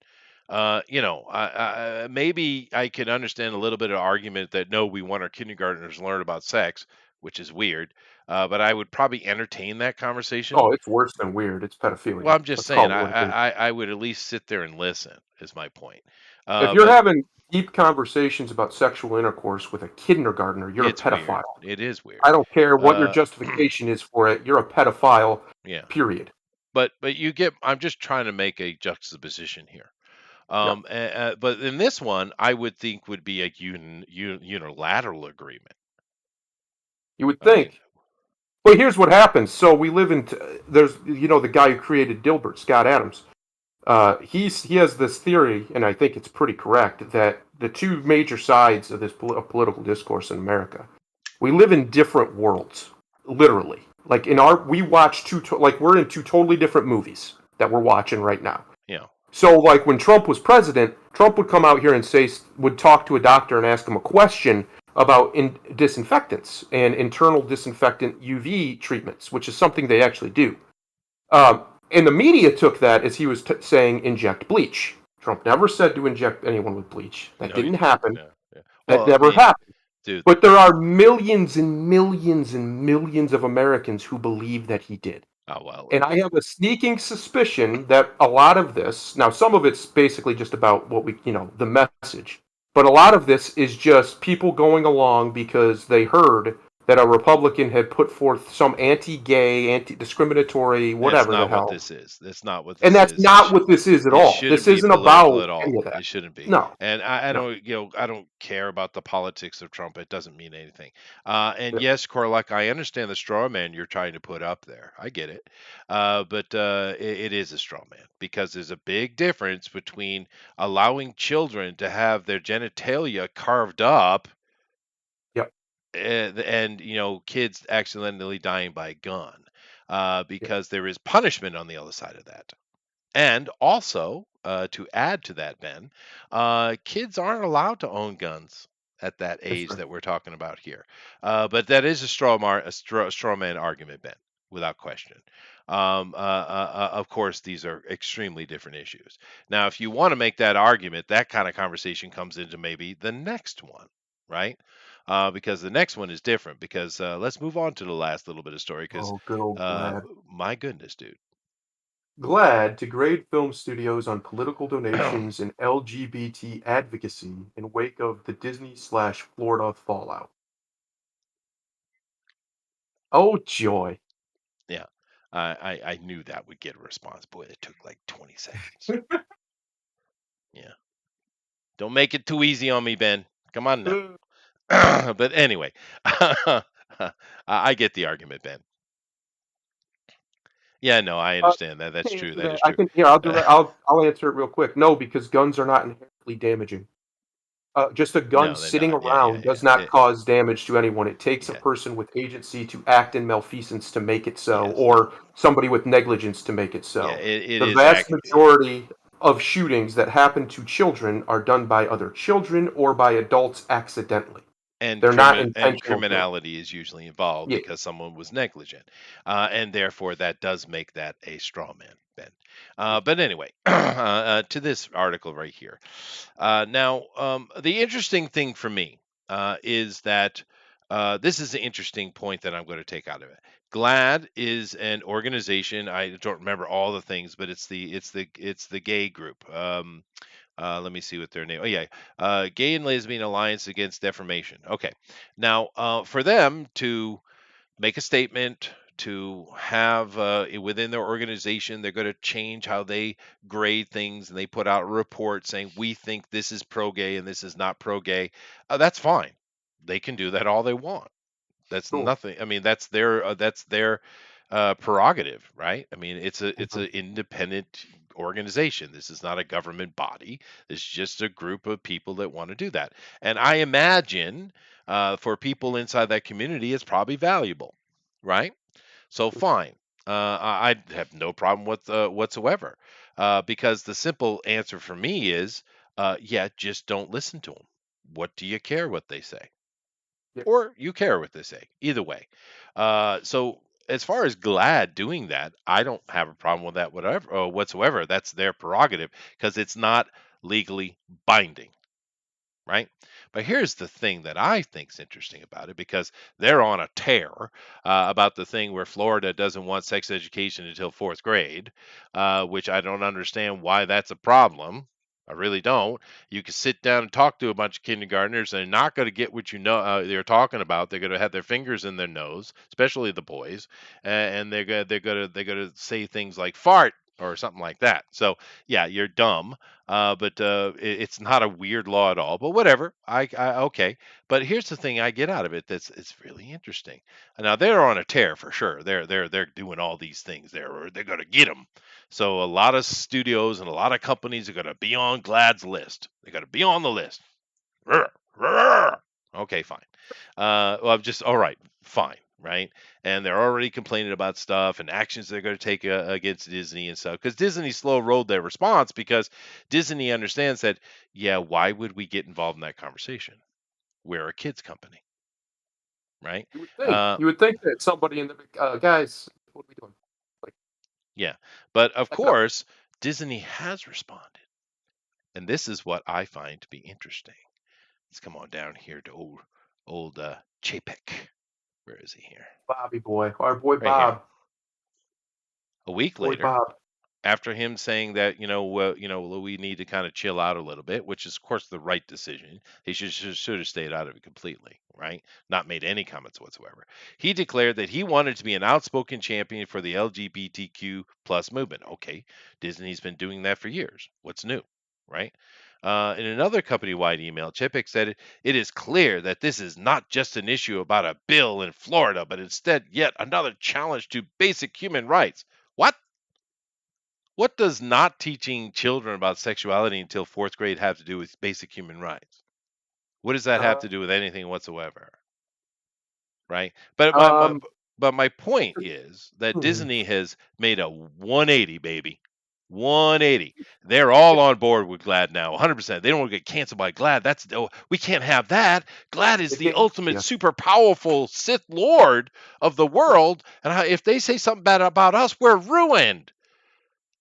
Maybe I can understand a little bit of argument that no, we want our kindergartners to learn about sex, which is weird. But I would probably entertain that conversation. Oh, it's worse than weird. It's Well, pedophilia. I'm just Let's call saying, it what it is. I would at least sit there and listen. Is my point. If you're But having deep conversations about sexual intercourse with a kindergartner, you're a it's weird. pedophile. It is I weird. don't care what your Uh, justification is for it. You're a pedophile, yeah, period. but you get. I'm just trying to make a juxtaposition here. Yeah. But in this one, I would think would be a unilateral agreement. You would I mean, think. But here's what happens. So we live in, there's, the guy who created Dilbert, Scott Adams. He has this theory, and I think it's pretty correct, that the two major sides of this political discourse in America, we live in different worlds, literally. Like we watch like we're in two totally different movies that we're watching right now. yeah, So, like when Trump was president, Trump would come out here and would talk to a doctor and ask him a question about disinfectants and internal disinfectant UV treatments, which is something they actually do. And the media took that as he was saying inject bleach. Trump never said to inject anyone with bleach. That no, you didn't didn't. happen. Yeah, yeah. That Well, I never mean, happened. dude, But there are millions and millions and millions of Americans who believe that he did. oh well, And I have a sneaking suspicion that a lot of this, now some of it's basically just about the message, but a lot of this is just people going along because they heard that a Republican had put forth some anti-gay, anti-discriminatory, That's whatever the not what hell. this is. That's not what And this that's is. not what this is at It all. shouldn't This be isn't political about at any all. of that. It shouldn't be. No, And I no. don't, I don't care about the politics of Trump. It doesn't mean anything. And Yeah, yes, Corlac, I understand the straw man you're trying to put up there. I get it. But it is a straw man because there's a big difference between allowing children to have their genitalia carved up yeah, and kids accidentally dying by a gun, yeah. because there is punishment on the other side of that. And also, to add to that, Ben, kids aren't allowed to own guns at that That's age right. that we're talking about here. But that is a straw man argument, Ben, without question. Of course, these are extremely different issues. Now, if you want to make that argument, that kind of conversation comes into maybe the next one, right? Because the next one is different. Because let's move on to the last little bit of story. Because Oh, good old Glad. my goodness, dude. Glad to grade film studios on political donations and LGBT advocacy in wake of the Disney/Florida fallout. Oh, joy. Yeah. I knew that would get a response. Boy, it took like 20 seconds. Yeah. Don't make it too easy on me, Ben. Come on now. But anyway, I get the argument, Ben. Yeah, no, I Uh, understand that. That's can true. answer That that. is I true. can. Here, I'll do that. I'll answer it real quick. No, because guns are not inherently damaging. Just a gun No, they're sitting not. Yeah, yeah, around does yeah. not cause damage to anyone. It takes a Yeah. person with agency to act in malfeasance to make it so, Yes. No. or somebody with negligence to make it Yeah. so. It The is vast ac majority of shootings that happen to children are done by other children or by adults accidentally. and They're not and intentional kills. criminality is usually involved Yeah, because someone was negligent, and therefore that does make that a straw man, Ben. But anyway, to this article right here. Now, the interesting thing for me is that this is an interesting point that I'm going to take out of it. GLAAD is an organization. I don't remember all the things, but it's the gay group. Let me see what their name. Oh yeah, Gay and Lesbian Alliance Against Defamation. Okay, now for them to make a statement to have within their organization, they're going to change how they grade things, and they put out a report saying we think this is pro-gay and this is not pro-gay. That's fine. They can do that all they want. That's sure. nothing. I mean, that's their prerogative, right? I mean, it's Mhm. an independent organization. This is not a government body. It's just a group of people that want to do that. And I imagine for people inside that community, it's probably valuable, right? So fine. I have no problem with whatsoever, because the simple answer for me is, yeah, just don't listen to them. What do you care what they say? Yeah, Or you care what they say. Either way. So as far as GLAAD doing that, I don't have a problem with that whatever whatsoever. That's their prerogative because it's not legally binding, right? But here's the thing that I think's interesting about it because they're on a tear about the thing where Florida doesn't want sex education until fourth grade, which I don't understand why that's a problem. I really don't. You can sit down and talk to a bunch of kindergartners, and they're not going to get what they're talking about. They're going to have their fingers in their nose, especially the boys, and they're going to say things like fart or something like that. So yeah, you're dumb, but it's not a weird law at all. But whatever, I okay. But here's the thing I get out of it that's it's really interesting. Now they're on a tear for sure. They're doing all these things. They're going to get them. So a lot of studios and a lot of companies are going to be on GLAAD's list. They're going to be on the list. Rrr, rrr. Okay, fine. Well, I'm just all right, fine, right? And they're already complaining about stuff and actions they're going to take against Disney and stuff because Disney slow rolled their response because Disney understands that, yeah, why would we get involved in that conversation? We're a kids company, right? you would think. Uh, You would think that somebody in the guys, what are we doing? Like, yeah, but of back it up. course, Disney has responded, and this is what I find to be interesting. Let's come on down here to old Chapek. Where is he here? Bobby boy, our boy Right here. Bob, A week boy later, Bob. after him saying that, we need to kind of chill out a little bit, which is of course the right decision. He should have stayed out of it completely, right? Not made any comments whatsoever. He declared that he wanted to be an outspoken champion for the LGBTQ plus movement. Okay, Disney's been doing that for years. What's new, right? In another company-wide email, Chapek said it is clear that this is not just an issue about a bill in Florida, but instead yet another challenge to basic human rights. What? What does not teaching children about sexuality until fourth grade have to do with basic human rights? What does that have Uh, to do with anything whatsoever? Right? But um, my point is that hmm. Disney has made a 180, baby. 180. They're all on board with GLAAD now, 100%. They don't want to get canceled by GLAAD. We can't have that. GLAAD is They the can't. ultimate Yeah. super powerful Sith Lord of the world, and if they say something bad about us, we're ruined.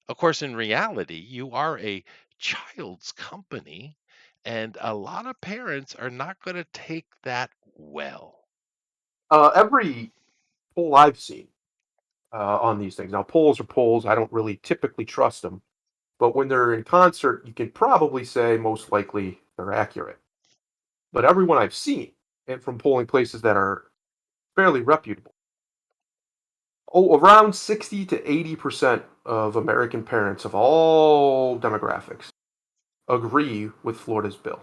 Of course, in reality, you are a child's company, and a lot of parents are not going to take that well. Every poll I've seen on these things. Now, polls are polls. I don't really typically trust them, but when they're in concert, you can probably say most likely they're accurate. But everyone I've seen, and from polling places that are fairly reputable, around 60 to 80% of American parents of all demographics agree with Florida's bill.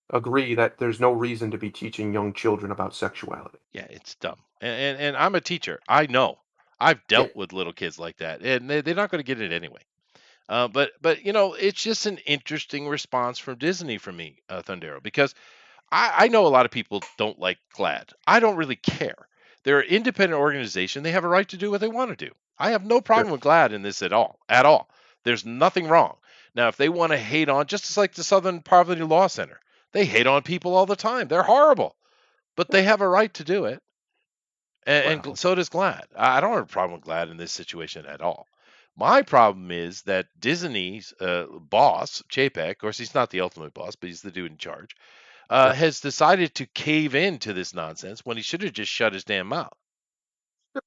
Agree that there's no reason to be teaching young children about sexuality. Yeah, it's dumb. And I'm a teacher. I know. I've Yeah, dealt with little kids like that, and they're not going to get it anyway. But it's just an interesting response from Disney for me, Thundero, because I know a lot of people don't like GLAAD. I don't really care. They're an independent organization. They have a right to do what they want to do. I have no sure. problem with GLAAD in this at all. At all. There's nothing wrong. Now, if they want to hate on, just as like the Southern Poverty Law Center, they hate on people all the time. They're horrible, but they have a right to do it. And Well, so does GLAAD. I don't have a problem with GLAAD in this situation at all. My problem is that Disney's boss, Chapek, of course, he's not the ultimate boss, but he's the dude in charge, yeah. has decided to cave into this nonsense when he should have just shut his damn mouth. Should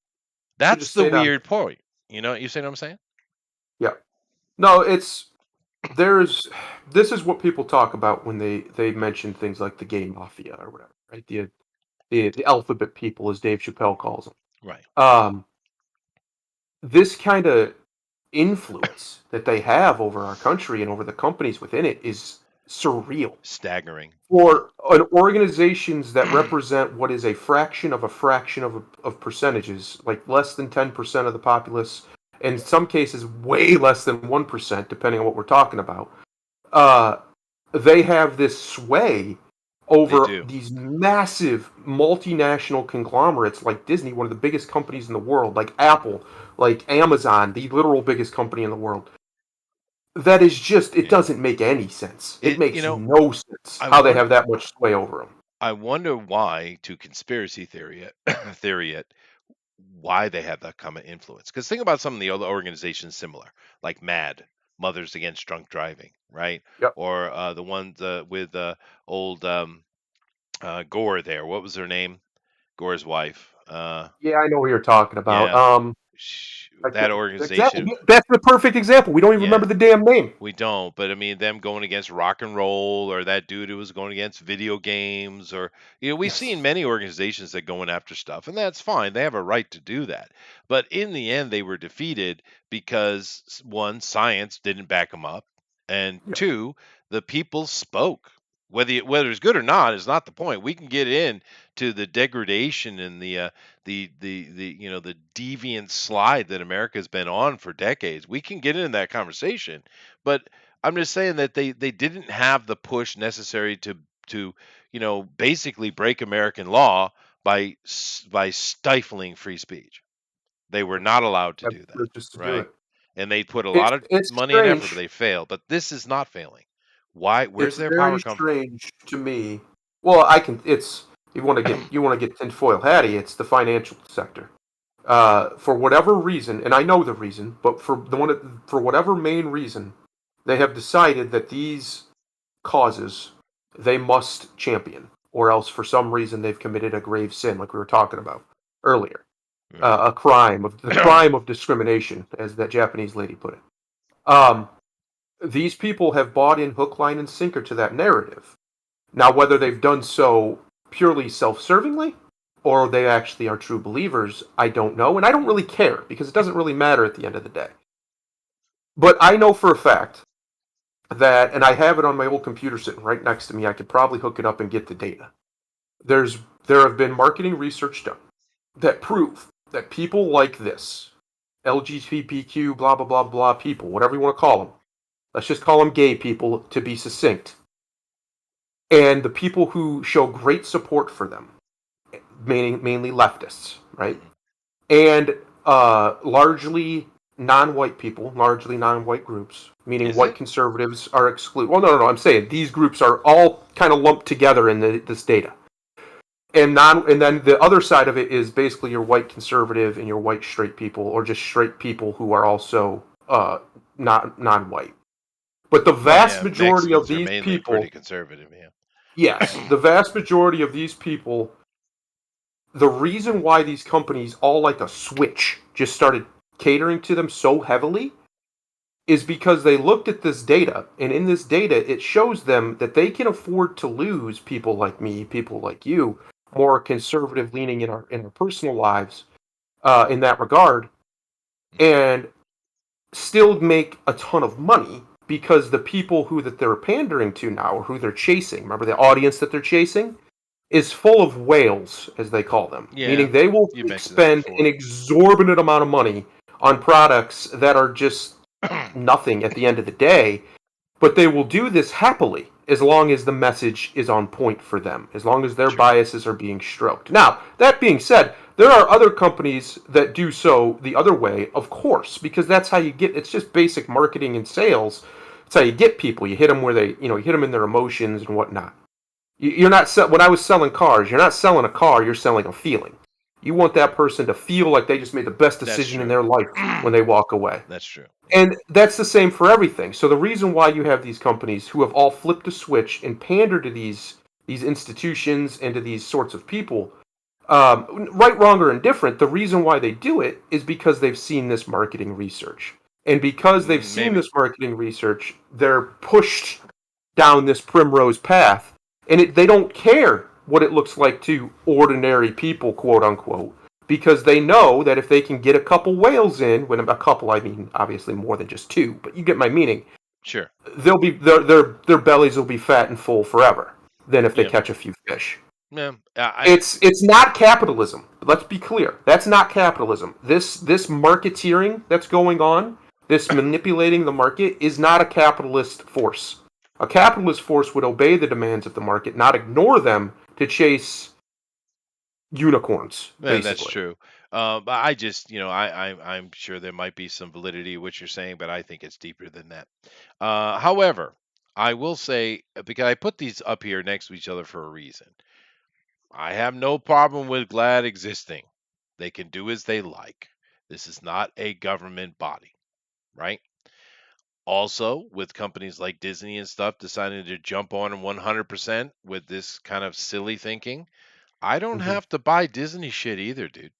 That's just the stay down. weird point. You see what I'm saying? Yeah. No, there's this is what people talk about when they mention things like the gay mafia or whatever, right? The alphabet people, as Dave Chappelle calls them. Right. This kind of influence that they have over our country and over the companies within it is surreal. Staggering. For an organizations that represent what is a fraction of a fraction of percentages, like less than 10% of the populace, in some cases way less than 1%, depending on what we're talking about, uh, they have this sway They over do. these massive multinational conglomerates like Disney, one of the biggest companies in the world, like Apple, like Amazon, the literal biggest company in the world. That is just, it Yeah. doesn't make any sense. It It. makes no sense I how they want. have that much sway over them. I wonder why, to conspiracy theory, theory it, why they have that kind of influence. Because think about some of the other organizations similar, like MAD, Mothers Against Drunk Driving, right? Yep. Or the ones with old Gore there. What was her name? Gore's wife. Yeah, I know what you're talking about. Yeah, I that can't, exactly. organization. That's the perfect example. We don't even Yeah, remember the damn name. we don't. But I mean, them going against rock and roll, or that dude who was going against video games, or we've seen Yes. many organizations that going after stuff, and that's fine. They have a right to do that. But in the end, they were defeated because one, science didn't back them up, and Yep. two, the people spoke. Whether it's good or not is not the point. We can get into the degradation and the deviant slide that America's been on for decades. We can get into that conversation, but I'm just saying that they didn't have the push necessary to basically break American law by stifling free speech. They were not allowed to Have do that, purchase to do right? it. And they put a It's lot of it's money and effort, but strange. they failed. But this is not failing. Why? Where's It's their power very come from? strange to me. Well, I can. It's you want to get tinfoil hatty. It's the financial sector. For whatever reason, and I know the reason, but for whatever main reason, they have decided that these causes they must champion, or else for some reason they've committed a grave sin, like we were talking about earlier. Hmm. a crime of the crime of discrimination, as that Japanese lady put it. Um, these people have bought in hook, line, and sinker to that narrative. Now, whether they've done so purely self-servingly or they actually are true believers, I don't know, and I don't really care because it doesn't really matter at the end of the day. But I know for a fact that, and I have it on my old computer sitting right next to me. I could probably hook it up and get the data. There have been marketing research done that prove that people like this, LGBTQ, blah blah blah blah people, whatever you want to call them. Let's just call them gay people to be succinct. And the people who show great support for them, meaning mainly leftists, right? And largely non-white people, largely non-white groups, meaning Is white it? conservatives are excluded. Well, no. I'm saying these groups are all kind of lumped together in this data. And then the other side of it is basically your white conservative and your white straight people, or just straight people who are also not non-white. But the Well, vast yeah, majority of Mexicans are these mainly pretty people, conservative. Yeah. yes, the vast majority of these people, the reason why these companies all like a switch just started catering to them so heavily is because they looked at this data, and in this data, it shows them that they can afford to lose people like me, people like you, more conservative leaning in our personal lives, in that regard, and still make a ton of money because the people who that they're pandering to now, or who they're chasing, remember the audience that they're chasing, is full of whales, as they call them, Yeah, meaning they will you mentioned that spend an before. exorbitant amount of money on products that are just nothing at the end of the day, but they will do this happily as long as the message is on point for them, as long as their Sure. biases are being stroked. Now, that being said, there are other companies that do so the other way, of course, because that's how you get, it's just basic marketing and sales. It's how you get people. You hit them where they, you hit them in their emotions and whatnot. You're not, when I was selling cars, you're not selling a car, you're selling a feeling. You want that person to feel like they just made the best That's decision in true. their life when they walk away. That's true. And that's the same for everything. So the reason why you have these companies who have all flipped a switch and pander to these institutions and to these sorts of people, right, wrong, or indifferent, the reason why they do it is because they've seen this marketing research. And because they've seen Maybe. this marketing research, they're pushed down this primrose path, and they don't care what it looks like to ordinary people, quote unquote, because they know that if they can get a couple whales in, when a couple I mean obviously more than just two, but you get my meaning, Sure. they'll be their bellies will be fat and full forever than if they Yeah. catch a few fish. Yeah. It's not capitalism. Let's be clear. That's not capitalism. This marketeering that's going on, this manipulating the market, is not a capitalist force. A capitalist force would obey the demands of the market, not ignore them to chase unicorns, Yeah, that's basically. true. But I just, I'm sure there might be some validity in what you're saying, but I think it's deeper than that. However, I will say, because I put these up here next to each other for a reason. I have no problem with GLAD existing. They can do as they like. This is not a government body, right? Also, with companies like Disney and stuff deciding to jump on 100% with this kind of silly thinking, I don't Mhm. have to buy Disney shit either, dude.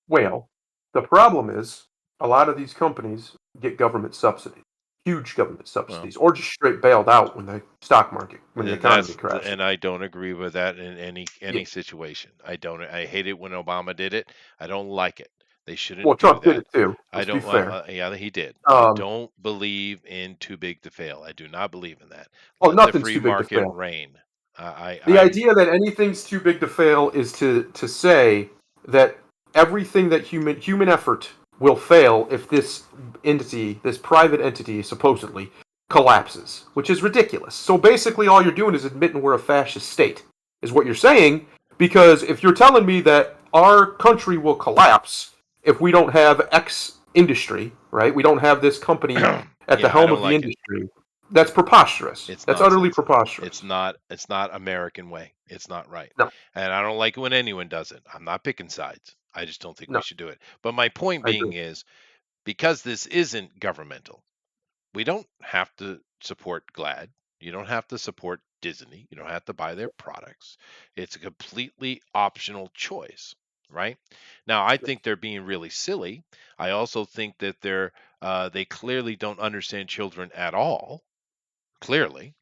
Well, the problem is a lot of these companies get government subsidies, huge government Well, subsidies, or just straight bailed out when the stock market, when the economy crashes. and I don't agree with that in any Yeah. situation. I don't. I hate it when Obama did it. I don't like it. They Well, shouldn't do Trump did that. it too. I Let's be don't. fair. Yeah, he did. I Um, don't believe in too big to fail. I do not believe in that. oh, Let the nothing's free too big to market fail. reign. The I'm idea that anything's too big to fail is to say that everything that human effort will fail if this entity, this private entity, supposedly collapses, which is ridiculous. So basically, all you're doing is admitting we're a fascist state, is what you're saying. Because if you're telling me that our country will collapse if we don't have X industry, right? We don't have this company at the yeah, I helm don't of the like it. industry. That's preposterous. It's That's utterly nonsense. preposterous. It's not American way. It's not right. No, And I don't like it when anyone does it. I'm not picking sides. I just don't think we no, should do it. But my point I agree. being is, because this isn't governmental, we don't have to support GLAD. You don't have to support Disney. You don't have to buy their products. It's a completely optional choice, right? Now, I think they're being really silly. I also think that they clearly don't understand children at all, clearly.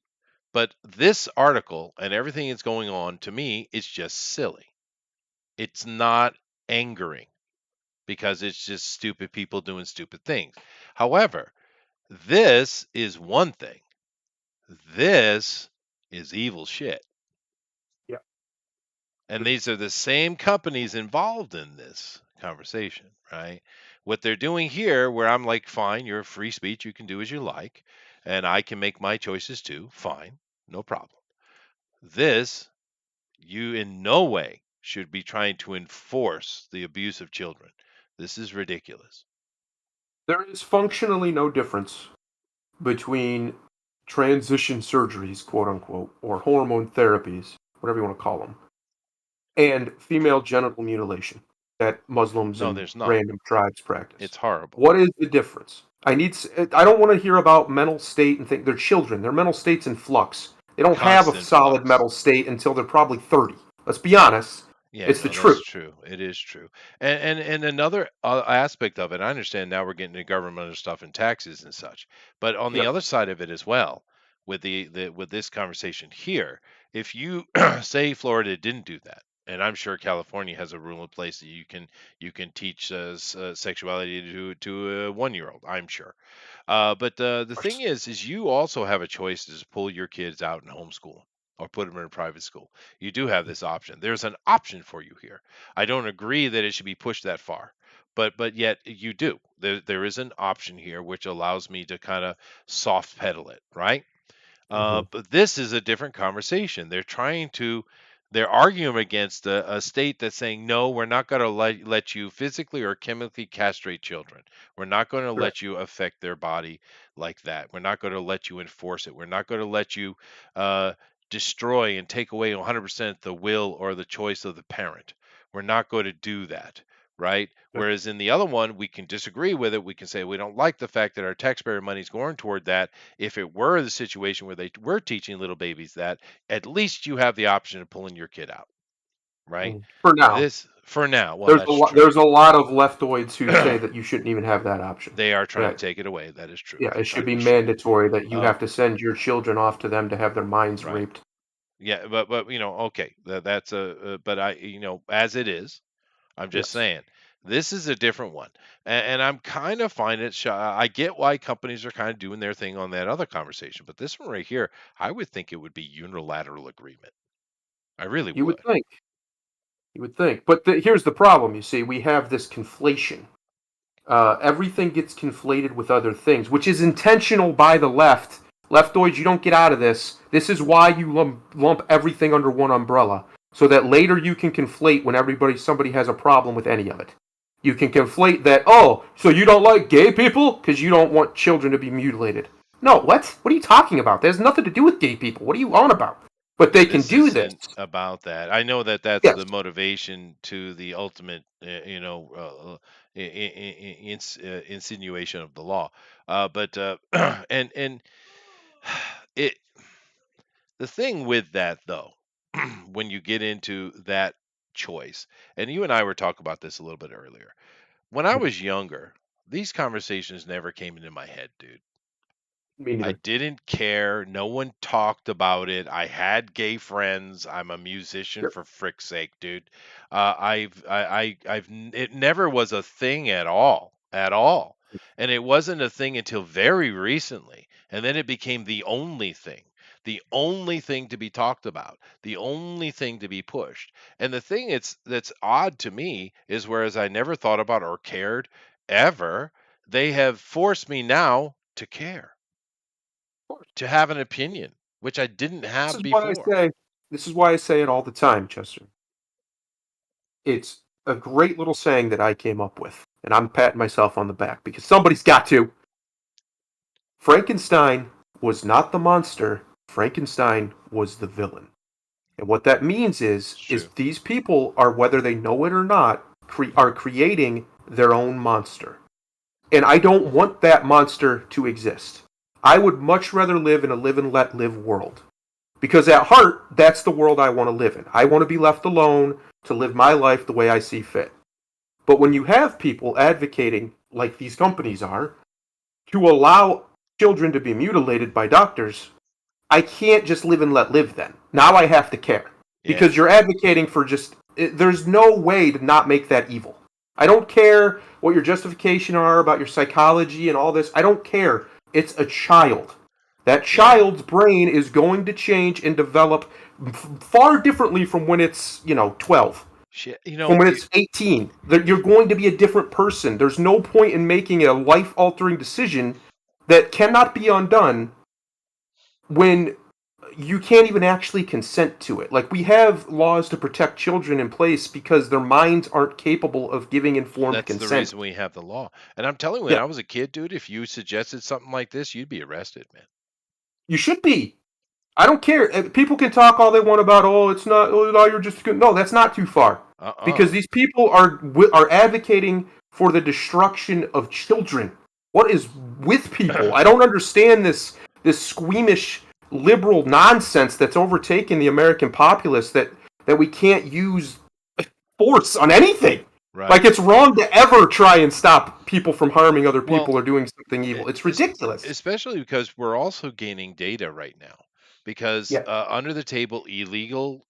But this article and everything that's going on to me is just silly. It's not angering because it's just stupid people doing stupid things. However, this is one thing. This is evil shit. Yeah. And these are the same companies involved in this conversation, right? What they're doing here, where I'm like, fine, you're free speech, you can do as you like, and I can make my choices too, fine, no problem. This, you in no way should be trying to enforce the abuse of children. This is ridiculous. There is functionally no difference between transition surgeries, quote unquote, or hormone therapies, whatever you want to call them, and female genital mutilation that Muslims No, and there's not. random tribes practice. It's horrible. What is the difference? I don't want to hear about mental state and think they're children. Their mental state's in flux. They don't have a Constant solid flux. mental state until they're probably 30. Let's be honest. Yeah, It's no, the that's truth. true. It is true. And another aspect of it, I understand now we're getting into governmental stuff and taxes and such. But on the Yep. other side of it as well, with with this conversation here, if you say Florida didn't do that, and I'm sure California has a rule in place that you can teach sexuality to a 1-year-old. I'm sure. But the thing is you also have a choice to just pull your kids out and homeschool or put them in a private school. You do have this option. There's an option for you here. I don't agree that it should be pushed that far, but yet you do. There is an option here which allows me to kind of soft pedal it, right? But this is a different conversation. They're arguing against a state that's saying, no, we're not going to let you physically or chemically castrate children. We're not going to Correct. let you affect their body like that. We're not going to let you enforce it. We're not going to let you uh, destroy and take away 100% the will or the choice of the parent. We're not going to do that. Right. Whereas in the other one, we can disagree with it. We can say we don't like the fact that our taxpayer money is going toward that. If it were the situation where they were teaching little babies that, at least you have the option of pulling your kid out, right? For now. This for now. Well, that's true. There's a lot of leftoids who say that you shouldn't even have that option. They are trying Yeah. to take it away. That is true. Yeah, They're it should trying be to restrict it. mandatory that you have to send your children off to them to have their minds Right. raped. Yeah, but okay, that's but as it is, I'm just Yes. saying this is a different one, and I'm kind of finding it. I get why companies are kind of doing their thing on that other conversation, but this one right here, I would think it would be unilateral agreement. I really You would. would think. You would think. But here's the problem, you see. We have this conflation. Everything gets conflated with other things, which is intentional by the left. Leftoids, you don't get out of this. This is why you lump everything under one umbrella, so that later you can conflate when somebody has a problem with any of it. You can conflate that, oh, so you don't like gay people because you don't want children to be mutilated. No, what? What are you talking about? There's nothing to do with gay people. What are you on about? But they can do this. Isn't about that. I know that that's Yes. the motivation to the ultimate, insinuation of the law. But and it the thing with that though, when you get into that choice, and you and I were talking about this a little bit earlier. When I was younger, these conversations never came into my head, dude. Me I neither. didn't care. No one talked about it. I had gay friends. I'm a musician Yep. for frick's sake, dude. It never was a thing at all. And it wasn't a thing until very recently. And then it became the only thing to be talked about, the only thing to be pushed. And the thing that's odd to me is whereas I never thought about or cared ever, they have forced me now to care, to have an opinion, which I didn't This have is why I before. say. This is why I say it all the time, Chester. It's a great little saying that I came up with, and I'm patting myself on the back because somebody's got to. Frankenstein was not the monster. Frankenstein was the villain. And what that means is True. these people are, whether they know it or not, are creating their own monster. And I don't want that monster to exist. I would much rather live in a live and let live world. Because at heart, that's the world I want to live in. I want to be left alone. to live my life the way I see fit. But when you have people advocating, like these companies are, to allow children to be mutilated by doctors, I can't just live and let live then. Now I have to care. Because you're advocating for there's no way to not make that evil. I don't care what your justification are about your psychology and all this. I don't care. It's a child. That child's brain is going to change and develop far differently from when it's, 12. From when it's 18. You're going to be a different person. There's no point in making a life-altering decision that cannot be undone when you can't even actually consent to it. Like, we have laws to protect children in place because their minds aren't capable of giving informed consent. That's the reason we have the law. And I'm telling you, when I was a kid, dude, if you suggested something like this, you'd be arrested, man. You should be. I don't care. People can talk all they want about, it's not, you're just good. No, that's not too far. Because these people are advocating for the destruction of children. What is with people? I don't understand this squeamish liberal nonsense that's overtaken the American populace that we can't use force on anything. Right. Like, it's wrong to ever try and stop people from harming other people or doing something evil. It's ridiculous. Especially because we're also gaining data right now. Because under the table, illegal,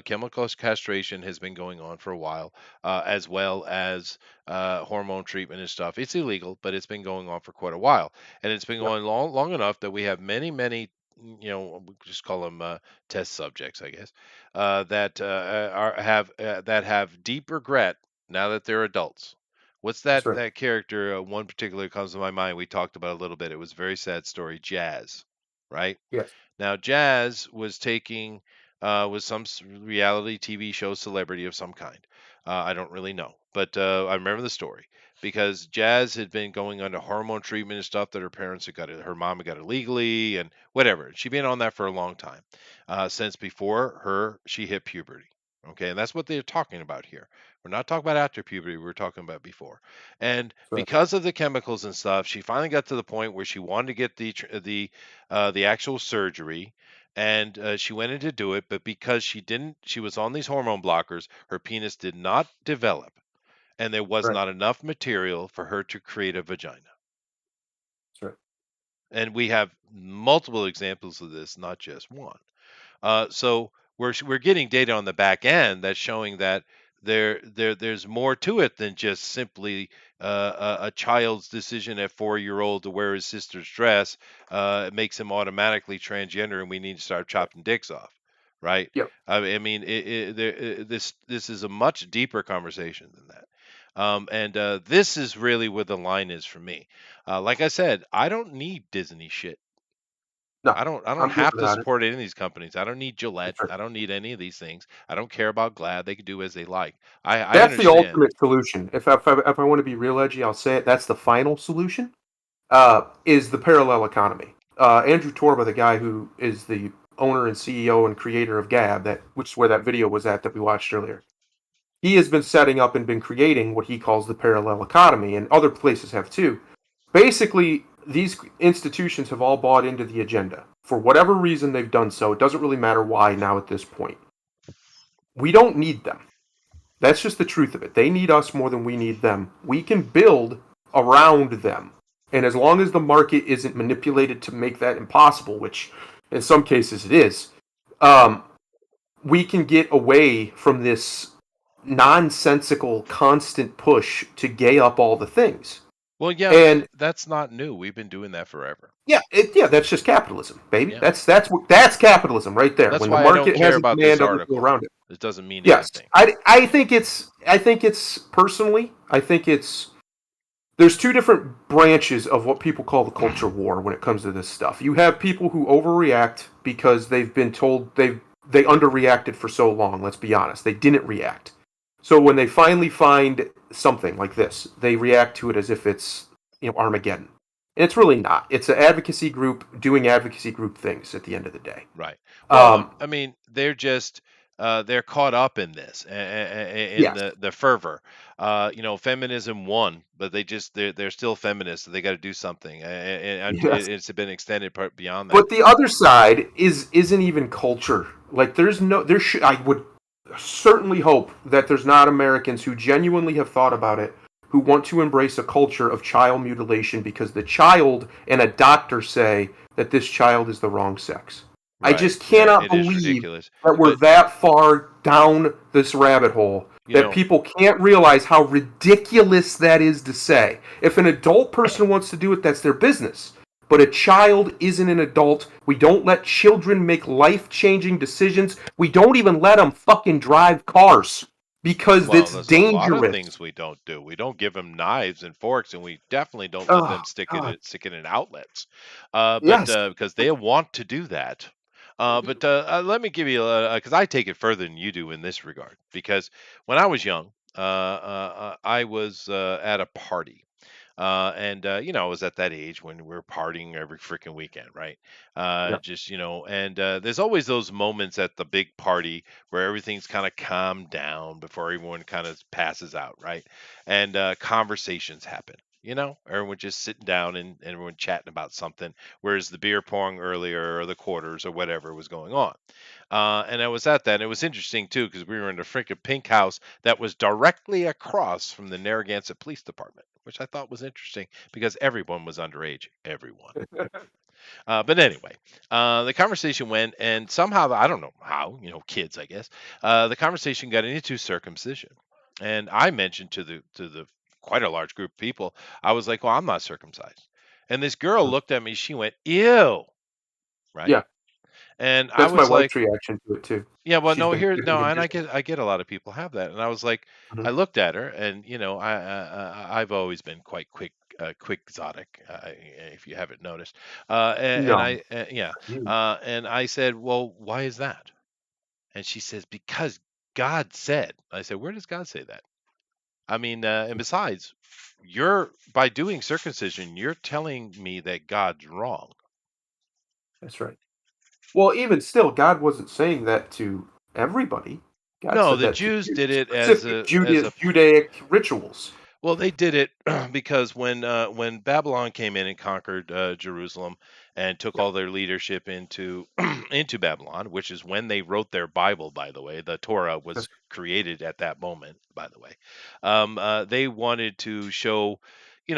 chemical castration has been going on for a while, as well as hormone treatment and stuff. It's illegal, but it's been going on for quite a while, and it's been going long enough that we have many, we just call them test subjects, I guess, that have deep regret now that they're adults. What's that character? One particular comes to my mind. We talked about a little bit. It was a very sad story. Jazz, right? Yes. Now, Jazz was taking was some reality TV show celebrity of some kind. I don't really know, but I remember the story because Jazz had been going under hormone treatment and stuff that her parents had got it. Her mom had got it legally and whatever. She'd been on that for a long time, since before she hit puberty. Okay, and that's what they're talking about here. We're not talking about after puberty. We're talking about before. And because of the chemicals and stuff, she finally got to the point where she wanted to get the actual surgery, and she went in to do it. But because she was on these hormone blockers, her penis did not develop, and there was not enough material for her to create a vagina. That's right. And we have multiple examples of this, not just one. So we're getting data on the back end that's showing that there's more to it than just simply a child's decision at 4-year-old to wear his sister's dress. It makes him automatically transgender, and we need to start chopping dicks off, right? Yep. I mean, this is a much deeper conversation than that. And this is really where the line is for me. Like I said, I don't need Disney shit. No, I don't have to support any of these companies. I don't need Gillette. I don't need any of these things. I don't care about Glad. They can do as they like. That's the ultimate solution. If I want to be real edgy, I'll say it. That's the final solution. Is the parallel economy. Andrew Torba, the guy who is the owner and CEO and creator of Gab, which is where that video was at that we watched earlier. He has been setting up and been creating what he calls the parallel economy, and other places have too. Basically, these institutions have all bought into the agenda. For whatever reason they've done so, it doesn't really matter why now at this point. We don't need them. That's just the truth of it. They need us more than we need them. We can build around them. And as long as the market isn't manipulated to make that impossible, which in some cases it is, we can get away from this nonsensical, constant push to gay up all the things. Well, yeah, and that's not new. We've been doing that forever. Yeah, that's just capitalism, baby. Yeah. That's capitalism right there. That's when why the market I don't care has about this article around it. It doesn't mean anything. Yes, I think it's personally, there's two different branches of what people call the culture war when it comes to this stuff. You have people who overreact because they've been told they underreacted for so long. Let's be honest, they didn't react. So when they finally find something like this, they react to it as if it's Armageddon. And it's really not. It's an advocacy group doing advocacy group things at the end of the day. Right. Well, I mean, they're just they're caught up in this in the fervor. Feminism won, but they're still feminists. So they got to do something, and it's been extended beyond that. But the other side isn't even culture. Like I would certainly hope that there's not Americans who genuinely have thought about it, who want to embrace a culture of child mutilation because the child and a doctor say that this child is the wrong sex. I Right. just Yeah, cannot it is believe ridiculous. that we're But that far down this rabbit hole you that know, people can't realize how ridiculous that is to say. If an adult person wants to do it, that's their business. But a child isn't an adult. We don't let children make life-changing decisions. We don't even let them fucking drive cars because well, it's there's a lot of dangerous. things we don't do. We don't give them knives and forks, and we definitely don't let Oh, them God. stick it in outlets. But Yes. because they want to do that. But let me give you because I take it further than you do in this regard. Because when I was young, I was at a party. And I was at that age when we're partying every freaking weekend, right? Yeah. Just and there's always those moments at the big party where everything's kind of calmed down before everyone kind of passes out, right? And conversations happen. Everyone just sitting down and everyone chatting about something, whereas the beer pong earlier or the quarters or whatever was going on. And I was at that, and it was interesting too because we were in a freaking pink house that was directly across from the Narragansett Police Department, which I thought was interesting because everyone was underage. Everyone. But anyway, the conversation went, and somehow I don't know how, kids, I guess. The conversation got into circumcision, and I mentioned to the quite a large group of people. I was like, "Well, I'm not circumcised," and this girl looked at me. She went, "Ew," right? Yeah. And I That's my was like, wife's reaction to it too. yeah, well, She's no, been here, giving no, me and I Disney. get, I get a lot of people have that, and I was like, Mhm. I looked at her, and I've always been quite quixotic, if you haven't noticed, and No. I, yeah, You. and I said, well, why is that? And she says, because God said. I said, where does God say that? I mean, and besides, you're by doing circumcision, you're telling me that God's wrong. That's right. Well, even still, God wasn't saying that to everybody. God No, said the that to Jews did it as specific a Judaic rituals. Well, they did it because when Babylon came in and conquered Jerusalem and took Yeah. all their leadership into into Babylon, which is when they wrote their Bible, by the way. The Torah was That's created at that moment, by the way. They wanted to show, they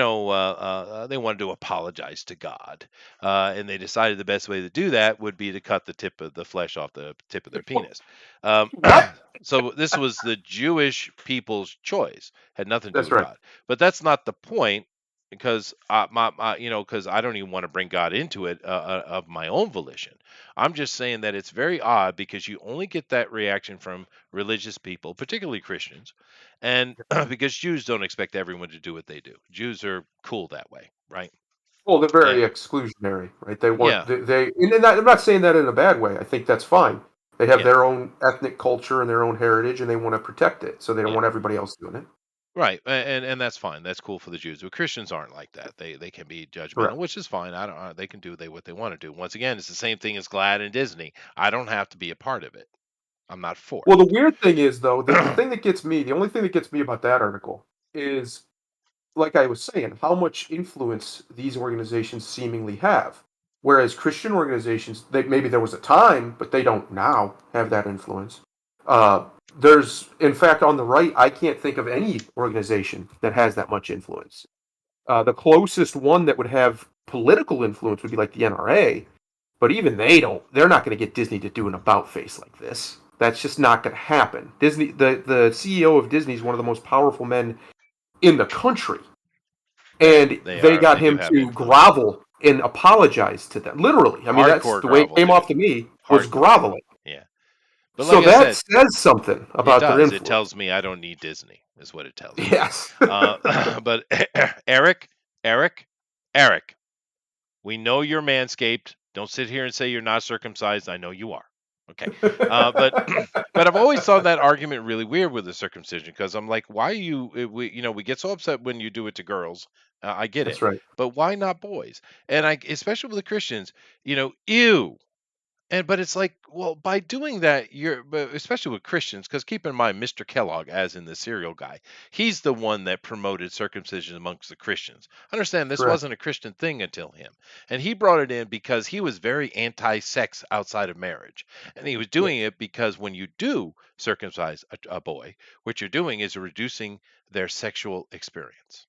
wanted to apologize to God, and they decided the best way to do that would be to cut the tip of the flesh off the tip of their penis. Um, what? so this was the Jewish people's choice, had nothing to do That's with right. God. But that's not the point because because I don't even want to bring God into it of my own volition. I'm just saying that it's very odd because you only get that reaction from religious people, particularly Christians, and because Jews don't expect everyone to do what they do. Jews are cool that way, right? Well, they're very And exclusionary, right? They want yeah, and I'm not saying that in a bad way. I think that's fine. They have yeah, their own ethnic culture and their own heritage, and they want to protect it, so they don't yeah. want everybody else doing it. Right, and that's fine. That's cool for the Jews. But Christians aren't like that. They can be judgmental, Correct. which is fine. I don't. They can do what they want to do. Once again, it's the same thing as Glad and Disney. I don't have to be a part of it. I'm not Well, the forced. weird thing is, though, the thing that gets me, the only thing that gets me about that article is, like I was saying, how much influence these organizations seemingly have. Whereas Christian organizations, maybe there was a time, but they don't now have that influence. Uh, in fact, on the right, I can't think of any organization that has that much influence. The closest one that would have political influence would be like the NRA, but even they're not going to get Disney to do an about face like this. That's just not going to happen. Disney, the CEO of Disney is one of the most powerful men in the country, and They they are. got They do him have to influence. grovel and apologize to them. Literally, I mean that's Hardcore the way it grovel came too. off to me was Hardcore grovel. groveling. Yeah. But So like I that said, says something it about their does. It influence. tells me I don't need Disney. Is what it tells me. Yes. But Eric, Eric, Eric, we know you're manscaped. Don't sit here and say you're not circumcised. I know you are. Okay. But but I've always thought that argument really weird with the circumcision because I'm like, why are you? We get so upset when you do it to girls. I get it, That's right. but why not boys? And especially with the Christians, ew. But it's like, well, by doing that, but especially with Christians, because keep in mind, Mr. Kellogg, as in the cereal guy, he's the one that promoted circumcision amongst the Christians. Understand, this Correct. wasn't a Christian thing until him, and he brought it in because he was very anti-sex outside of marriage, and he was Yes, doing it because when you do circumcise a boy, what you're doing is reducing their sexual experience,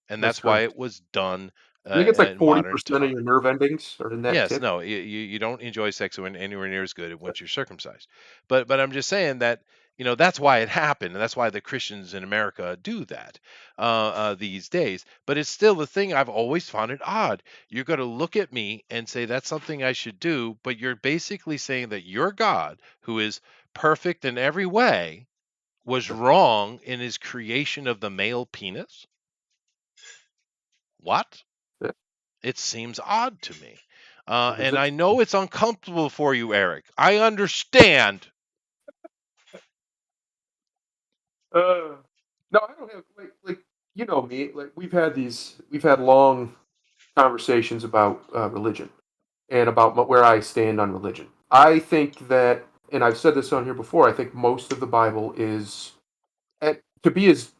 and that's that's why correct. it was done I think it's like in modern 40% of time. your nerve endings are in that Yes, tip. no, you don't enjoy sex anywhere near as good once you're circumcised. But I'm just saying that that's why it happened, and that's why the Christians in America do that these days. But it's still the thing I've always found it odd. You're going to look at me and say that's something I should do, but you're basically saying that your God, who is perfect in every way, was wrong in his creation of the male penis. What? Yeah, It seems odd to me. it is And I interesting. know it's uncomfortable for you, Eric. I understand. Uh, no, I don't have like you know me. Like we've had long conversations about religion and about where I stand on religion. I think that, and I've said this on here before. I think most of the Bible is, to be as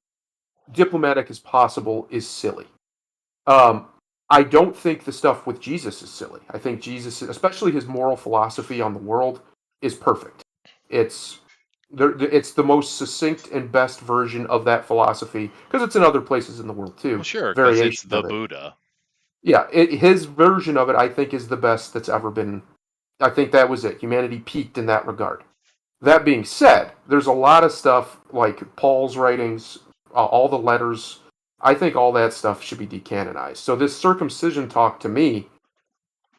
diplomatic as possible, is silly. Um, I don't think the stuff with Jesus is silly. I think Jesus, especially his moral philosophy on the world, is perfect. It's it's the most succinct and best version of that philosophy because it's in other places in the world Well, too. sure, because it's Variation the of it. Buddha. Yeah, his version of it, I think, is the best that's ever been. I think that was it. Humanity peaked in that regard. That being said, there's a lot of stuff like Paul's writings, all the letters. I think all that stuff should be decanonized. So this circumcision talk, to me,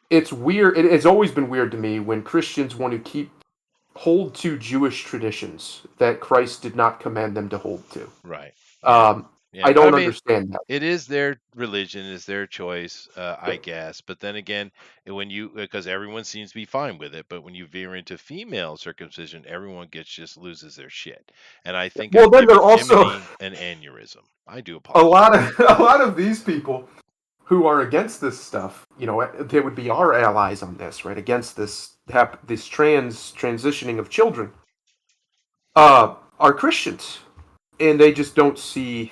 it's weird. It's always been weird to me when Christians want to hold to Jewish traditions that Christ did not command them to hold to. Right. Yeah. Um, Yeah. I But I don't mean, understand that. it is their religion, it's their choice, I Yeah. guess. But then again, because everyone seems to be fine with it, but when you veer into female circumcision, everyone just loses their shit. And I think Well, I've then given they're also Jiminy an aneurysm. I do a apologize. lot of a lot of these people who are against this stuff, they would be our allies on this, right? Against this transitioning of children, are Christians, and they just don't see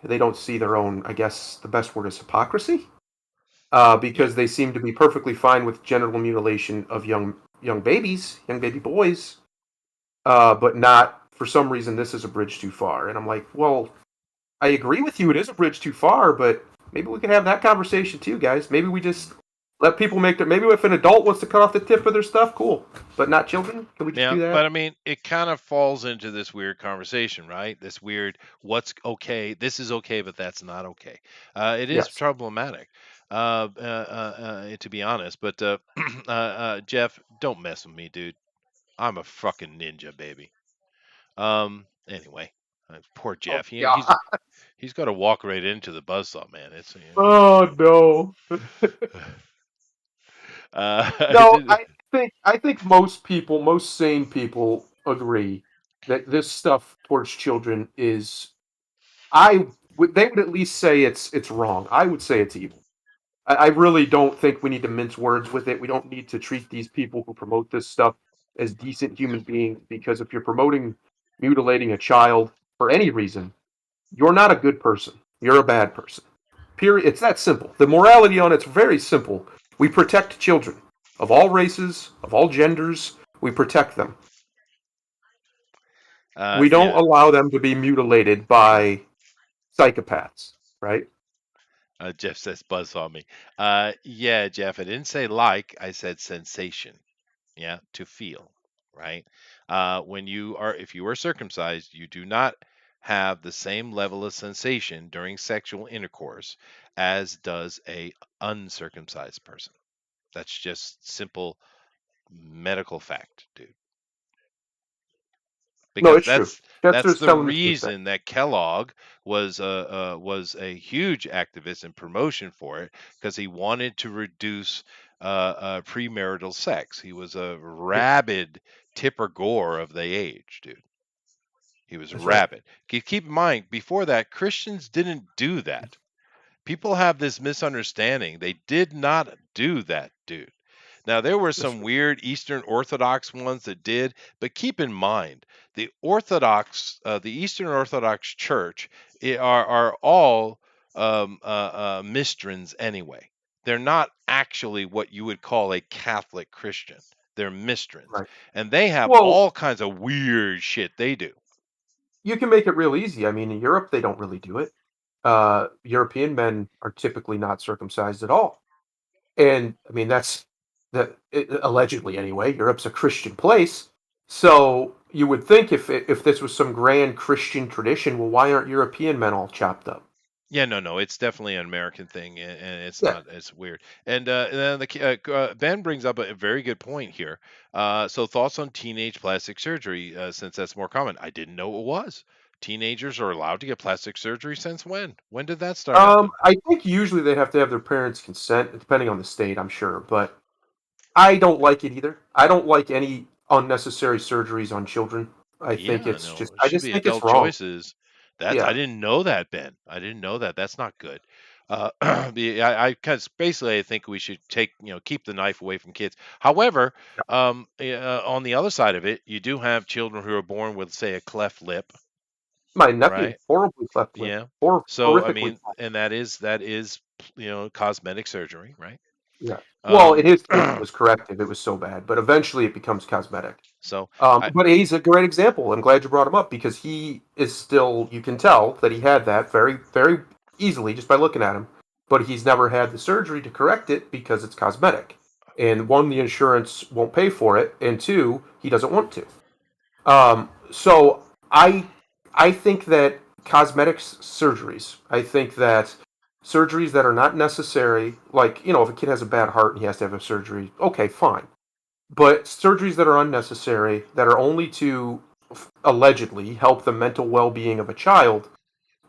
their own. I guess the best word is hypocrisy, Yeah. because they seem to be perfectly fine with genital mutilation of young babies, young baby boys, but not for some reason this is a bridge too far. And I'm like, well, I agree with you. It is a bridge too far, but maybe we can have that conversation too, guys. Maybe we just let people make their. Maybe if an adult wants to cut off the tip of their stuff, cool. But not children. Can we just Yeah, do but that? I mean, it kind of falls into this weird conversation, right? This weird, what's okay, this is okay, but that's not okay. It is Yes. problematic, to be honest. But Jeff, don't mess with me, dude. I'm a fucking ninja, baby. Anyway, poor Oh Jeff. He, God. he's got to walk right into the buzzsaw, man. It's Oh no. it No, did- I think most people, most sane people, agree that this stuff towards children is. They would at least say it's wrong. I would say it's evil. I really don't think we need to mince words with it. We don't need to treat these people who promote this stuff as decent human beings, because if you're promoting mutilating a child for any reason, you're not a good person. You're a bad person. Period. It's that simple. The morality on it's very simple. We protect children of all races, of all genders. We protect them. We don't yeah. allow them to be mutilated by psychopaths, right? Jeff says buzzsaw me. Yeah, Jeff, I didn't say like, I said sensation. Yeah, to feel, right? If you are circumcised, you do not have the same level of sensation during sexual intercourse as does a uncircumcised person. That's just simple medical fact, dude. No, Because it's true. that's Chester's the telling the truth there. reason that Kellogg was a huge activist and promotion for it, because he wanted to reduce premarital sex. He was a Yep, rabid Tipper Gore of the age, dude. He was that's right. rabid. Keep in mind, before that, Christians didn't do that. People have this misunderstanding. They did not do that, dude. Now there were That's some right. weird Eastern Orthodox ones that did, but keep in mind the Eastern Orthodox Church are all Mistrans anyway. They're not actually what you would call a Catholic Christian. They're Mistrans, Right. and they have Well, all kinds of weird shit they do. you can make it real easy. I mean, in Europe, they don't really do it. European men are typically not circumcised at all. And I mean, allegedly anyway. Europe's a Christian place, so you would think if this was some grand Christian tradition, well, why aren't European men all chopped up? Yeah, no, it's definitely an American thing, and it's Yeah, not. It's weird. And then Ben brings up a very good point here. So thoughts on teenage plastic surgery, since that's more common. I didn't know it was. Teenagers are allowed to get plastic surgery since when? When did that start happening? I think usually they have to have their parents' consent, depending on the state, I'm sure. But I don't like it either. I don't like any unnecessary surgeries on children. Yeah, no, it I should just be think it's adult wrong. choices. That's I Yeah, didn't know that, Ben. I didn't know that. That's not good. I cause basically I think we should keep the knife away from kids. However, yeah. on the other side of it, you do have children who are born with, say, a cleft lip, My nephew, right? horribly cleft lip, Yeah. So I horrifically. mean, and that is cosmetic surgery, right? Yeah. Well, in Um, his case, it was corrective. It was so bad, but eventually it becomes cosmetic. so I But he's a great example. I'm glad you brought him up because he is still, you can tell that he had that very, very easily just by looking at him. But he's never had the surgery to correct it because it's cosmetic. And one, the insurance won't pay for it, and two, he doesn't want to. So I think that surgeries, I think that surgeries that are not necessary, like, if a kid has a bad heart and he has to have a surgery, okay, fine. But surgeries that are unnecessary, that are only to allegedly help the mental well-being of a child,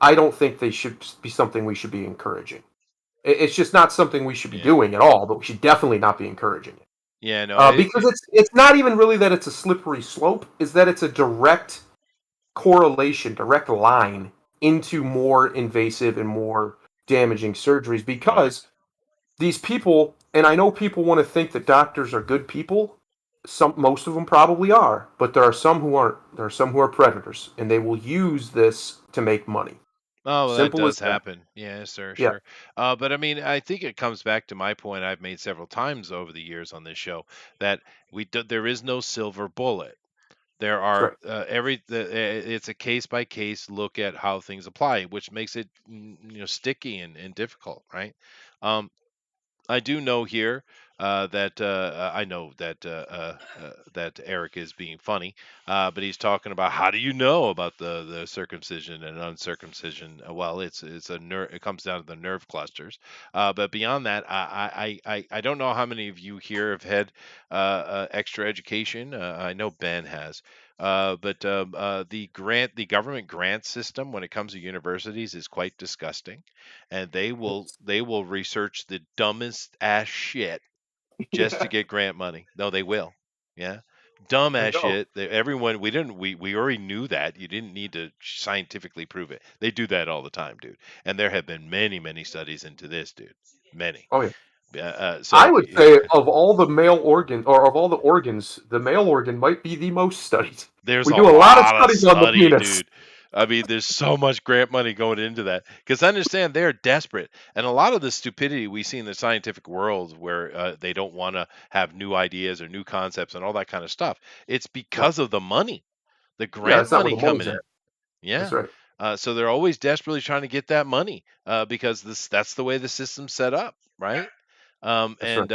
I don't think they should be something we should be encouraging. It's just not something we should be yeah. doing at all, but we should definitely not be encouraging it. Yeah, no, Because it's not even really that it's a slippery slope, is that it's a direct correlation, direct line into more invasive and more damaging surgeries right. because these people, and I know people want to think that doctors are good people. Most of them probably are, but there are some who aren't. There are some who are predators, and they will use this to make money. Oh, well, that Simple as does that. happen. Yeah, sir, Yeah, sure. But I mean, I think it comes back to my point I've made several times over the years on this show that there is no silver bullet. There that's are right. it's a case by case look at how things apply, which makes it sticky and difficult, right? Um, I do know here that I know that Eric is being funny, but he's talking about how do you know about the circumcision and uncircumcision? Well, it's a nerve. It comes down to the nerve clusters. But beyond that, I don't know how many of you here have had extra education. I know Ben has. But the government grant system when it comes to universities is quite disgusting, and they will research the dumbest ass shit just to Yeah, get grant money. No, they will. Yeah. Dumb I ass know. shit. Everyone we already knew that. You didn't need to scientifically prove it. They do that all the time, dude. And there have been many, many studies into this, dude. Many. Oh yeah. I So would say of all the male organ or of all the organs, the male organ might be the most studied. there's We a do a lot of lot of studies on the study, penis. dude. I mean, there's so much grant money going into that because understand they're desperate, and a lot of the stupidity we see in the scientific world, where they don't want to have new ideas or new concepts and all that kind of stuff. It's Yeah, because of the money, the yeah, grant that's not where money the money's coming at. in. That's Yeah. right. So they're always desperately trying to get that money because that's the way the system's set up, right? That's right. And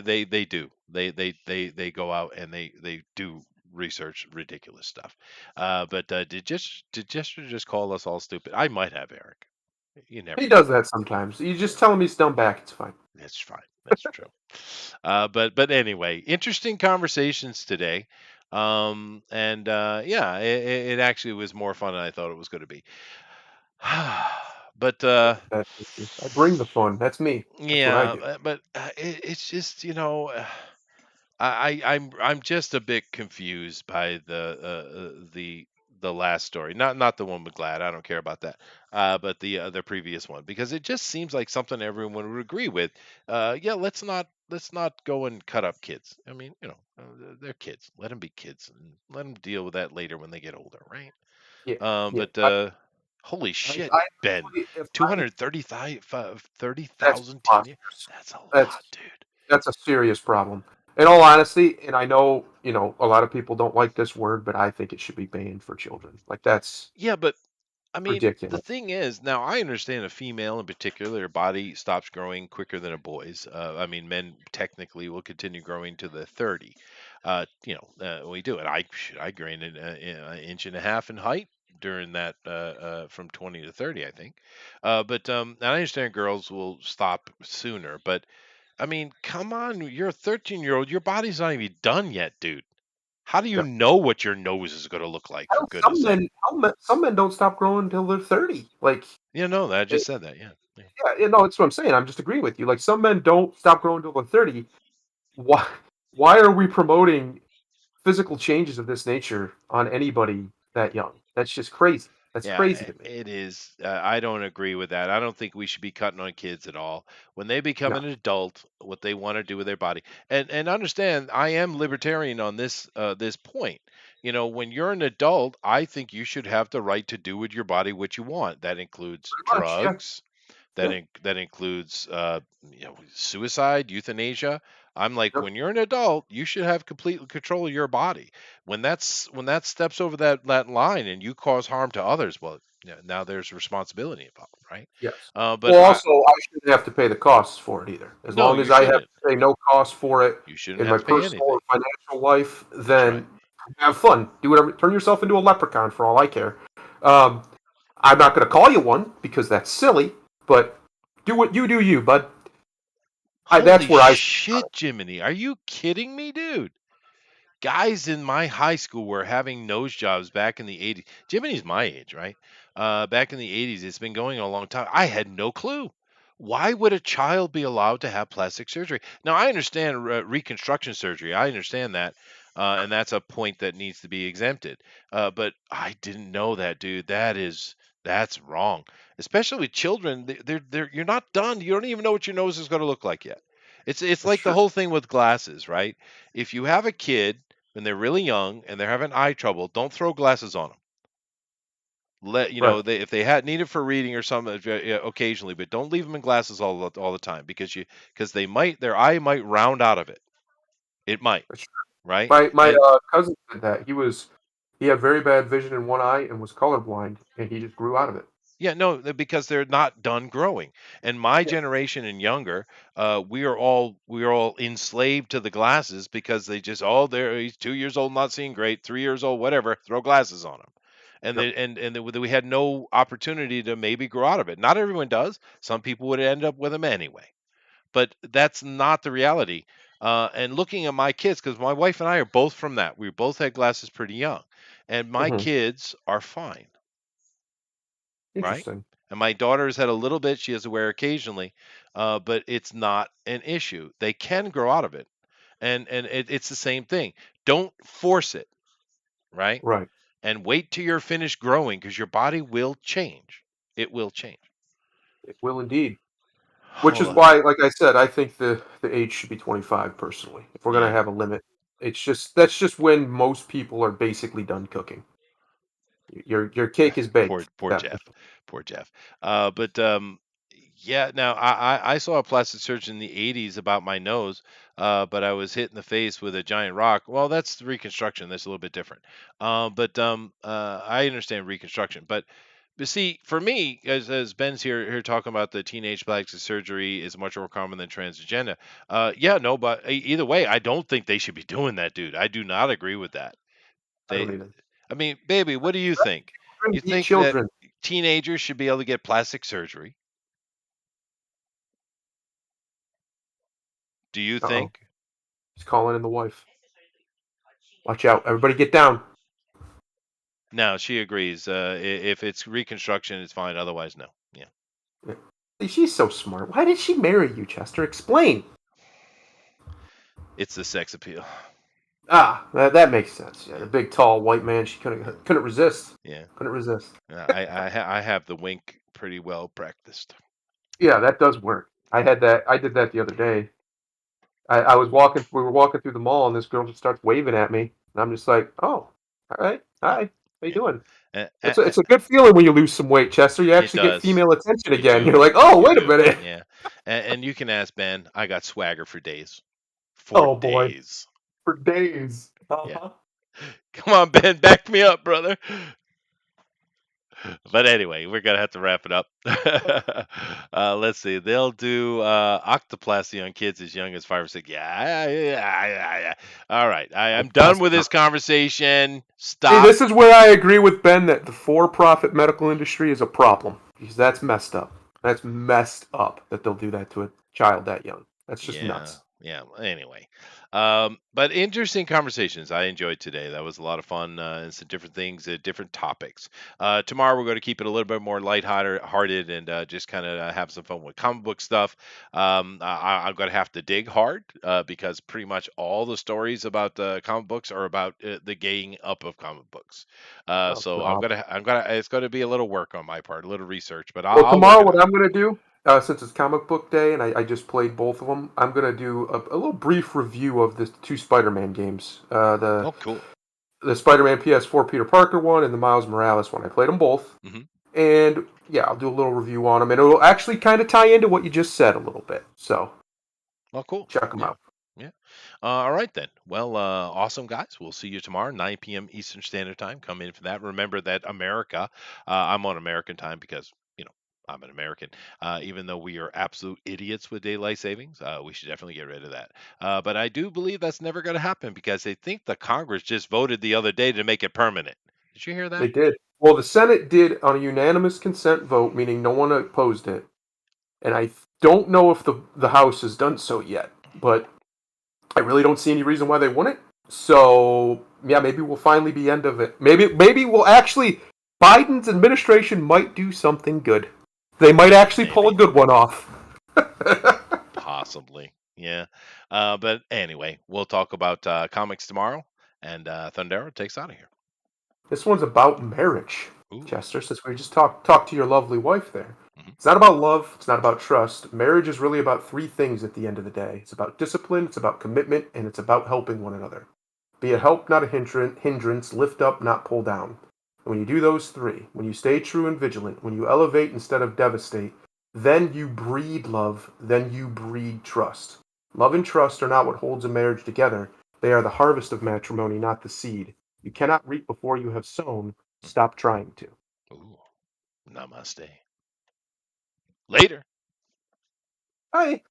they do they go out and they do research ridiculous stuff. But did just call us all stupid? I might have, Eric. You never He know. does that sometimes. You just tell him he's down back. It's fine. That's fine. That's true. But anyway, interesting conversations today. And yeah, it actually was more fun than I thought it was going to be. But I bring the fun. That's me. That's what I yeah, do. but it's just I'm just a bit confused by the last story. Not the one with Glad. I don't care about that. But the previous one because it just seems like something everyone would agree with. Yeah, not go and cut up kids. I mean, they're kids. Let them be kids and let them deal with that later when they get older, right? Yeah, yeah. But holy shit, I Ben, if I 230,000 that's teenagers. preposterous. That's a That's lot, dude. that's a serious problem. In all honesty, and I know a lot of people don't like this word, but I think it should be banned for children. Like that's Yeah, but I mean, the ridiculous. thing is, now I understand a female in particular, their body stops growing quicker than a boy's. I mean, men technically will continue growing to the 30. We do it. I gained an inch and a half in height during that from 20 to 30, I think. But and I understand girls will stop sooner, but I mean, come on, you're a 13-year-old. Your body's not even done yet, dude. How do you Yeah. know what your nose is going to look like? For Hell, goodness sake. some men don't stop growing until they're 30. Like, Yeah, no, I it, just said that. Yeah. Yeah. yeah, that's what I'm saying. I'm just agreeing with you. Like, some men don't stop growing until they're 30. Why? Why are we promoting physical changes of this nature on anybody that young? That's just crazy. That's Yeah, crazy to me. it is. I don't agree with that. I don't think we should be cutting on kids at all. When they become No, an adult, what they want to do with their body, and understand, I am libertarian on this point. When you're an adult, I think you should have the right to do with your body what you want. That includes pretty much. Yeah, drugs. yeah, That includes suicide, euthanasia. I'm like, yep, when you're an adult, you should have complete control of your body. When that steps over that line and you cause harm to others, well, yeah, now there's responsibility involved, right? yes. But Well, also, I shouldn't have to pay the costs for it either. As no, long you as I have shouldn't. to pay no cost for it You shouldn't in have my to pay personal or anything. financial life, That's right. then have fun. Do whatever. Turn yourself into a leprechaun for all I care. Um, I'm not going to call you one because that's silly, but do what you do, you bud. That's Holy where I. shit, Jiminy, are you kidding me, dude? Guys in my high school were having nose jobs back in the 80s. Jiminy's my age, right? Back in the 80s, it's been going on a long time. I had no clue. Why would a child be allowed to have plastic surgery? Now, I understand reconstruction surgery. I understand that. And that's a point that needs to be exempted. But I didn't know that, dude. That's wrong. Especially with children, you're not done. You don't even know what your nose is going to look like yet. It's That's like the true. whole thing with glasses, right? If you have a kid when they're really young and they're having eye trouble, don't throw glasses on them. Right. If they had need it for reading or something occasionally, but don't leave them in glasses all the time because their eye might round out of it. It might, That's true. right? My And cousin did that. He had very bad vision in one eye and was colorblind, and he just grew out of it. yeah, no, because they're not done growing. And my Yeah. generation and younger, we are all enslaved to the glasses because he's 2 years old, not seeing great, 3 years old, whatever, throw glasses on him. And Yep. we had no opportunity to maybe grow out of it. Not everyone does. Some people would end up with them anyway, but that's not the reality. And looking at my kids, because my wife and I are both from that, we both had glasses pretty young, and my Hmm. kids are fine, right? Interesting. And my daughter has had a little bit; she has to wear occasionally, but it's not an issue. They can grow out of it, and it's the same thing. Don't force it, right? Right. And wait till you're finished growing, because your body will change. It will change. It will indeed. Which Hold is on. why, like I said, I think the age should be 25 personally. If we're gonna Yeah. have a limit, that's just when most people are basically done cooking. Your cake is Poor baked poor at that point. Jeff. Poor Jeff. But yeah, now I saw a plastic surgeon in the 80s about my nose, but I was hit in the face with a giant rock. Well, that's reconstruction. That's a little bit different. But I understand reconstruction. But see, for me, as Ben's here talking about the teenage plastic surgery is much more common than transgender. Yeah, no, but either way, I don't think they should be doing that, dude. I do not agree with that. I don't They even. I mean, baby, what do you think? You Children be think that children. teenagers should be able to get plastic surgery? Do you Uh-oh. think? He's calling in the wife. Watch out. Everybody get down. No, she agrees. If it's reconstruction, it's fine. Otherwise, no. Yeah. Yeah. She's so smart. Why did she marry you, Chester? Explain. It's the sex appeal. Ah, that makes sense. Yeah, the big, tall, white man. She couldn't resist. Yeah. Couldn't resist. I have the wink pretty well practiced. Yeah, that does work. I did that the other day. I was walking. We were walking through the mall, and this girl just starts waving at me, and I'm just like, "Oh, all right, Yeah, hi, how you yeah. doing?" A- It's a- a, a- it's a good feeling when you lose some weight, Chester. You It actually get does. female attention You again. You're do. like, "Oh, You wait a do. minute." Yeah. And you can ask Ben. I got swagger for days. For Oh boy, days. for days. Yeah. Uh-huh. Come on, Ben. Back me up, brother. But anyway, we're gonna have to wrap it up. Let's see. They'll do octoplasty on kids as young as 5 or 6. Yeah. All right. I'm That's done messed with this up. conversation. See, Stop. this is where I agree with Ben that the for-profit medical industry is a problem because that's messed up. That's messed up that they'll do that to a child that young. That's just Yeah, nuts. yeah. Anyway, but interesting conversations. I enjoyed today. That was a lot of fun and some different things, different topics. Tomorrow we're going to keep it a little bit more lighthearted and just kind of have some fun with comic book stuff. I'm going to have to dig hard because pretty much all the stories about comic books are about the gaying up of comic books. Oh, So God. it's going to be a little work on my part, a little research, but Well, I'll work tomorrow, it what out. I'm going to do, since it's comic book day and I just played both of them, I'm going to do a little brief review of the two Spider-Man games. Oh, cool. The Spider-Man PS4 Peter Parker one and the Miles Morales one. I played them both. Hmm. And yeah, I'll do a little review on them. And it'll actually kind of tie into what you just said a little bit. So Oh, cool. check them Yeah. out. Yeah. All right then. Well, awesome guys. We'll see you tomorrow, 9 p.m. Eastern Standard Time. Come in for that. Remember that America. I'm on American time because I'm an American. Even though we are absolute idiots with daylight savings, we should definitely get rid of that. But I do believe that's never going to happen because they think the Congress just voted the other day to make it permanent. Did you hear They that? did. Well, the Senate did on a unanimous consent vote, meaning no one opposed it. And I don't know if the House has done so yet, but I really don't see any reason why they wouldn't. So yeah, maybe we'll finally be end of it. Maybe we'll actually Biden's administration might do something good. They might actually pull a Maybe. good one off. Possibly. Yeah. But anyway, we'll talk about comics tomorrow. And Thundero takes out of here. This one's about marriage, Ooh. Chester. Since we just talked to your lovely wife there, Mhm. it's not about love. It's not about trust. Marriage is really about three things at the end of the day. It's about discipline. It's about commitment, and it's about helping one another. Be a help, not a hindrance. Lift up, not pull down. And when you do those three, when you stay true and vigilant, when you elevate instead of devastate, then you breed love. Then you breed trust. Love and trust are not what holds a marriage together. They are the harvest of matrimony, not the seed. You cannot reap before you have sown. Stop trying to. Ooh. Namaste. Later. Bye.